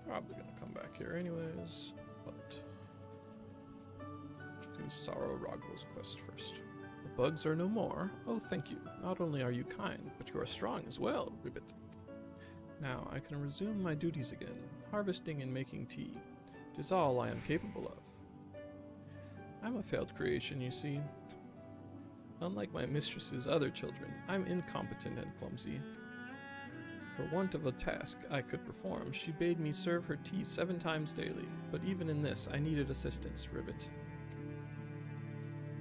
Probably gonna come back here anyways, but do Sorrow Rogwell's quest first. The bugs are no more. Oh, thank you. Not only are you kind, but you are strong as well, Ribbit. Now I can resume my duties again, harvesting and making tea. It is all I am capable of. I'm a failed creation, you see. Unlike my mistress's other children, I'm incompetent and clumsy. For want of a task I could perform, she bade me serve her tea 7 times daily, but even in this I needed assistance, Ribbit.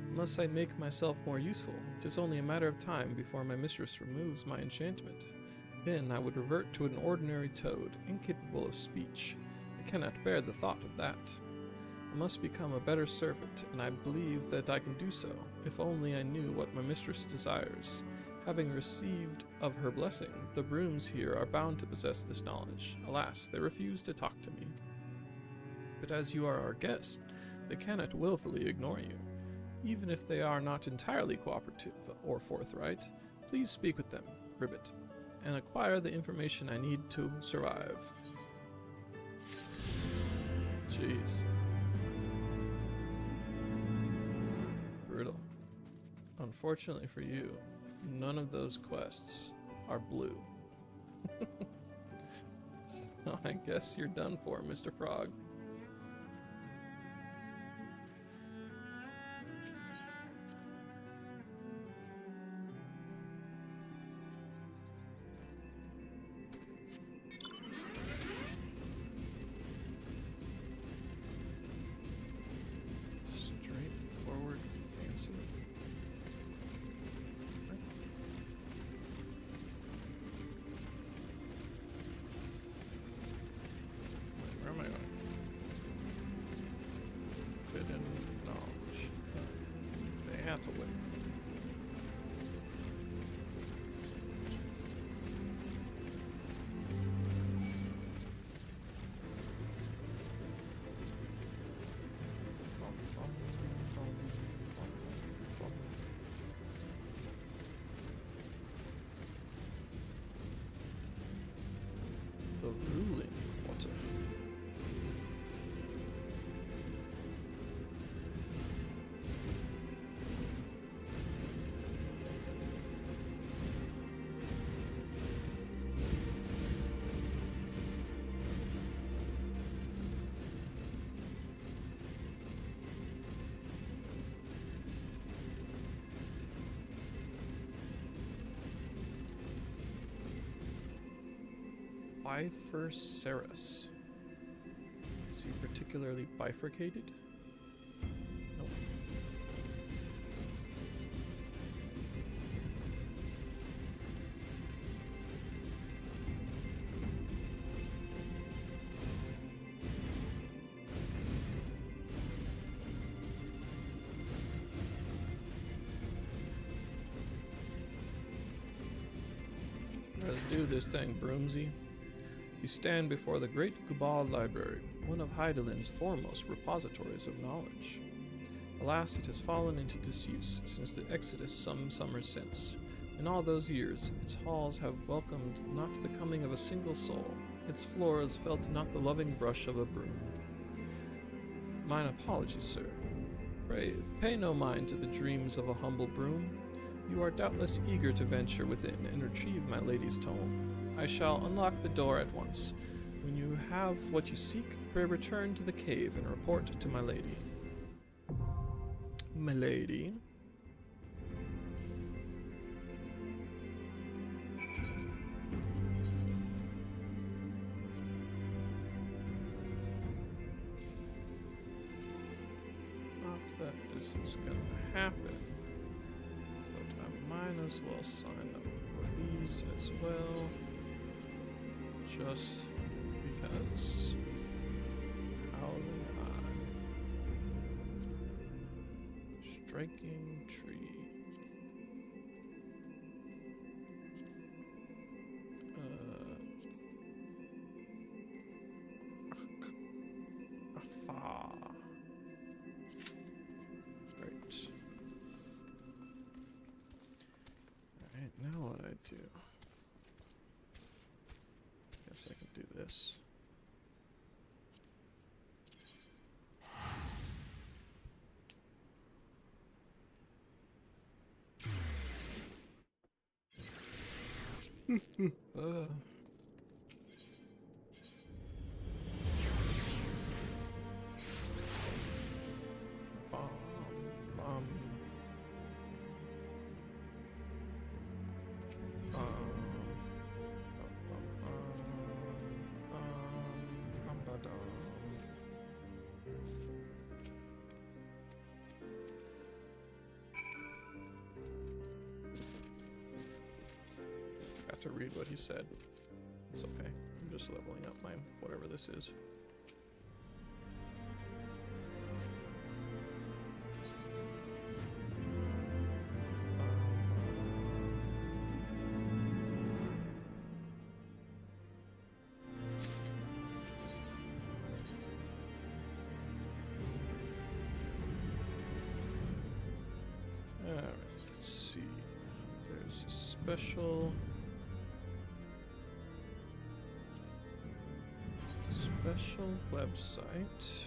Unless I make myself more useful, 'tis only a matter of time before my mistress removes my enchantment. Then I would revert to an ordinary toad, incapable of speech. I cannot bear the thought of that. I must become a better servant, and I believe that I can do so, if only I knew what my mistress desires. Having received of her blessing, the brooms here are bound to possess this knowledge. Alas, they refuse to talk to me. But as you are our guest, they cannot willfully ignore you. Even if they are not entirely cooperative or forthright, please speak with them, Ribbit, and acquire the information I need to survive. Jeez. Brutal. Unfortunately for you, none of those quests are blue. So I guess you're done for, Mr. Frog. Straightforward, fancy. Where am I going? Hidden knowledge. Stay out of the way. The ruling quarter. Bifurcerus. Is he particularly bifurcated? Nope. Let's do this thing, Broomsy. You stand before the great Gubal Library, one of Heidelin's foremost repositories of knowledge. Alas, it has fallen into disuse since the Exodus some summers since. In all those years, its halls have welcomed not the coming of a single soul. Its floors felt not the loving brush of a broom. Mine apologies, sir. Pray, pay no mind to the dreams of a humble broom. You are doubtless eager to venture within and retrieve my lady's tome. I shall unlock the door at once. When you have what you seek, pray return to the cave and report to my lady. My lady. Not that this is gonna happen, but I might as well sign up for these as well. Just because. Howling Eye. Striking Tree. Afar. Great. Alright, now what I do? Guess I can do this. to read what he said. It's okay. I'm just leveling up my whatever this is. Alright, let's see. There's a special website.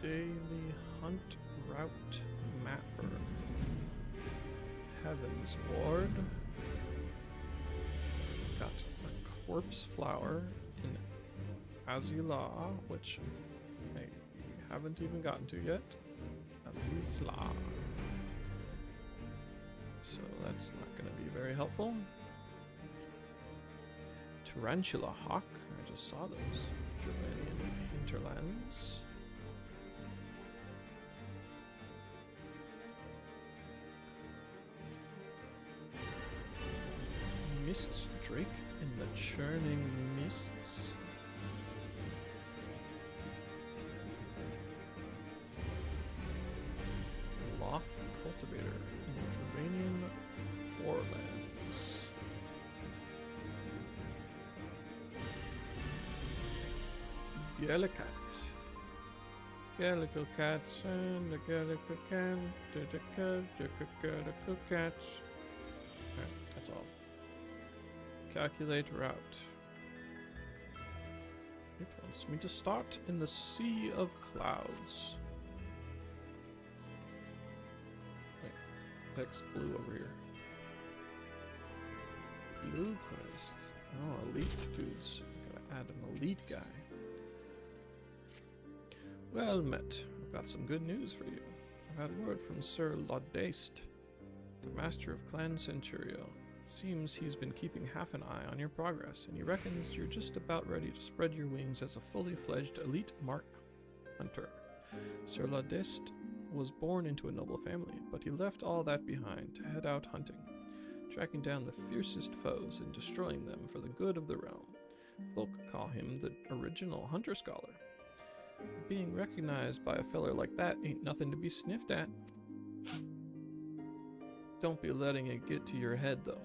Daily Hunt Route Mapper. Heavensward. Got a corpse flower in Azila, which I haven't even gotten to yet. Azizla. So that's not going to be very helpful. Tarantula Hawk. I just saw those. Germanian hinterlands. Mists Drake in the Churning Mists. Loth Cultivator in the Germanian Forelands. Gallicat. Gallical cats and the Gallical cat. Gallical cats. Okay, that's all. Calculate route. It wants me to start in the Sea of Clouds. Wait, text blue over here. Blue quest. Oh, elite dudes. Gotta add an elite guy. Well met. I've got some good news for you. I've had word from Sir Laudaste, the master of Clan Centurio. Seems he's been keeping half an eye on your progress, and he reckons you're just about ready to spread your wings as a fully fledged elite mark hunter. Sir Laudaste was born into a noble family, but he left all that behind to head out hunting, tracking down the fiercest foes and destroying them for the good of the realm. Folk call him the original hunter scholar. Being recognized by a feller like that ain't nothing to be sniffed at. Don't be letting it get to your head, though.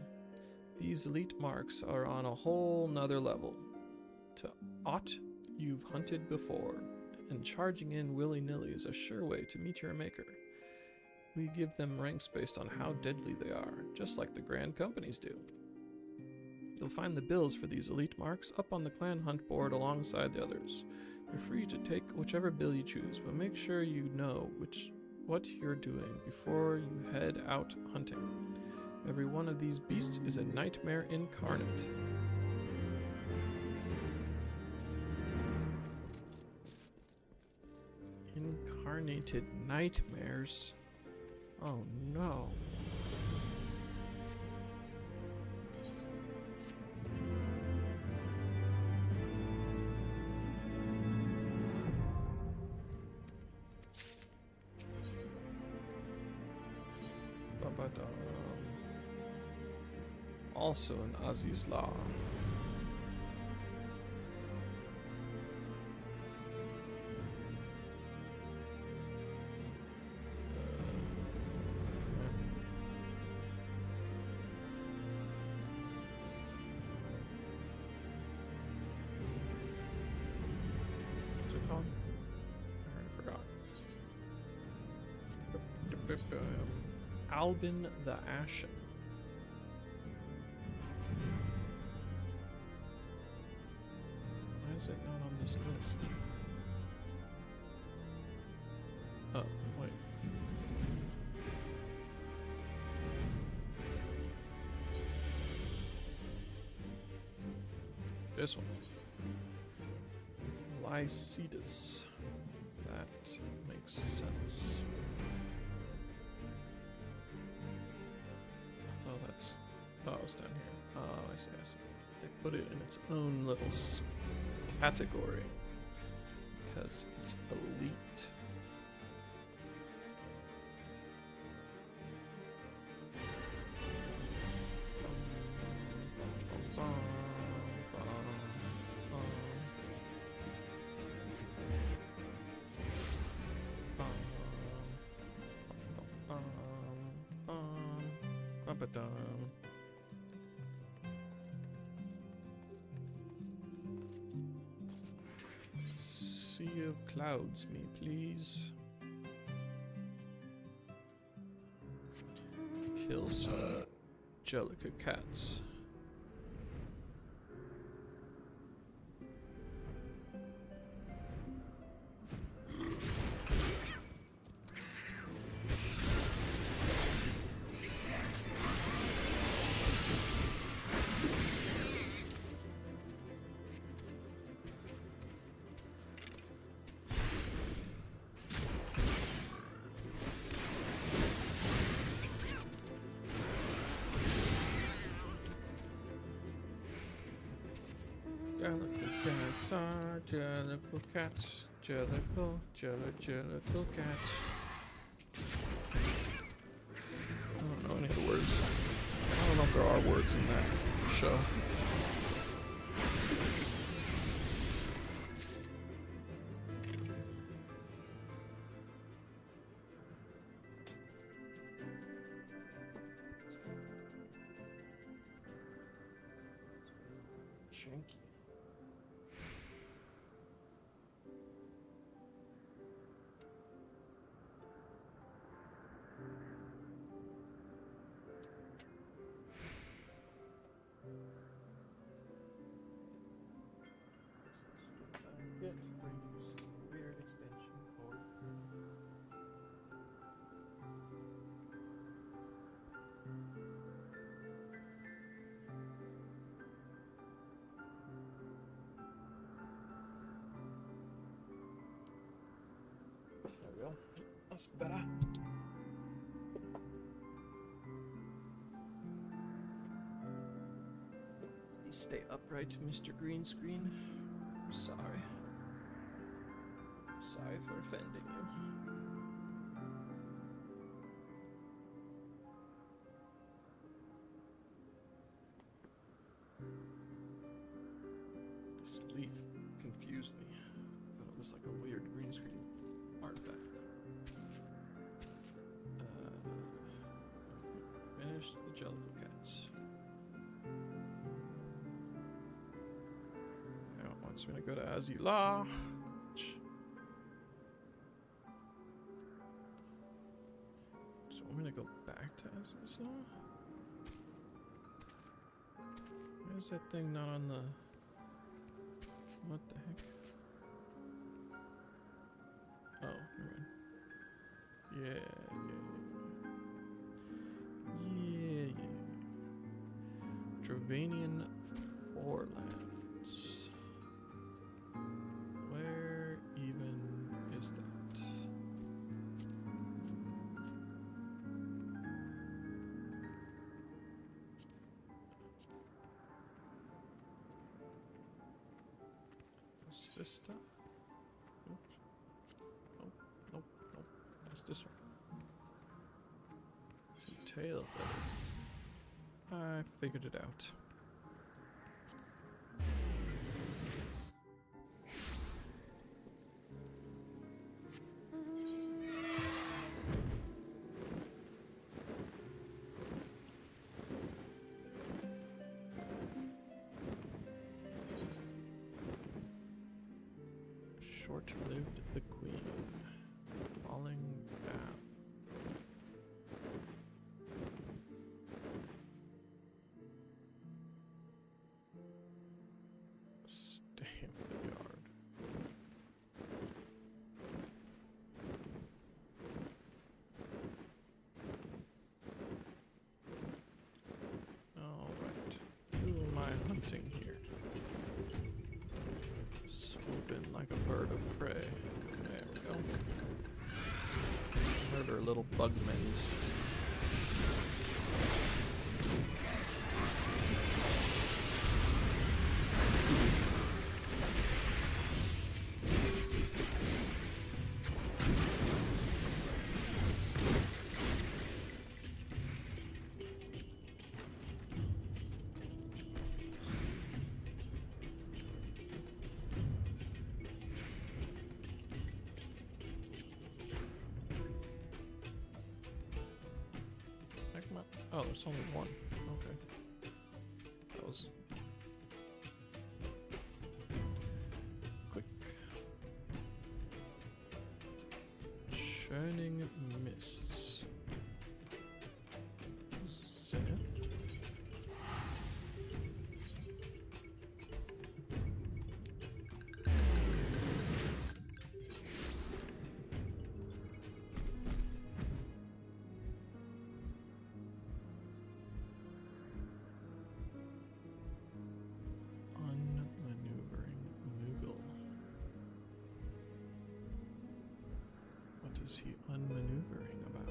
These elite marks are on a whole nother level to aught you've hunted before, and charging in willy-nilly is a sure way to meet your maker. We give them ranks based on how deadly they are, just like the grand companies do. You'll find the bills for these elite marks up on the clan hunt board alongside the others. You're free to take whichever bill you choose, but make sure you know what you're doing before you head out hunting. Every one of these beasts is a nightmare incarnate. Incarnated nightmares? Oh no. Also in Azizla. What's it called? I already forgot. Albin the Ashen. Why is it not on this list? Oh, wait. This one. Lycidas. That makes sense. So that's... Oh, it's down here. Oh, I see, I see. They put it in its own little category because it's elite. Ba-dum. Sea of clouds, me please. Kill some Jellica cats. Jellicle cats, Jellicle cats. I don't know any of the words. I don't know if there are words in that show. Janky. Get freeze. Weird extension code. There we go. That's better. Stay upright, Mr. Green Screen. I'm sorry. Sorry for offending you. This leaf confused me. I thought it was like a weird green screen artifact. Finished the Jellicle cats. Now it wants me to go to Azila. So I'm gonna go back to Azila. Why is that thing not on the... What the heck? Oh, never mind. Yeah. Dravanian Forelands. Where even is that? What's this stuff? Oops. Nope. That's this one. Some tail feather. I figured it out. Short-lived the queen, falling down. Stamp the yard. All right, who am I hunting here? Swooping like a bird of prey. There we go. Murder little bugmans. Oh, there's only one. Okay. That was quick. Churning mists. Zenith. What is he unmaneuvering about?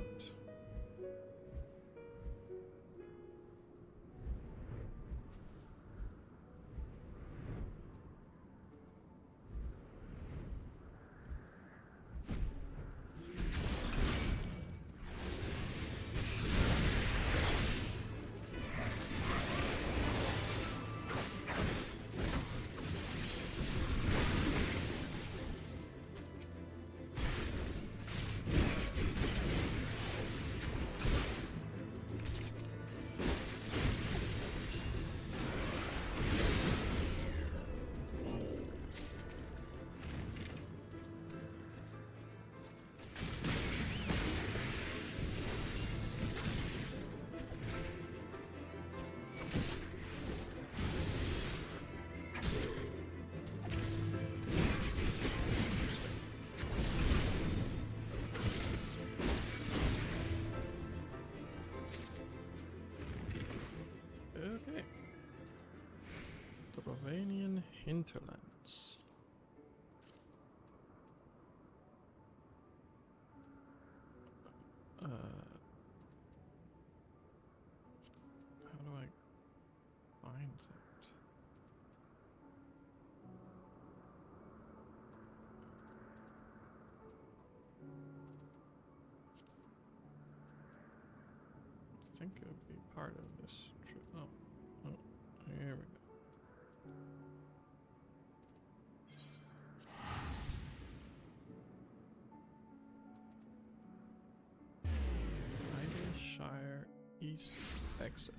Okay. The Romanian hinterlands. How do I find it? I think it would be part of this trip. Oh, here we go. Shire East exit.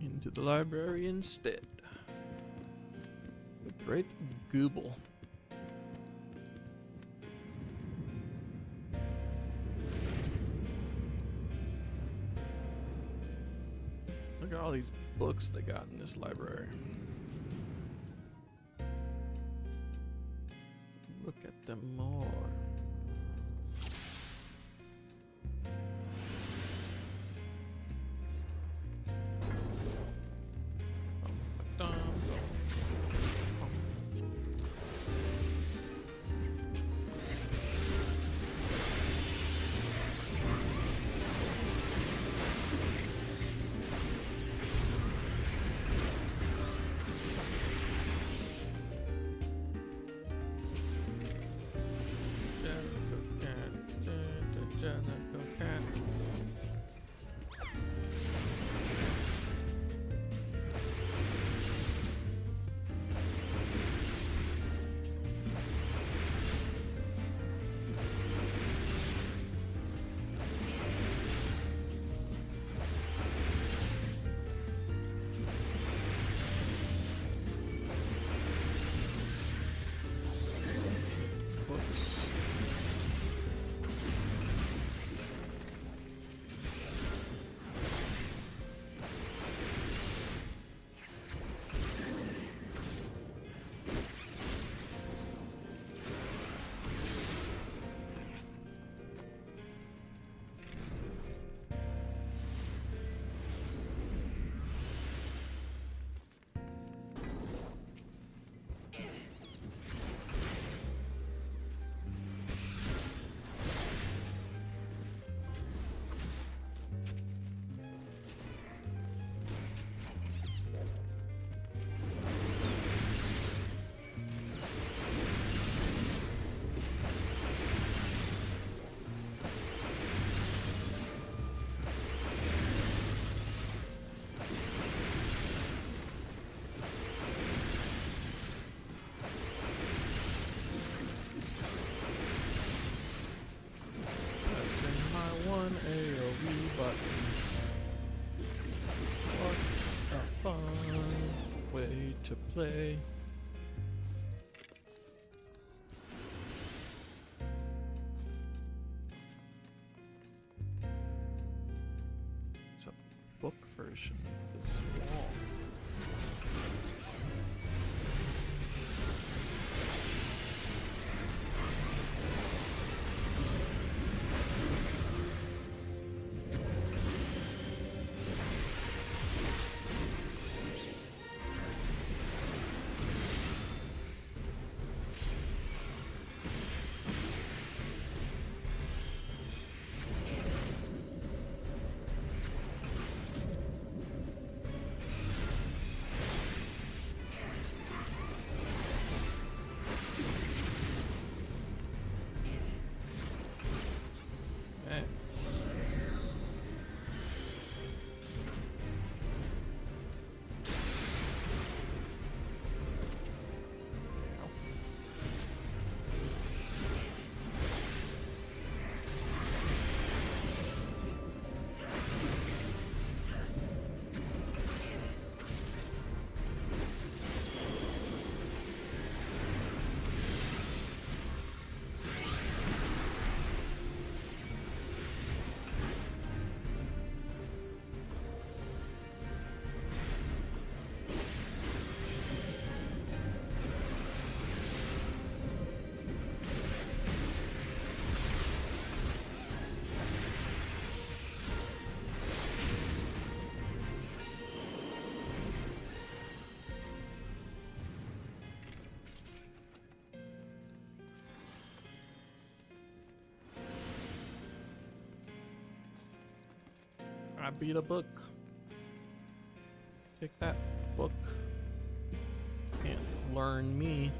Into the library instead. The Great Gooble. Look at all these books they got in this library. Look at them more. play. It's a book version of this wall. Okay. I beat a book. Take that, book. Can't learn me.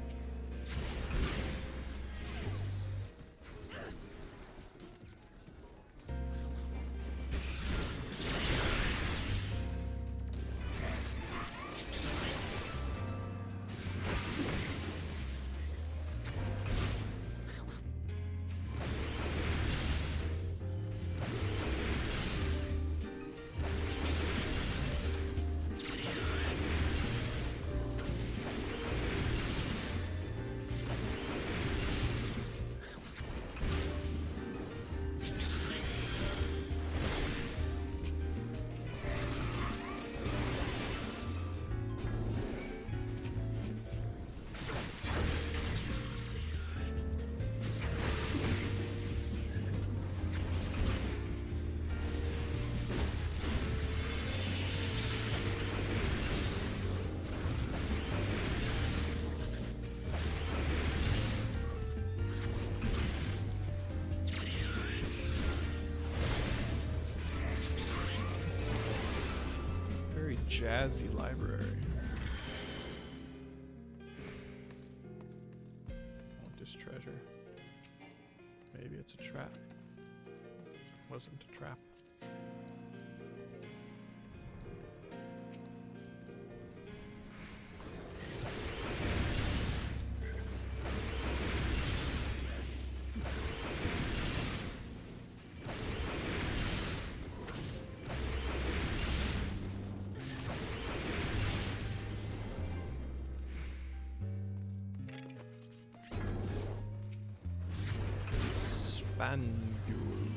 Very jazzy library. Want this treasure? Maybe it's a trap. Wasn't a trap. Spandule.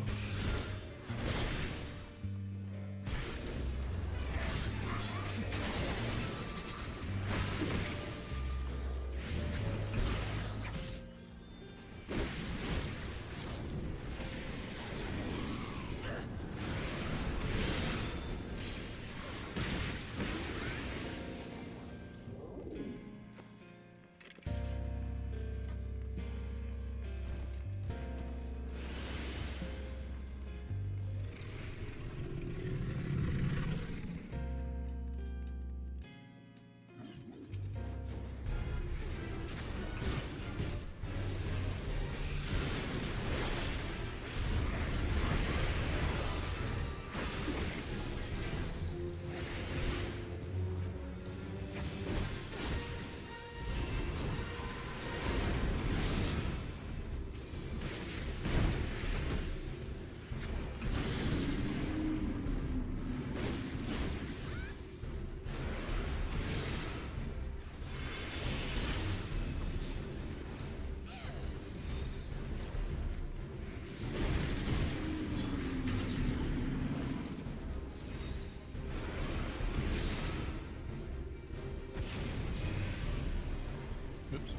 Oops.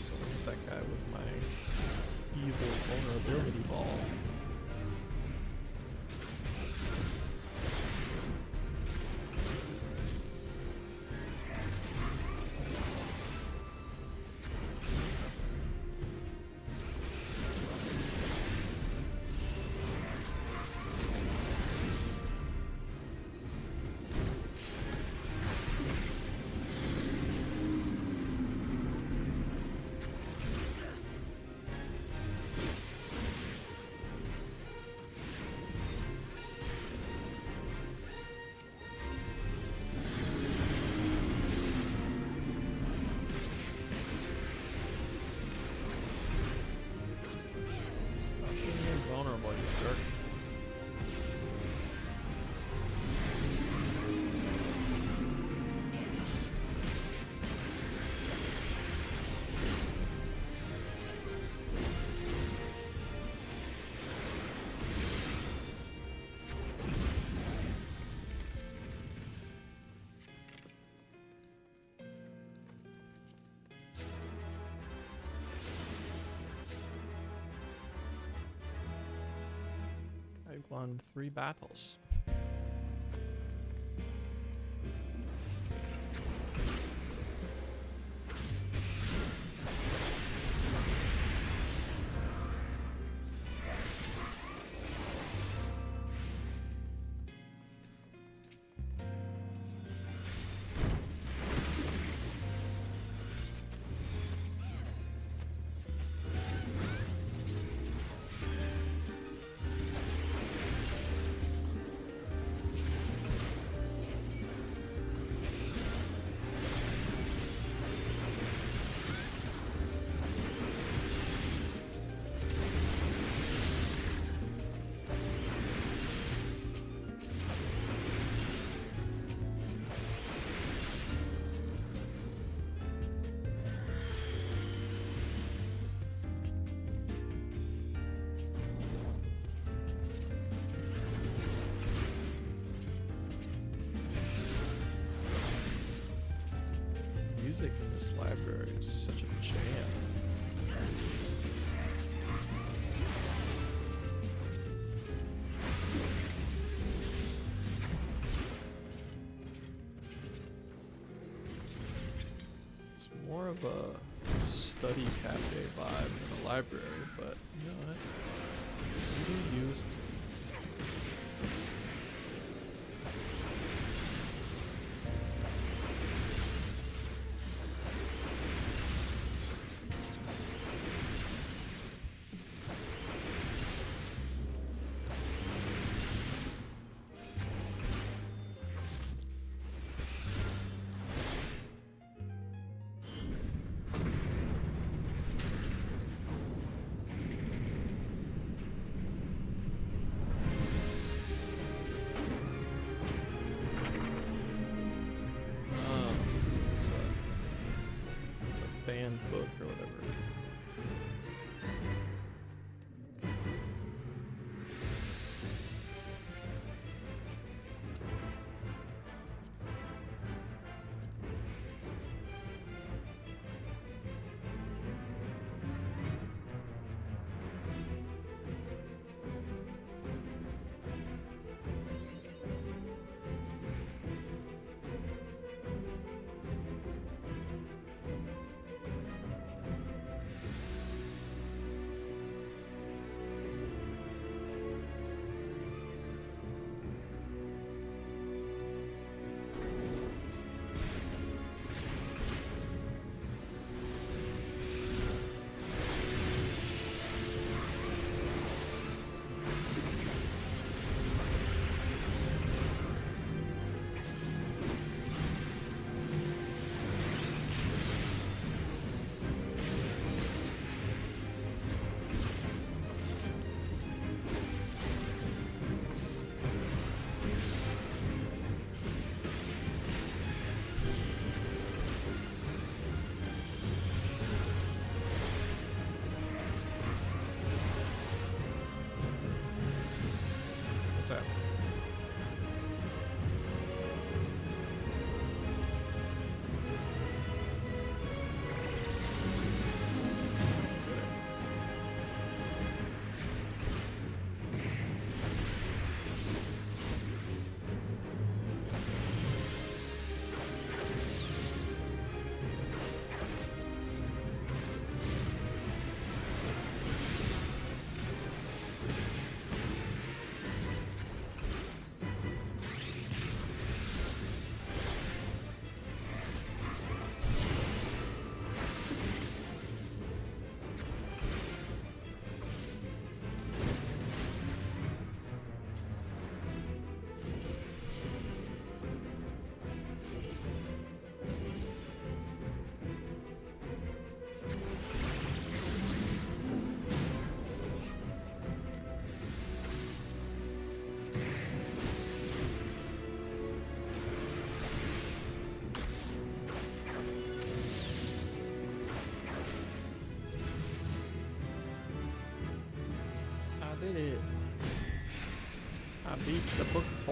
So look at that guy with my evil vulnerability ball. Vulnerable, you jerk. I won 3 battles. Music in this library is such a jam. It's more of a study cafe vibe than a library, but you know what? You do use banned book or whatever.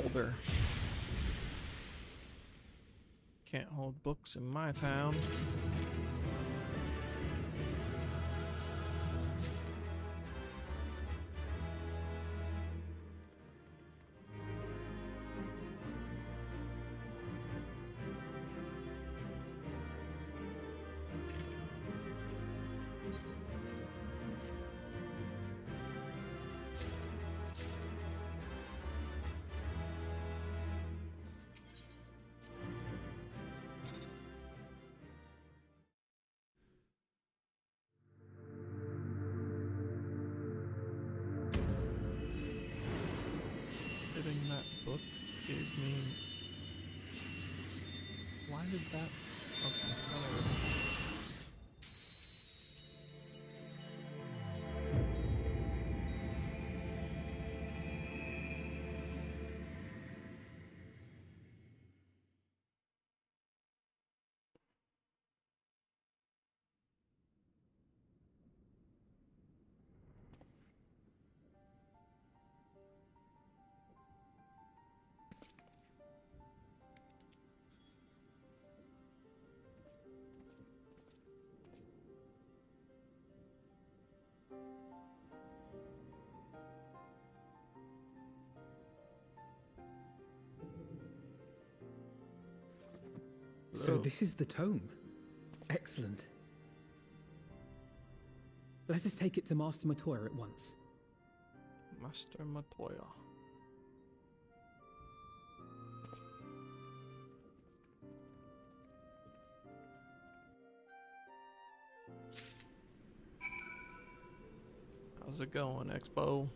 holder. Can't hold books in my town. Getting that book gave me... Why did that... Okay, whatever. So Oh. this is the tome. Excellent. Let us take it to Master Matoya at once. Master Matoya. How's it going, Expo?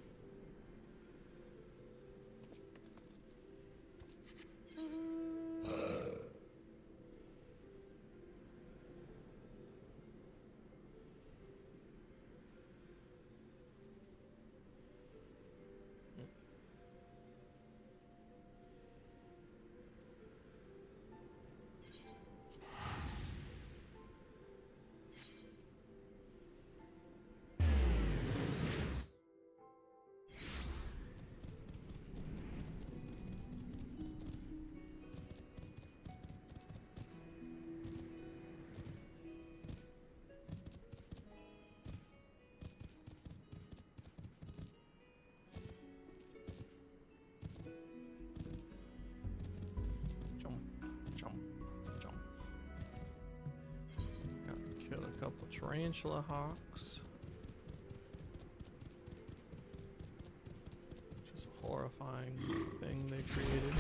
Kill a couple tarantula hawks. Which is a horrifying thing they created.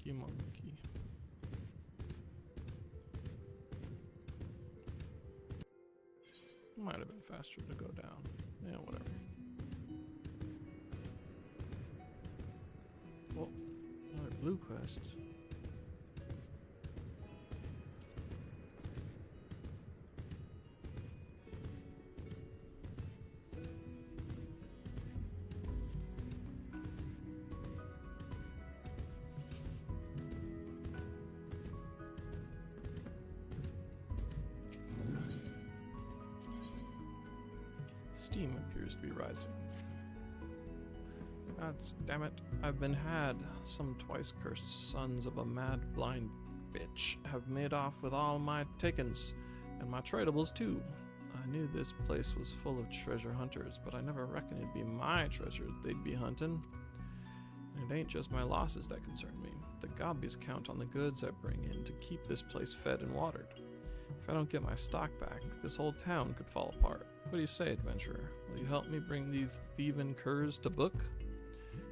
Monkey. Might have been faster to go down. Yeah, whatever. Oh, another blue quest. Steam appears to be rising. God damn it, I've been had. Some twice cursed sons of a mad blind bitch have made off with all my tickins, and my tradables too. I knew this place was full of treasure hunters, but I never reckoned it'd be my treasure they'd be hunting. And it ain't just my losses that concern me. The gobbies count on the goods I bring in to keep this place fed and watered. If I don't get my stock back, this whole town could fall apart. What do you say, adventurer? Will you help me bring these thieving curs to book?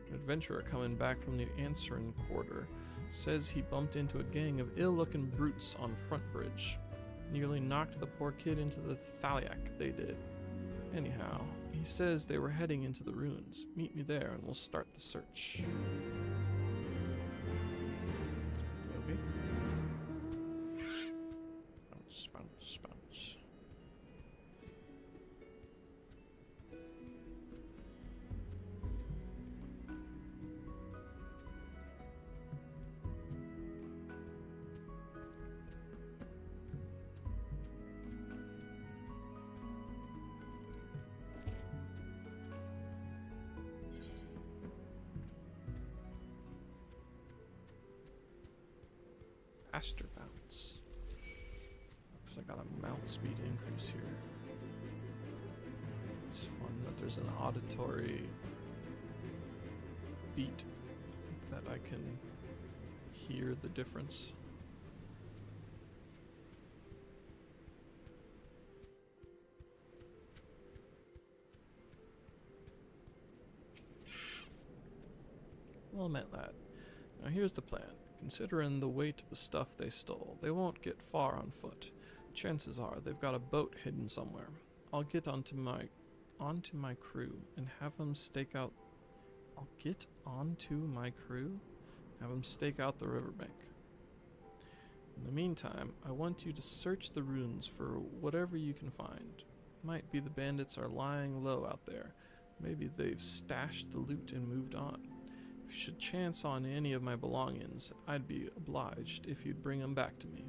An adventurer coming back from the Answerin quarter says he bumped into a gang of ill-looking brutes on Front Bridge. Nearly knocked the poor kid into the Thaliak, they did. Anyhow, he says they were heading into the ruins. Meet me there and we'll start the search. Okay. Bounce, bounce, bounce. Faster bounce. Looks like I got a mount speed increase here. It's fun that there's an auditory beat that I can hear the difference. Well met, lad. Now here's the plan. Considering the weight of the stuff they stole, they won't get far on foot. Chances are they've got a boat hidden somewhere. I'll get onto my crew and have them stake out. I'll get onto my crew, have them stake out the riverbank. In the meantime, I want you to search the ruins for whatever you can find. Might be the bandits are lying low out there. Maybe they've stashed the loot and moved on. If you should chance on any of my belongings, I'd be obliged if you'd bring them back to me.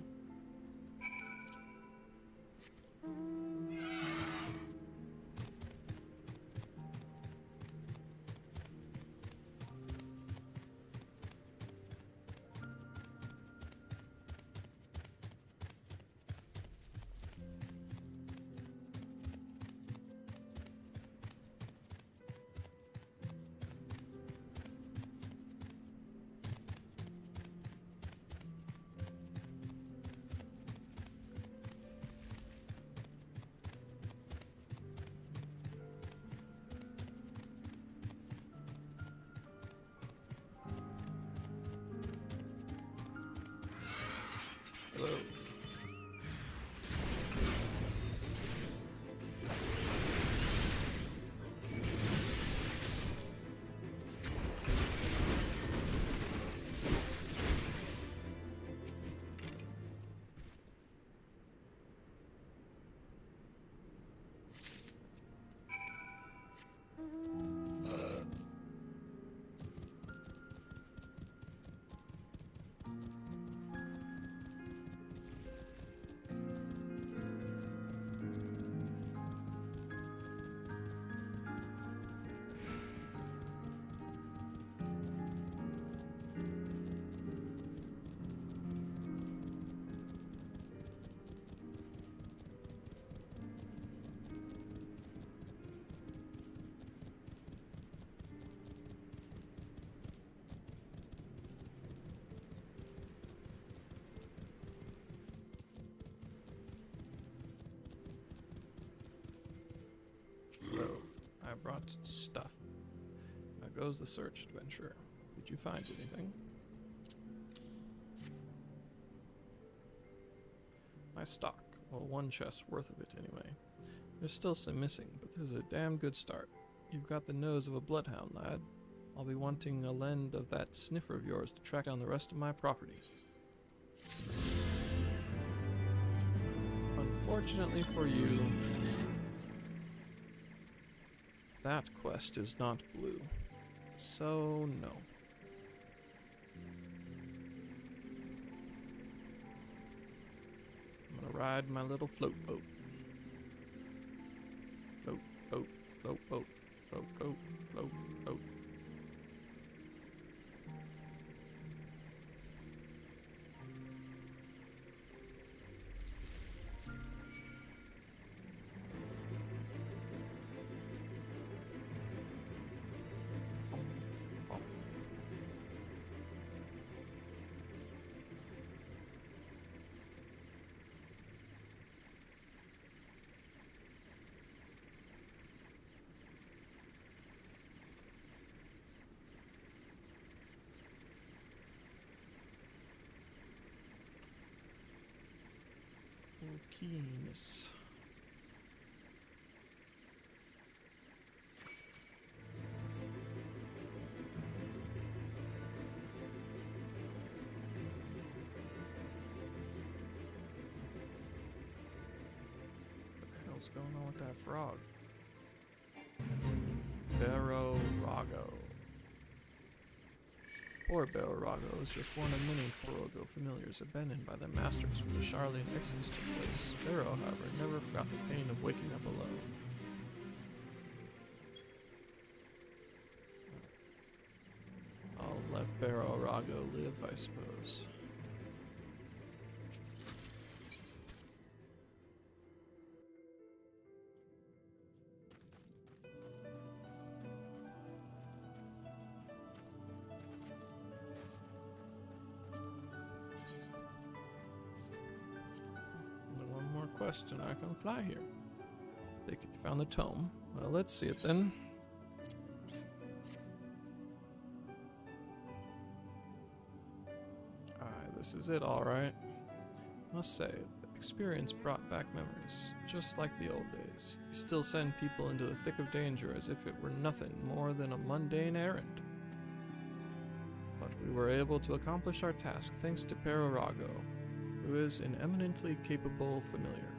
Hello. I brought stuff. Now goes the search, adventurer. Did you find anything? My stock. Well, one chest worth of it anyway. There's still some missing, but this is a damn good start. You've got the nose of a bloodhound, lad. I'll be wanting a lend of that sniffer of yours to track down the rest of my property. Unfortunately for you, that quest is not blue, so no. I'm gonna ride my little float boat. Float, boat, float, boat, float, boat, float, boat. keys. What the hell's going on with that frog? Rago. Poor Rago is just one of many Porogo familiars abandoned by the masters when the Charlene Exodus took place. Barrow, however, never forgot the pain of waking up alone. I'll let Rago live, I suppose. Question, I can fly here. Think you found the tome. Well, let's see it then. This is it, alright. Must say, the experience brought back memories, just like the old days. You still send people into the thick of danger as if it were nothing more than a mundane errand. But we were able to accomplish our task thanks to Rago, who is an eminently capable familiar.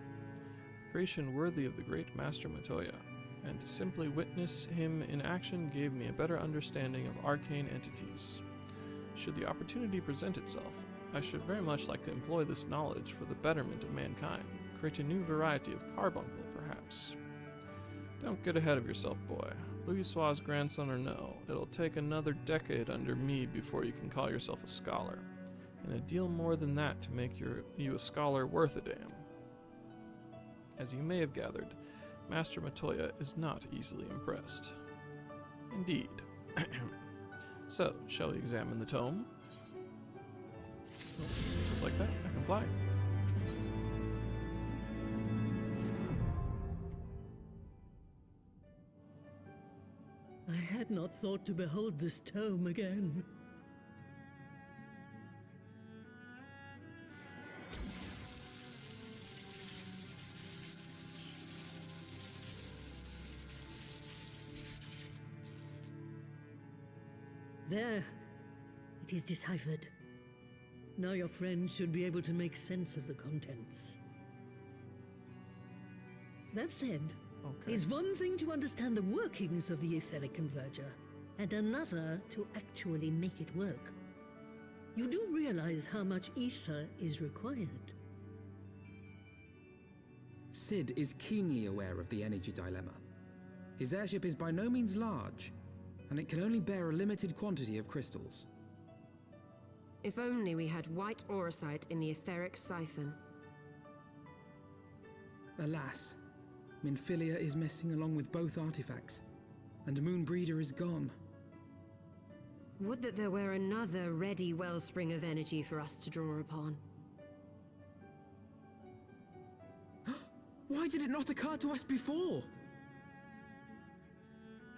Creation worthy of the great Master Matoya, and to simply witness him in action gave me a better understanding of arcane entities. Should the opportunity present itself, I should very much like to employ this knowledge for the betterment of mankind, create a new variety of carbuncle, perhaps. Don't get ahead of yourself, boy. Louisoix's grandson or no, it'll take another decade under me before you can call yourself a scholar, and a deal more than that to make you a scholar worth a damn. As you may have gathered, Master Matoya is not easily impressed. Indeed. So, shall we examine the tome? Just like that, I can fly. I had not thought to behold this tome again. There. It is deciphered. Now your friend should be able to make sense of the contents. That said, it's one thing to understand the workings of the etheric converger, and another to actually make it work. You do realize how much ether is required. Sid is keenly aware of the energy dilemma. His airship is by no means large, and it can only bear a limited quantity of crystals. If only we had white auracite in the etheric siphon. Alas, Minfilia is missing along with both artifacts, and Moonbreeder is gone. Would that there were another ready wellspring of energy for us to draw upon. Why did it not occur to us before?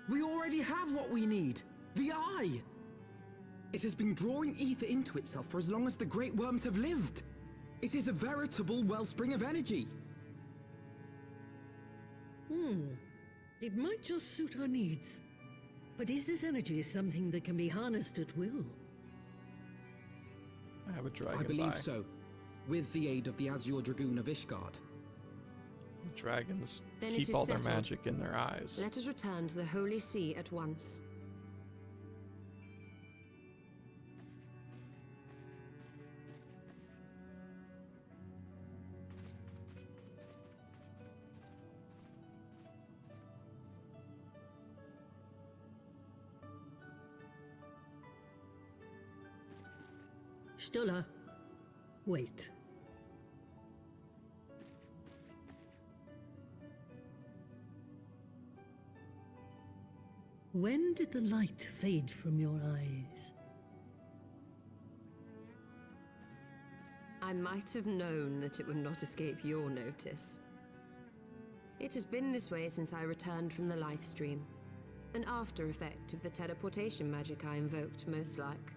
We already have what we need! The Eye! It has been drawing ether into itself for as long as the Great Worms have lived. It is a veritable wellspring of energy. It might just suit our needs. But is this energy something that can be harnessed at will? I have a dragon's I believe eye. so, with the aid of the Azure Dragoon of Ishgard. Dragons Then it keep is all their settled. magic in their eyes. Let us return to the Holy See at once. Stola, wait. When did the light fade from your eyes? I might have known that it would not escape your notice. It has been this way since I returned from the life stream. An after effect of the teleportation magic I invoked, most like.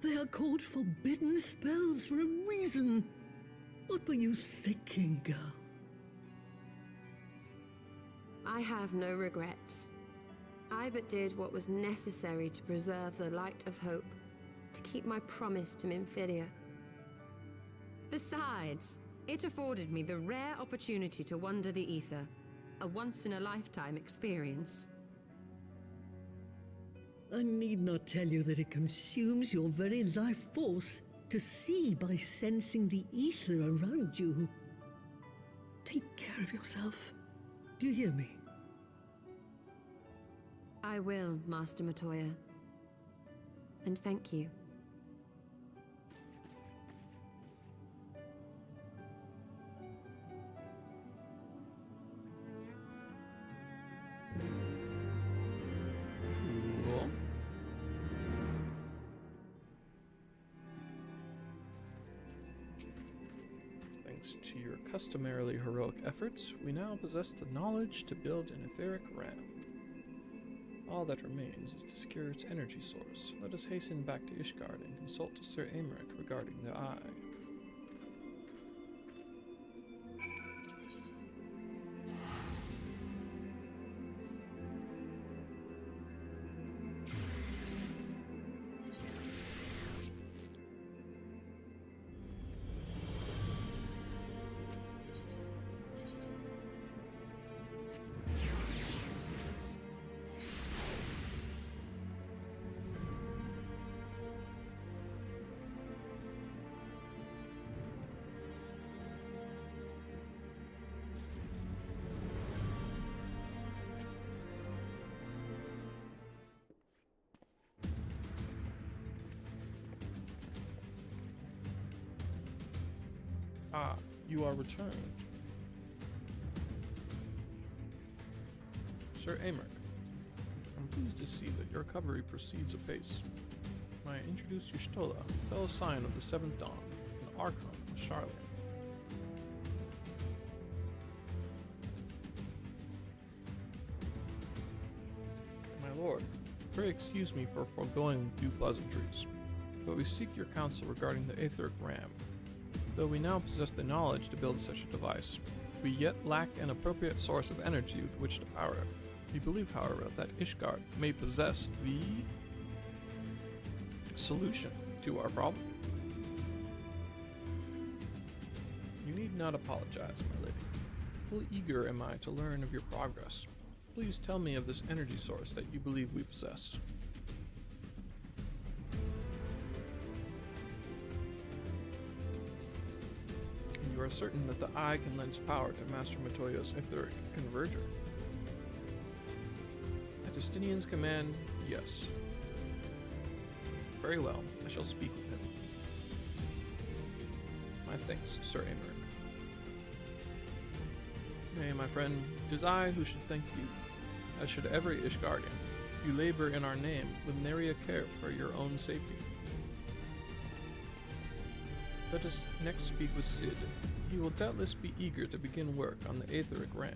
They are called forbidden spells for a reason. What were you thinking, girl? I have no regrets. I but did what was necessary to preserve the light of hope, to keep my promise to Minfilia. Besides, it afforded me the rare opportunity to wander the ether, a once-in-a-lifetime experience. I need not tell you that it consumes your very life force to see by sensing the ether around you. Take care of yourself. Do you hear me? I will, Master Matoya. And thank you. Cool. Thanks to your customarily heroic efforts, we now possess the knowledge to build an etheric ram. All that remains is to secure its energy source. Let us hasten back to Ishgard and consult Sir Aymeric regarding the eye. Ah, you are returned. Sir Aymeric, I'm pleased to see that your recovery proceeds apace. May I introduce you Stola, fellow scion of the Seventh Dawn, an Archon of Charlian. My lord, pray excuse me for foregoing due pleasantries, but we seek your counsel regarding the Aetheric Ram. Though we now possess the knowledge to build such a device, we yet lack an appropriate source of energy with which to power it. We believe, however, that Ishgard may possess the solution to our problem. You need not apologize, my lady. Full eager am I to learn of your progress. Please tell me of this energy source that you believe we possess. You are certain that the eye can lend power to Master Matoya's etheric converger? At Justinian's command, yes. Very well, I shall speak with him. My thanks, Sir Aymeric. Nay, my friend, 'tis I who should thank you, as should every Ishgardian. You labor in our name with nary a care for your own safety. Let us next speak with Cid. He will doubtless be eager to begin work on the Aetheric Ram.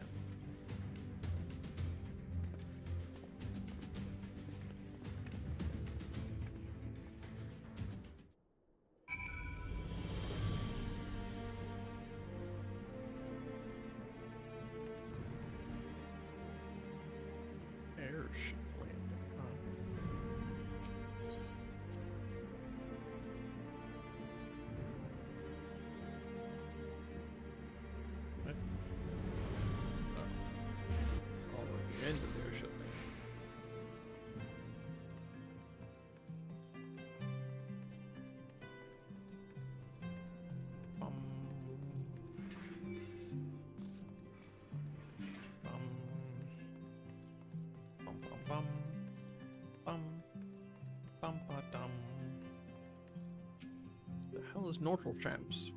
Airship landing, What? Oh, at the end of the airship landing. Bum. Bum. Bum bum bum bum bum ba dum. The hell is Nortral Champs?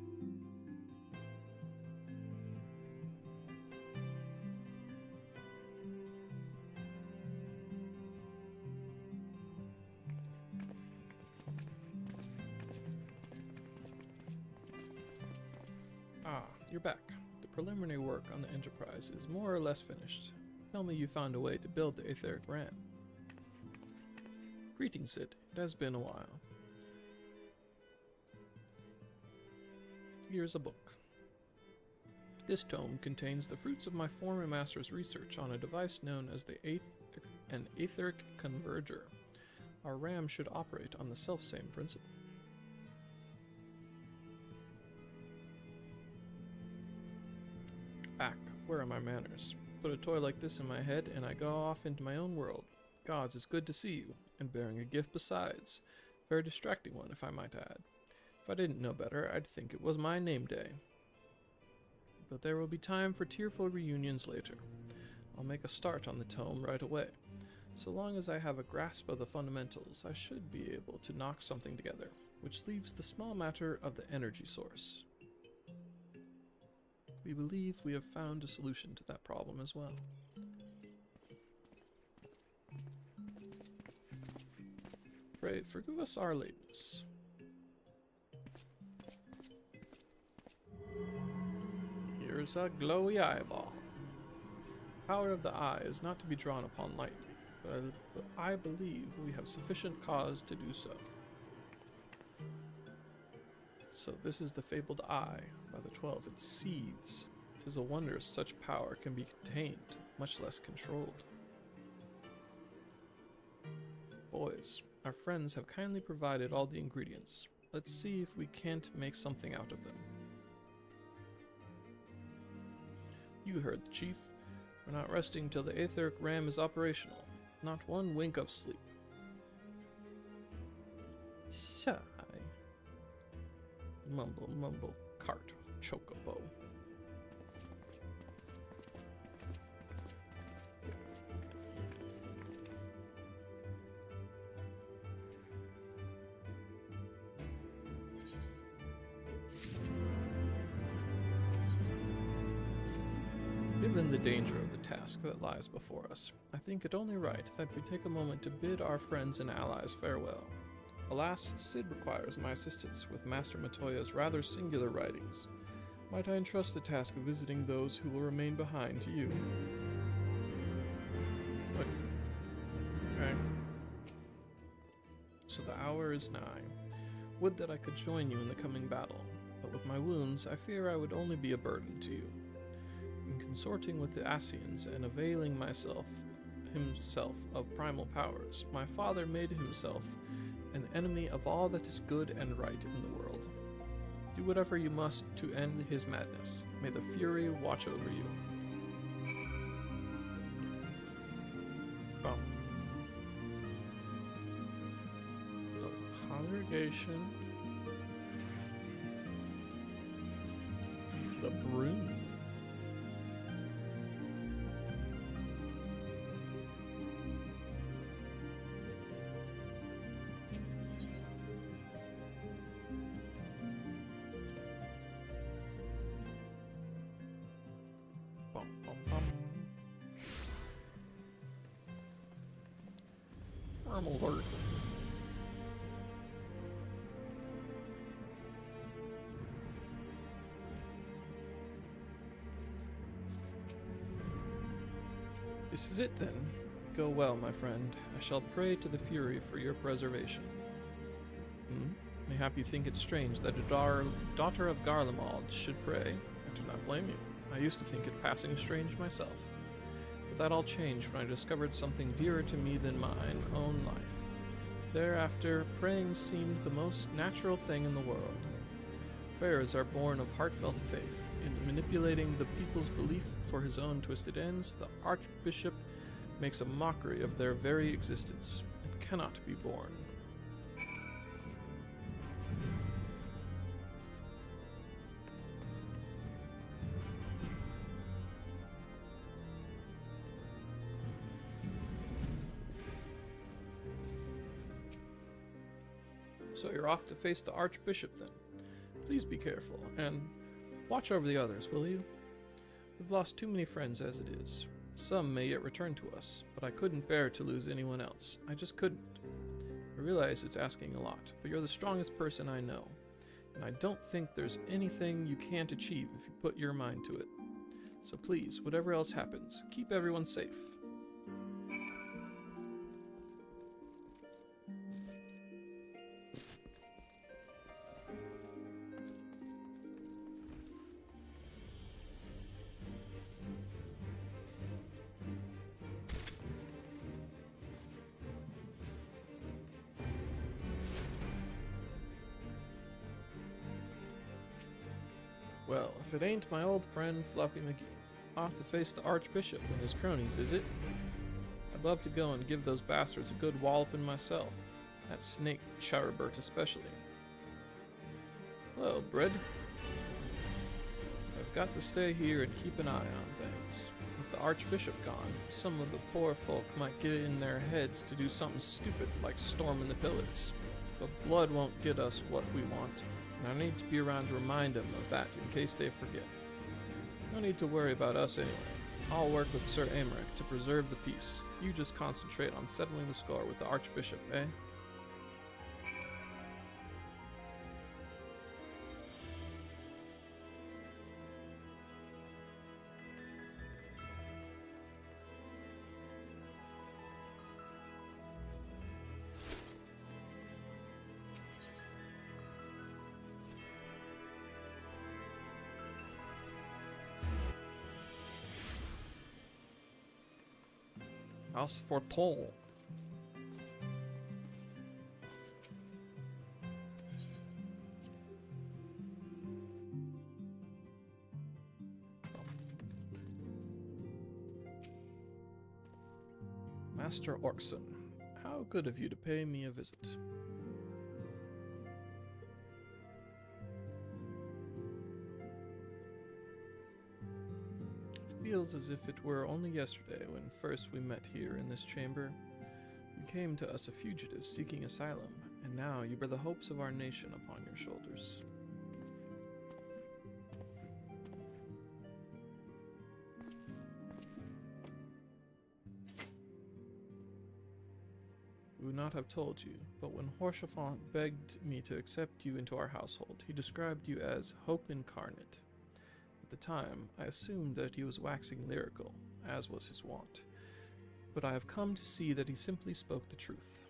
Ah, you're back. The preliminary work on the Enterprise is more or less finished. Tell me you found a way to build the Aetheric Ram. Greetings, Cid. It has been a while. Here's a book. This tome contains the fruits of my former master's research on a device known as an etheric converger. Our RAM should operate on the self-same principle. Ack, where are my manners? Put a toy like this in my head and I go off into my own world. Gods, it's good to see you, and bearing a gift besides. Very distracting one, if I might add. If I didn't know better, I'd think it was my name day. But there will be time for tearful reunions later. I'll make a start on the tome right away. So long as I have a grasp of the fundamentals, I should be able to knock something together, which leaves the small matter of the energy source. We believe we have found a solution to that problem as well. Pray, forgive us our lateness. Here's a glowy eyeball. Power of the eye is not to be drawn upon lightly, but I believe we have sufficient cause to do so. So this is the fabled eye by the 12. It seethes. 'Tis a wonder such power can be contained, much less controlled. Boys, our friends have kindly provided all the ingredients. Let's see if we can't make something out of them. You heard the chief. We're not resting till the etheric ram is operational. Not one wink of sleep. Sigh. Mumble, mumble, cart, chocobo. Given the danger of the task that lies before us, I think it only right that we take a moment to bid our friends and allies farewell. Alas, Sid requires my assistance with Master Matoya's rather singular writings. Might I entrust the task of visiting those who will remain behind to you? What? Okay. So the hour is nigh. Would that I could join you in the coming battle, but with my wounds, I fear I would only be a burden to you. In consorting with the Asians and availing himself of primal powers, my father made himself an enemy of all that is good and right in the world. Do whatever you must to end his madness. May the Fury watch over you. Oh. The congregation. The broom. Firm alert. This is it then. Go well, my friend. I shall pray to the Fury for your preservation. Mayhap you think it strange that a daughter of Garlemald should pray. I do not blame you. I used to think it passing strange myself. But that all changed when I discovered something dearer to me than mine own life. Thereafter, praying seemed the most natural thing in the world. Prayers are born of heartfelt faith. In manipulating the people's belief for his own twisted ends, the Archbishop makes a mockery of their very existence. It cannot be borne. So you're off to face the Archbishop then. Please be careful, and watch over the others, will you? We've lost too many friends as it is. Some may yet return to us, but I couldn't bear to lose anyone else. I just couldn't. I realize it's asking a lot, but you're the strongest person I know, and I don't think there's anything you can't achieve if you put your mind to it. So please, whatever else happens, keep everyone safe. Well, if it ain't my old friend Fluffy McGee. Off to face the Archbishop and his cronies, is it? I'd love to go and give those bastards a good walloping myself. That snake Charibert especially. Hello, Bread. I've got to stay here and keep an eye on things. With the Archbishop gone, some of the poor folk might get it in their heads to do something stupid like storming the pillars. But blood won't get us what we want, and I need to be around to remind them of that in case they forget. No need to worry about us anyway. I'll work with Sir Aymeric to preserve the peace. You just concentrate on settling the score with the Archbishop, eh? House for toll. Master Orkson, how good of you to pay me a visit. Feels as if it were only yesterday when first we met here in this chamber. You came to us a fugitive seeking asylum, and now you bear the hopes of our nation upon your shoulders. We would not have told you, but when Horsefant begged me to accept you into our household, he described you as hope incarnate. At the time, I assumed that he was waxing lyrical, as was his wont, but I have come to see that he simply spoke the truth.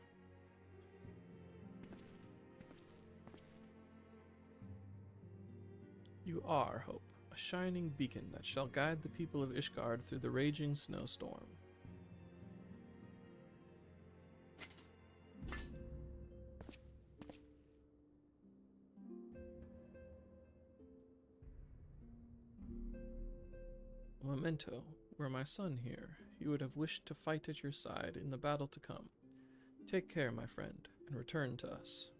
You are hope, a shining beacon that shall guide the people of Ishgard through the raging snowstorm. Memento, were my son here, he would have wished to fight at your side in the battle to come. Take care, my friend, and return to us.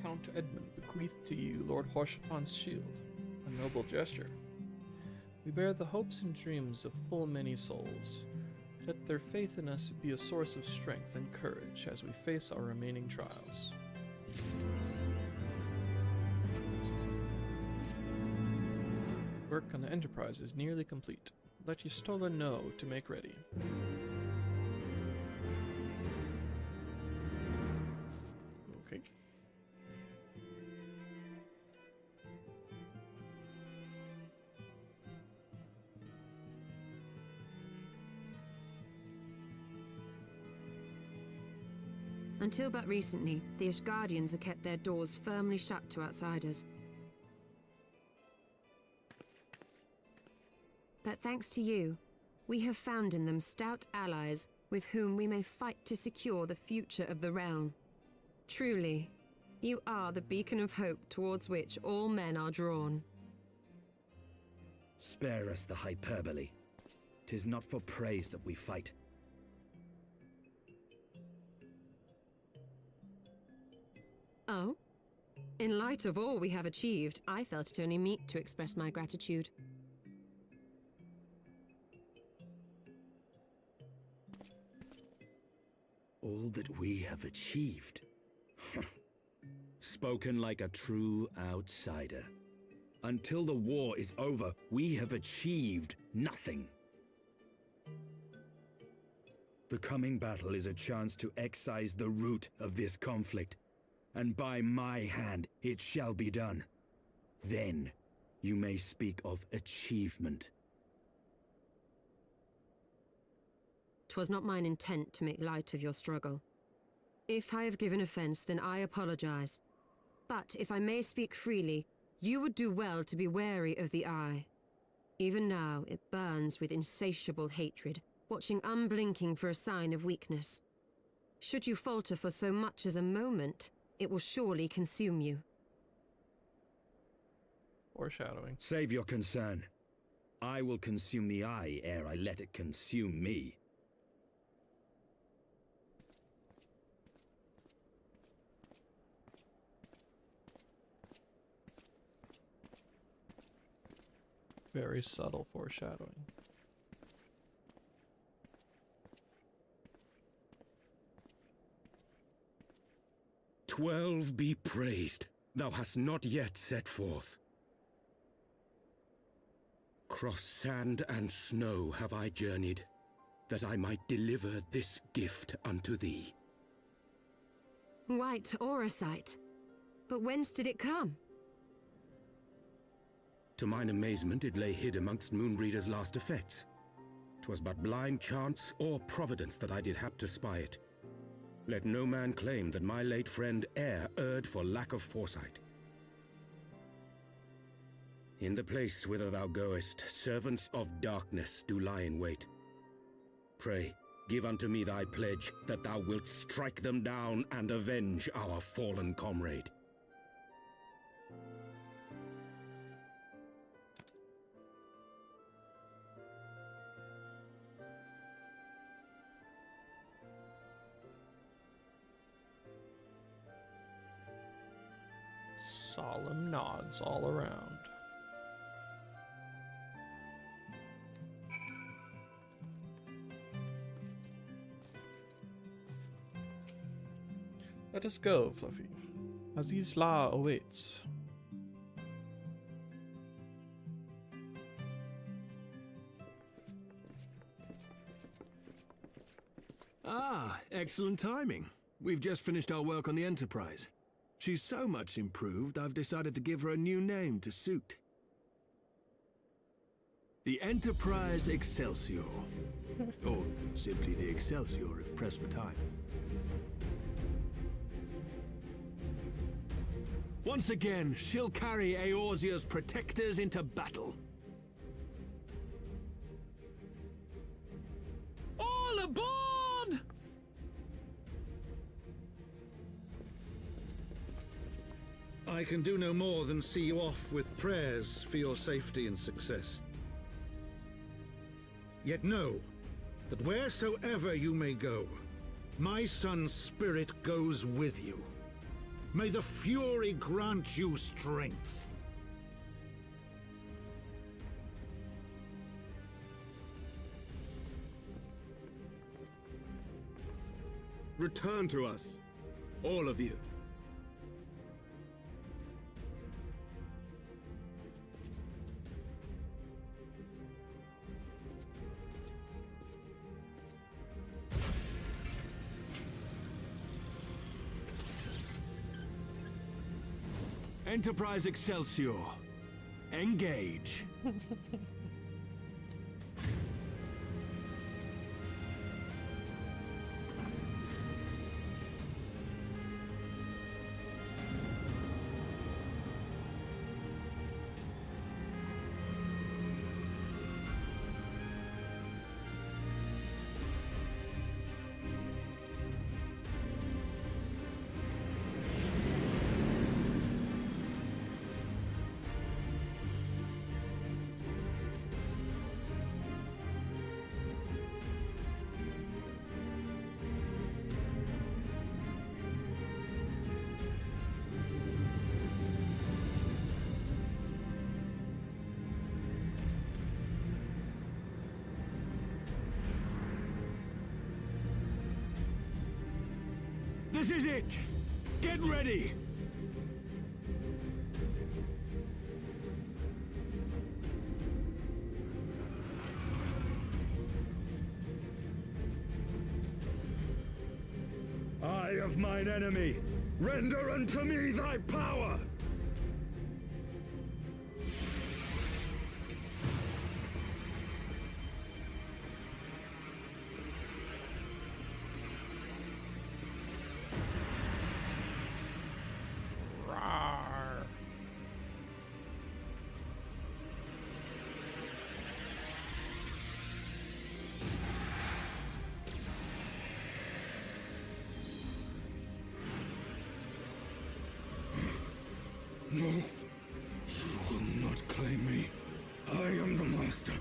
Count Edmund bequeathed to you Lord Horsefant's shield, a noble gesture. We bear the hopes and dreams of full many souls. Let their faith in us be a source of strength and courage as we face our remaining trials. Work on the Enterprise is nearly complete. Let Y'shtola know to make ready. Okay. Until but recently, the Ishgardians have kept their doors firmly shut to outsiders. But thanks to you, we have found in them stout allies with whom we may fight to secure the future of the realm. Truly, you are the beacon of hope towards which all men are drawn. Spare us the hyperbole. 'Tis not for praise that we fight. Oh? In light of all we have achieved, I felt it only meet to express my gratitude. All that we have achieved. Spoken like a true outsider. Until the war is over, we have achieved nothing. The coming battle is a chance to excise the root of this conflict, and by my hand it shall be done. Then you may speak of achievement. 'Twas not mine intent to make light of your struggle. If I have given offense, then I apologize. But if I may speak freely, you would do well to be wary of the eye. Even now, it burns with insatiable hatred, watching unblinking for a sign of weakness. Should you falter for so much as a moment, it will surely consume you. Foreshadowing. Save your concern. I will consume the eye ere I let it consume me. Very subtle foreshadowing. "12 be praised, thou hast not yet set forth. Cross sand and snow have I journeyed, that I might deliver this gift unto thee." White Auracite. But whence did it come? To mine amazement, it lay hid amongst Moonbreeder's last effects. 'Twas but blind chance or providence that I did hap to spy it. Let no man claim that my late friend e'er erred for lack of foresight. In the place whither thou goest, servants of darkness do lie in wait. Pray, give unto me thy pledge that thou wilt strike them down and avenge our fallen comrade. Solemn nods all around. Let us go, Fluffy. Aziz La awaits. Ah, excellent timing. We've just finished our work on the Enterprise. She's so much improved, I've decided to give her a new name to suit. The Enterprise Excelsior. Or simply the Excelsior if pressed for time. Once again, she'll carry Eorzea's protectors into battle. All aboard! I can do no more than see you off with prayers for your safety and success. Yet know that wheresoever you may go, my son's spirit goes with you. May the Fury grant you strength. Return to us, all of you. Enterprise Excelsior. Engage. This is it! Get ready! of mine enemy! Render unto me thy power! Rawr. No, you will not claim me. I am the master.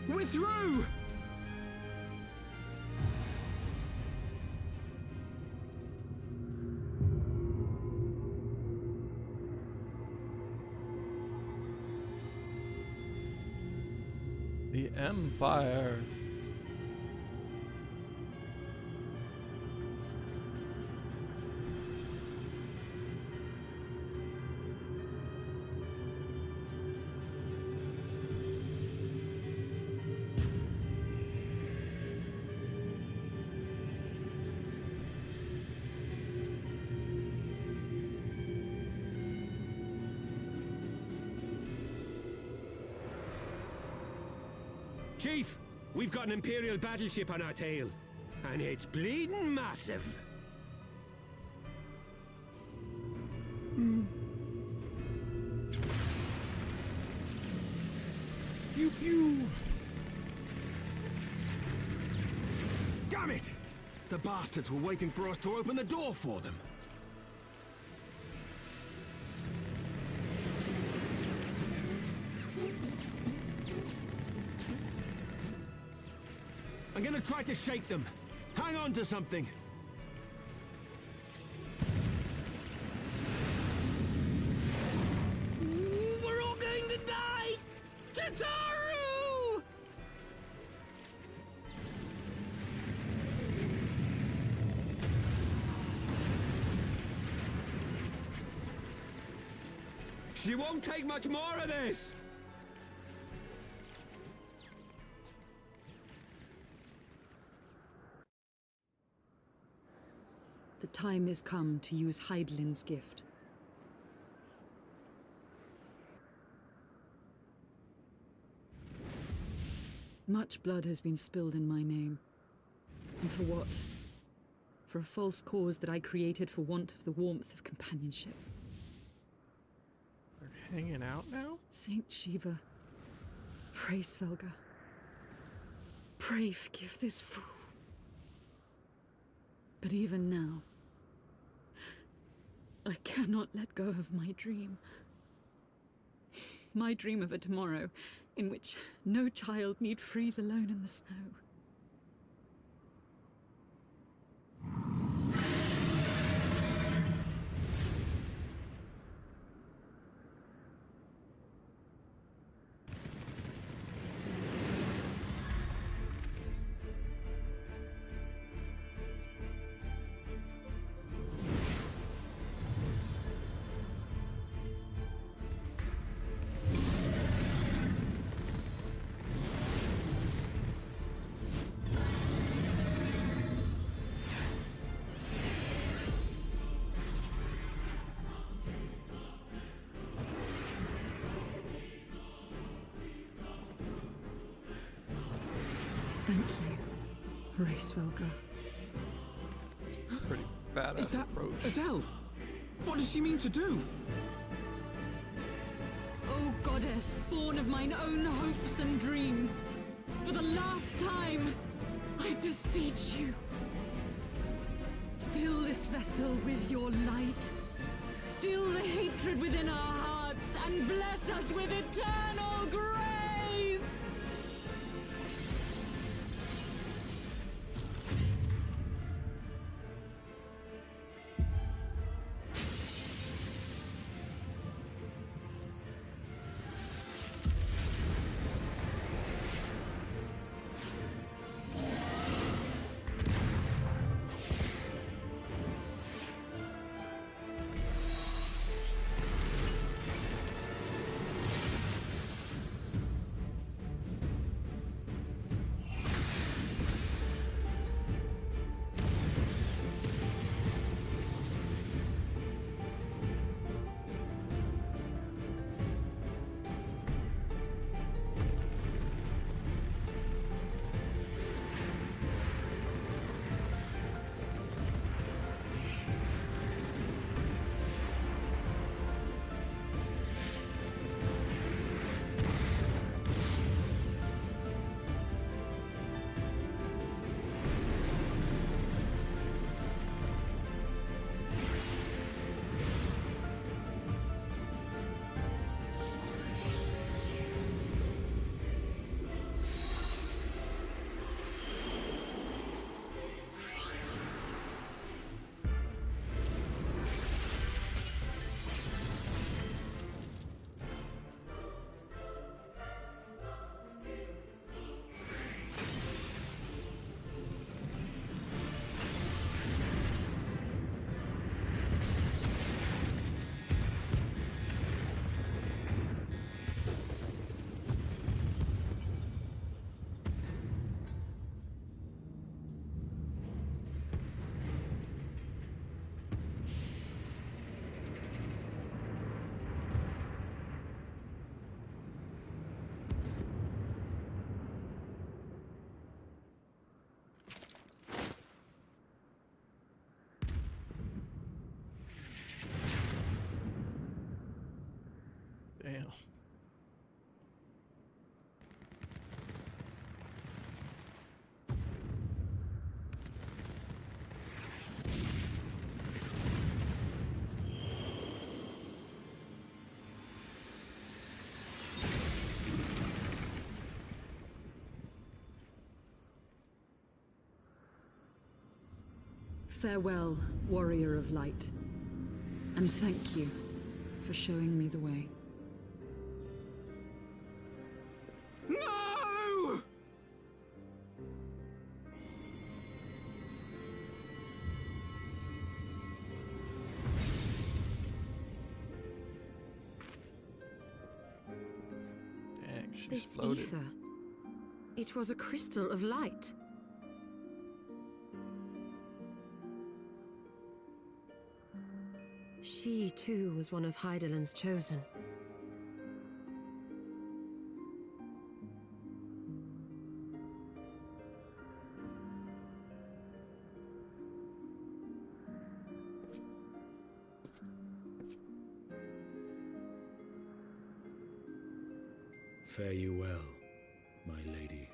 We're through! The Empire. Chief, we've got an Imperial battleship on our tail. And it's bleeding massive. Pew pew. Damn it! The bastards were waiting for us to open the door for them. I'm gonna try to shake them. Hang on to something. We're all going to die! Tataru! She won't take much more of this! The time is come to use Hydaelyn's gift. Much blood has been spilled in my name. And for what? For a false cause that I created for want of the warmth of companionship. They're hanging out now? Saint Shiva, pray Svelga. Pray forgive this fool. But even now, I cannot let go of my dream. My dream of a tomorrow in which no child need freeze alone in the snow. Thank you, Svelga. Pretty badass Is that approach. Azelle? What does she mean to do? O goddess, born of mine own hopes and dreams, for the last time, I beseech you. Fill this vessel with your light, still the hatred within our hearts, and bless us with eternal grace! Farewell, warrior of light. And thank you for showing me the way. No! Dang, she's This floated. ether. It was a crystal of light. She, too, was one of Hydaelyn's chosen. Fare you well, my lady.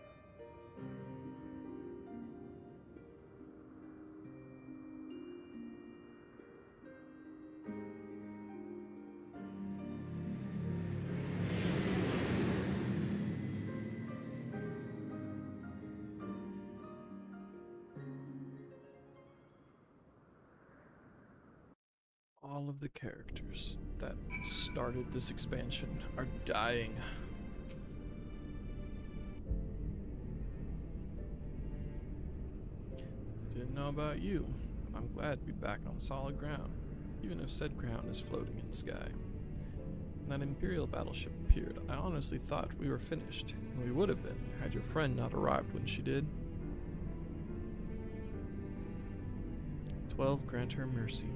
All of the characters that started this expansion are dying. Didn't know about you. I'm glad to be back on solid ground, even if said ground is floating in the sky. When that Imperial battleship appeared, I honestly thought we were finished, and we would have been had your friend not arrived when she did. 12 grant her mercy.